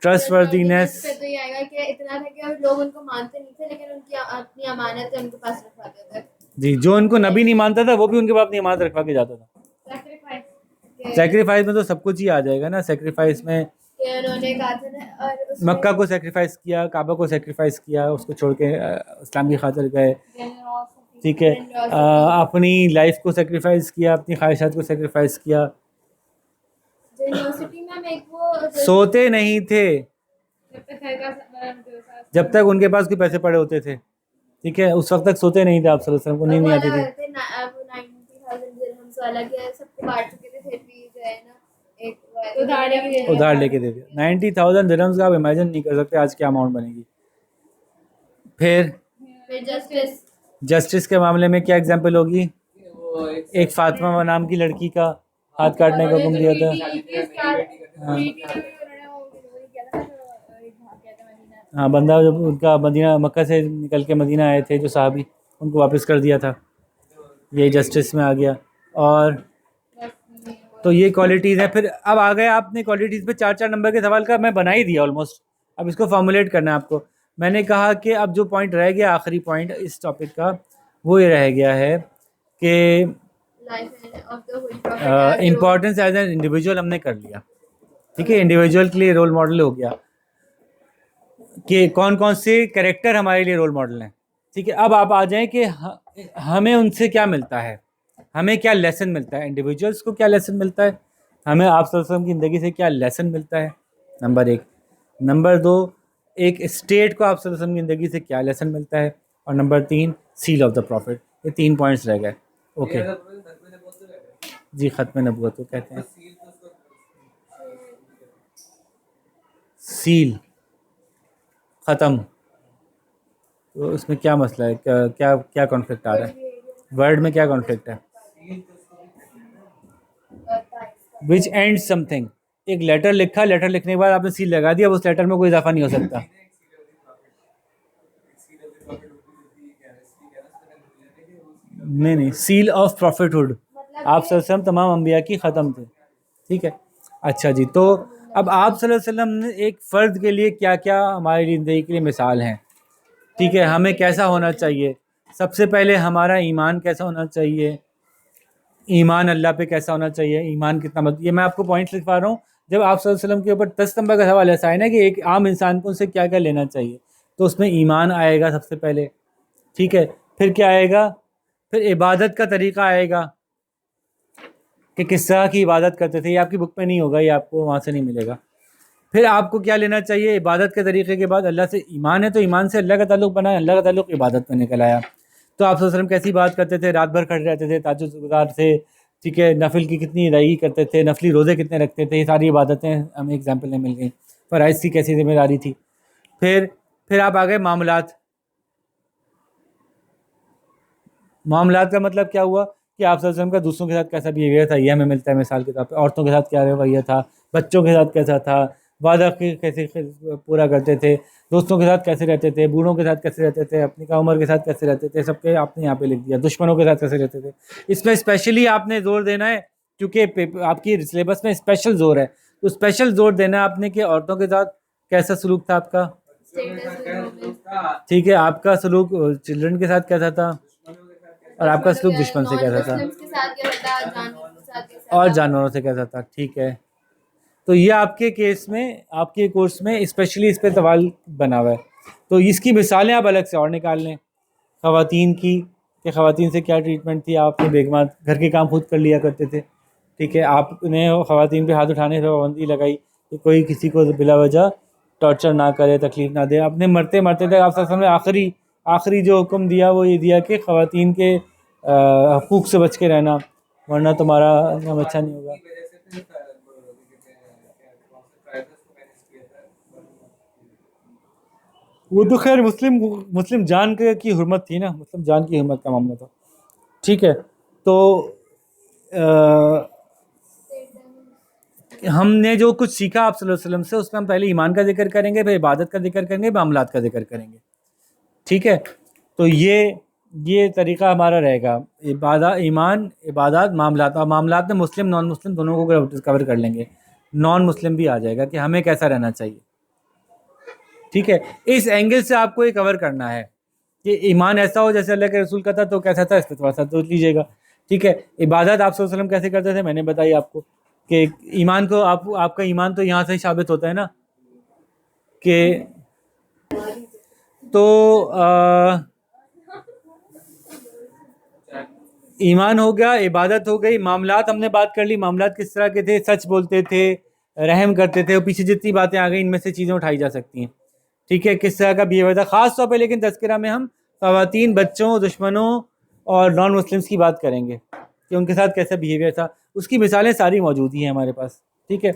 Speaker 1: ट्रस्टवर्दीनेस
Speaker 2: पे तो ये आएगा कि इतना था कि अब लोग उनको मानते नहीं थे, लेकिन उनकी अपनी अमानत उनके पास रखवाते थे।
Speaker 1: जी, जो उनको नबी नहीं मानता था वो भी उनके पास अपनी इमारत रखवा के जाता था।
Speaker 2: Sacrifice.
Speaker 1: सेक्रीफाइस में तो सब कुछ ही आ जाएगा ना। सेक्रीफाइस में
Speaker 2: कि उन्होंने कहा था ना, और उसमें
Speaker 1: मक्का को सेक्रीफाइस किया, काबा को सेक्रीफाइस किया, उसको छोड़ के इस्लाम की खातिर गए। ठीक है, अपनी लाइफ को सेक्रीफाइस किया, अपनी ख्वाहिशात को सेक्रीफाइस किया।
Speaker 2: यूनिवर्सिटी में हम एक वो
Speaker 1: सोते नहीं थे
Speaker 2: जब तक घर का
Speaker 1: जब तक उनके पास कोई पैसे पड़े होते थे। ठीक है, उस वक्त तक सोते नहीं थे आप सल्लल्लाहु अलैहि वसल्लम को नींद नहीं आती थी।
Speaker 2: अब 90,000 दिरहम्स वाला के सबको बांट चुके थे, फिर भी जो है ना एक उधार
Speaker 1: लेके दे दिया। 90,000 दिरहम्स का आप इमेजिन नहीं कर सकते आज क्या अमाउंट बनेगी। फिर
Speaker 2: जस्टिस।
Speaker 1: जस्टिस के मामले में क्या एग्जाम्पल होगी?
Speaker 4: वो
Speaker 1: एक फातिमा नाम की लड़की का हाथ काटने का हुक्म दिया था। हाँ, बंदा जब उनका मदीना मक्का से निकल के मदीना आए थे जो साहबी, उनको वापस कर दिया था। ये जस्टिस में आ गया। और तो ये क्वालिटीज़ हैं। फिर अब आ गए आपने क्वालिटीज़ पे 4-4 नंबर के सवाल का मैं बना ही दिया ऑलमोस्ट। अब इसको फॉर्मुलेट करना है आपको। मैंने कहा कि अब जो पॉइंट रह गया, आखिरी पॉइंट इस टॉपिक का, वो ये रह गया है कि इम्पोर्टेंस एज एन इंडिविजुअल हमने कर लिया। ठीक है, इंडिविजुअल के लिए रोल मॉडल हो गया कि कौन कौन से कैरेक्टर हमारे लिए रोल मॉडल हैं। ठीक है, अब आप आ जाएं कि हमें उनसे क्या मिलता है, हमें क्या लेसन मिलता है, इंडिविजुअल्स को क्या लेसन मिलता है, हमें आप सल्लल्लाहु अलैहि वसल्लम की ज़िंदगी से क्या लेसन मिलता है, नंबर 1। नंबर 2, एक स्टेट को आप सल्लल्लाहु अलैहि वसल्लम की ज़िंदगी से क्या लेसन मिलता है। और number 3, seal of the profit. ये 3 पॉइंट्स रह गए। ओके जी, ख़त्म नबूवत को कहते हैं। सील ख़त्म, तो इसमें क्या मसला है, क्या क्या क्या कॉन्फ्लिक्ट आ रहा है? वर्ड में क्या कॉन्फ्लिक्ट है? विच एंड समथिंग। एक लेटर लिखा, लेटर लिखने के बाद आपने सील लगा दिया, अब उस लेटर में कोई इजाफा नहीं हो सकता। नहीं, सील ऑफ प्रॉफिटहुड। आप सल्लल्लाहु अलैहि वसल्लम तमाम अंबिया की ख़त्म थे। ठीक है, अच्छा जी। तो अब आप सल्लल्लाहु अलैहि वसल्लम ने एक फ़र्द के लिए क्या क्या हमारी ज़िंदगी के लिए मिसाल हैं। ठीक है, हमें कैसा होना चाहिए? सबसे पहले हमारा ईमान कैसा होना चाहिए, ईमान अल्लाह पे कैसा होना चाहिए, ईमान कितना मत, ये मैं आपको पॉइंट्स लिखवा रहा हूँ। जब आप सल्लल्लाहु अलैहि वसल्लम के ऊपर 10 नंबर का सवाल ऐसा है ना कि एक आम इंसान को उनसे क्या क्या लेना चाहिए, तो उसमें ईमान आएगा सबसे पहले। ठीक है, फिर क्या आएगा? फिर इबादत का तरीका आएगा कि किस तरह की इबादत करते थे। ये आपकी बुक में नहीं होगा, ये आपको वहाँ से नहीं मिलेगा। फिर आपको क्या लेना चाहिए इबादत के तरीके के बाद? अल्लाह से ईमान है तो ईमान से अल्लाह का ताल्लुक़ बना है, अल्लाह का ताल्लुक़ इबादत में निकल आया। तो आप सल्लल्लाहु अलैहि वसल्लम कैसी बात करते थे? रात भर खड़े रहते थे, तहज्जुद गुज़ार थे। ठीक है, नफिल की कितनी अदायगी करते थे, नफली रोज़े कितने रखते थे, ये सारी इबादतें हमें एग्जाम्पल में मिल गई। फ़राइज़ की कैसी जिम्मेदारी थी। फिर आप आ गए मामलात। मामलात का मतलब क्या हुआ कि आप सल्लल्लाहु अलैहि वसल्लम का दूसरों के साथ कैसा बिहेवियर था, ये हमें मिलता है मिसाल के तौर पे। औरतों के साथ क्या रवैया था, बच्चों के साथ कैसा था, वादा कैसे पूरा करते थे, दोस्तों के साथ कैसे रहते थे, बूढ़ों के साथ कैसे रहते थे, अपनी का उम्र के साथ कैसे रहते थे, सबके आपने यहाँ पे लिख दिया। दुश्मनों के साथ कैसे रहते थे, इसमें स्पेशली आपने जोर देना है, क्योंकि आपकी सिलेबस में स्पेशल जोर है, तो स्पेशल जोर देना है आपने कि औरतों के साथ कैसा सलूक था आपका। ठीक है, आपका सलूक चिल्ड्रन के साथ कैसा था, और आपका सलूक दुश्मन से कैसा था,
Speaker 2: नॉन-मुस्लिम्स के साथ कैसा था, जानवरों के साथ कैसा
Speaker 1: और
Speaker 2: था।
Speaker 1: जानवरों से कैसा था। ठीक है, तो ये आपके केस में, आपके कोर्स में स्पेशली इस पे सवाल बना हुआ है, तो इसकी मिसालें आप अलग से और निकाल लें ख़वातीन की, कि ख़वातीन से क्या ट्रीटमेंट थी। आप अपनी बेगमात घर के काम खुद कर लिया करते थे, ठीक है, आपने ख़वातीन पे हाथ उठाने से पाबंदी लगाई कि कोई किसी को बिला वजह टॉर्चर ना करे, तकलीफ़ ना दे। अपने मरते मरते तक आप सल्लल्लाहु अलैहि वसल्लम ने आखिरी आखिरी जो हुक्म दिया वो ये दिया कि ख़वातीन के हकूक़ से बच के रहना, वरना तुम्हारा नाम अच्छा नहीं होगा। वो तो खैर मुस्लिम मुस्लिम जान की हुर्मत थी ना, मुस्लिम जान की हुर्मत का मामला था। ठीक है, तो हमने जो कुछ सीखा आप सल्लल्लाहु अलैहि वसल्लम से, उसमें हम पहले ईमान का जिक्र करेंगे, फिर इबादत का जिक्र करेंगे, मामलात का जिक्र करेंगे। ठीक है, तो ये तरीका हमारा रहेगा, ईमान, इबादत, मामलात। और मामलात में मुस्लिम नॉन मुस्लिम दोनों को कवर कर लेंगे, नॉन मुस्लिम भी आ जाएगा कि हमें कैसा रहना चाहिए। ठीक है, इस एंगल से आपको ये कवर करना है कि ईमान ऐसा हो जैसे अल्लाह के रसूल का था, तो कैसा था, इस पर थोड़ा सा सोच लीजिएगा। ठीक है, इबादत आप सल्लल्लाहु अलैहि वसल्लम कैसे करते थे, मैंने बताई आपको कि ईमान को आपका ईमान तो यहाँ से ही साबित होता है ना कि तो ईमान हो गया, इबादत हो गई, मामलात हमने बात कर ली। मामलात किस तरह के थे, सच बोलते थे, रहम करते थे, और पीछे जितनी बातें आ गई इनमें से चीज़ें उठाई जा सकती हैं। ठीक है, किस तरह का बिहेवियर था ख़ास तौर पे, लेकिन तज़किरा में हम ख़वातीन, बच्चों, दुश्मनों और नॉन मुस्लिम्स की बात करेंगे कि उनके साथ कैसा बिहेवियर था। उसकी मिसालें सारी मौजूद ही हैं हमारे पास। ठीक है,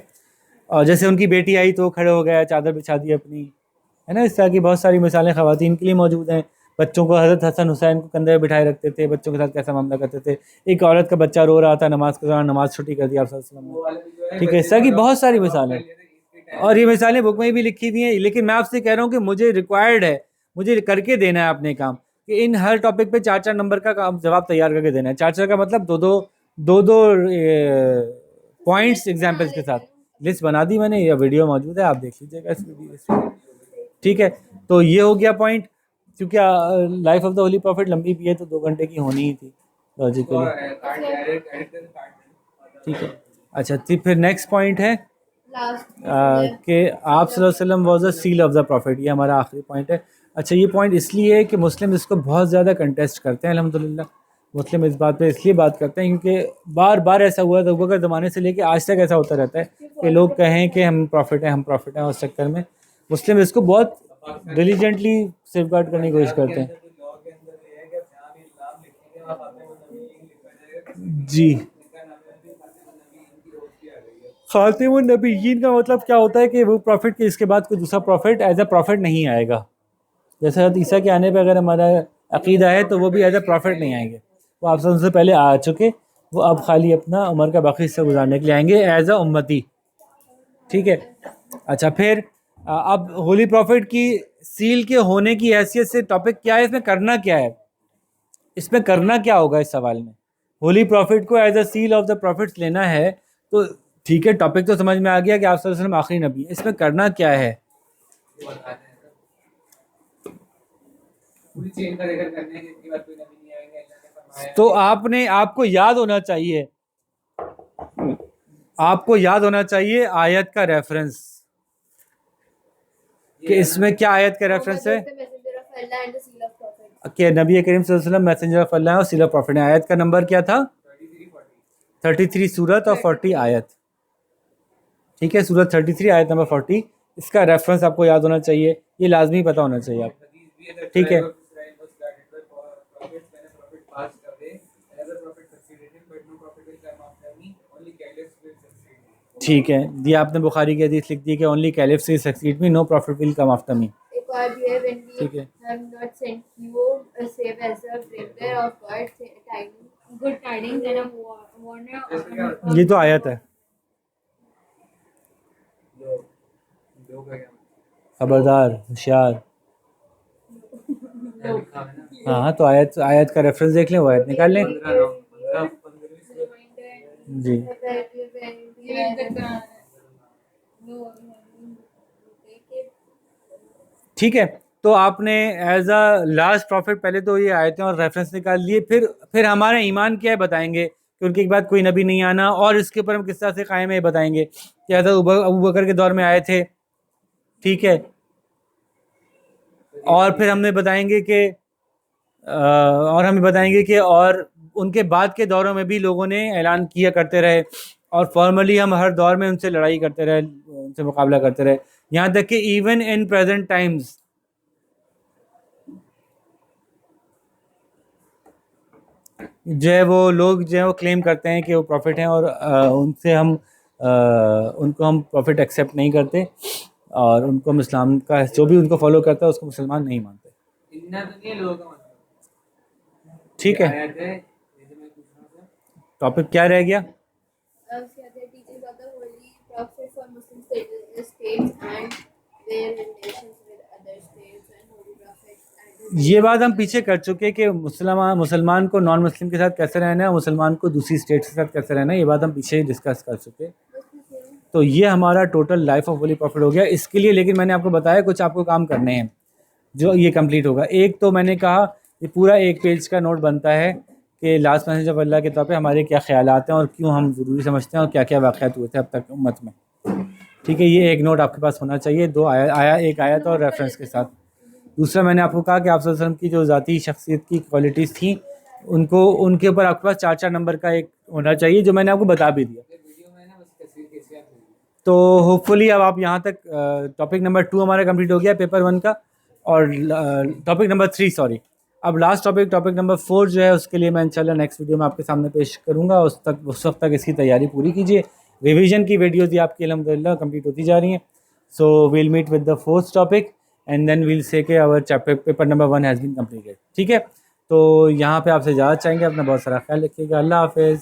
Speaker 1: और जैसे उनकी बेटी आई तो खड़े हो गया, चादर बिछा दी अपनी, है ना, इस तरह की बहुत सारी मिसालें ख़वातीन के लिए मौजूद हैं। बच्चों को हज़रत हसन हुसैन को कंधे पे बिठाए रखते थे, बच्चों के साथ कैसा मामला करते थे। एक औरत का बच्चा रो रहा था नमाज के दौरान, नमाज छुट्टी कर दी आप सल्लल्लाहु अलैहि वसल्लम ने। ठीक है, इस तरह की बहुत सारी मिसालें, और ये मिसालें बुक में भी लिखी हुई हैं। लेकिन मैं आपसे कह रहा हूँ कि मुझे रिक्वायर्ड है, मुझे करके देना है अपने काम, कि इन हर टॉपिक पे 4-4 नंबर का काम जवाब तैयार करके देना है। 4-4 का मतलब दो पॉइंट्स एग्जाम्पल्स के साथ लिस्ट बना दी मैंने, या वीडियो मौजूद है, आप देख लीजिएगा इस वीडियो। ठीक है, तो ये हो गया पॉइंट, क्योंकि life of the holy profit लंबी भी है, तो 2 घंटे की होनी ही थी लॉजिकली। ठीक है, अच्छा, तो फिर नेक्स्ट पॉइंट है
Speaker 2: लास्ट
Speaker 1: कि आप सल्लल्लाहु अलैहि वसल्लम was a seal of the profit. ये हमारा आखिरी पॉइंट है। अच्छा, ये पॉइंट इसलिए है कि मुस्लिम इसको बहुत ज़्यादा कंटेस्ट करते हैं। अल्हम्दुलिल्लाह मुस्लिम इस बात पे इसलिए बात करते हैं क्योंकि बार बार ऐसा हुआ है, अबू बकर ज़माने से लेके आज तक ऐसा होता रहता है कि लोग कहें कि हम प्रॉफिट हैं, हम प्रॉफिट हैं, उस चक्कर में मुस्लिम इसको बहुत डिलीजेंटली सेफगार्ड करने की कोशिश करते हैं। जी, खातिमुन नबीयीन का मतलब क्या होता है कि वो प्रॉफिट के इसके बाद कोई दूसरा प्रॉफिट एज अ प्रॉफिट नहीं आएगा। जैसे हज़रत ईसा के आने पे अगर हमारा अकीदा है तो वो भी एज अ प्रॉफिट नहीं आएंगे, वो आप सबसे पहले आ चुके, वो अब खाली अपना उम्र का बाकी हिस्सा गुजारने के लिए आएंगे एज अ उम्मती। ठीक है, अच्छा, फिर अब होली प्रॉफिट की सील के होने की हैसियत से टॉपिक क्या है, इसमें करना क्या है, इसमें करना क्या होगा इस सवाल में। होली प्रॉफिट को as a seal of the prophets लेना है तो ठीक है, टॉपिक तो समझ में आ गया कि आप सल्लल्लाहु अलैहि वसल्लम आखिरी नबी है, इसमें करना क्या है।
Speaker 4: पूरी चेन का जिक्र करने के इसके बाद कोई नबी नहीं आएंगे, अल्लाह ने फरमाया
Speaker 1: तो आपको याद होना चाहिए, आपको याद होना चाहिए आयत का रेफरेंस, कि इसमें क्या आयत का रेफरेंस है
Speaker 2: messenger of Allah and the seal of prophet.
Speaker 1: कि नबी करीम सल्लल्लाहु अलैहि वसल्लम मैसेंजर ऑफ अल्लाह और सील ऑफ प्रॉफिट है। आयत का नंबर क्या था, 33 सूरत और 40 आयत। ठीक है, सूरत 33 आयत नंबर 40, इसका रेफरेंस आपको याद होना चाहिए, ये लाजमी पता होना चाहिए आपको। ठीक है, ठीक है, ये आपने बुखारी की हदीस लिख दी कि only caliphs will succeed me, no prophet will come after me.
Speaker 2: एक और भी है, when we
Speaker 1: ठीक है,
Speaker 2: have not sent you save as a bringer of good tidings and a warner
Speaker 1: ये तो आयत है। खबरदार, होशियार। हाँ, तो आयत आयत का रेफरेंस देख लें, वो आयत निकाल लें। जी, ठीक है। तो आपने एज अ लास्ट प्रॉफिट पहले तो ये आयतें और रेफरेंस निकाल लिए, फिर हमारा ईमान क्या है बताएंगे कि उनके बाद कोई नबी नहीं आना, और इसके ऊपर हम किस तरह से कायम है ये बताएंगे कि हज़रत अबू बकर के दौर में आए थे, ठीक है। और फिर हमने बताएंगे कि और हमें बताएंगे कि और उनके बाद के दौरों में भी लोगों ने ऐलान किया करते रहे, और फॉर्मली हम हर दौर में उनसे लड़ाई करते रहे, उनसे मुकाबला करते रहे, यहाँ तक कि इवन इन प्रेजेंट टाइम्स जो है वो लोग जो है वो क्लेम करते हैं कि वो प्रॉफिट हैं, और उनको हम प्रॉफिट एक्सेप्ट नहीं करते, और उनको हम इस्लाम का जो भी उनको फॉलो करता है उसको मुसलमान नहीं मानते।
Speaker 4: इतना तो नहीं लोगों का मतलब।
Speaker 1: ठीक है,
Speaker 4: आयत है, ये जो मैं पूछ रहा था।
Speaker 1: टॉपिक क्या रह गया?
Speaker 2: teachings of the Holy Prophet for Muslim states and their relations with other states and Holy Prophets and
Speaker 1: ये बात हम पीछे कर चुके कि मुसलमान को नॉन मुस्लिम के साथ कैसे रहना है, मुसलमान को दूसरी स्टेट के साथ कैसे रहना है, ये बात हम पीछे ही डिस्कस कर चुके। तो ये हमारा total life of holy prophet हो गया इसके लिए। लेकिन मैंने आपको बताया कुछ आपको काम करने हैं जो ये कंप्लीट होगा। एक तो मैंने कहा ये पूरा एक पेज का नोट बनता है कि लास्ट मैसेज ऑफ अल्लाह के तौर पे हमारे क्या ख्यालात हैं और क्यों हम ज़रूरी समझते हैं और क्या क्या वाक़यात हुए थे अब तक उम्मत में, ठीक है। ये एक नोट आपके पास होना चाहिए, दो एक आयत और रेफरेंस के साथ। दूसरा मैंने आपको कहा कि आप सल्लल्लाहु अलैहि वसल्लम की जो ज़ाती शख्सियत की क्वालिटीज़ थी उनको उनके ऊपर आपके पास 4-4 नंबर का एक होना चाहिए, जो मैंने आपको बता भी दिया।
Speaker 4: वीडियो में ना बस तस्वीर कैसे आप होगी।
Speaker 1: तो होपफुली अब आप यहाँ तक टॉपिक नंबर 2 हमारा कंप्लीट हो गया पेपर 1 का, और टॉपिक नंबर 3 सॉरी। अब लास्ट टॉपिक नंबर 4 जो है उसके लिए मैं इंशाल्लाह नेक्स्ट वीडियो में आपके सामने पेश करूँगा। उस वक्त तक इसकी तैयारी पूरी कीजिए। रिवीजन की वीडियोज़ ये आपकी अल्हम्दुलिल्लाह कंप्लीट होती जा रही हैं। So we'll meet with the 4th topic and then we'll say के our chapter paper number 1 has been completed, ठीक है। तो यहाँ पे आपसे इजाज़त चाहेंगे। अपना बहुत सारा ख्याल रखिएगा। अल्लाह हाफ़िज़।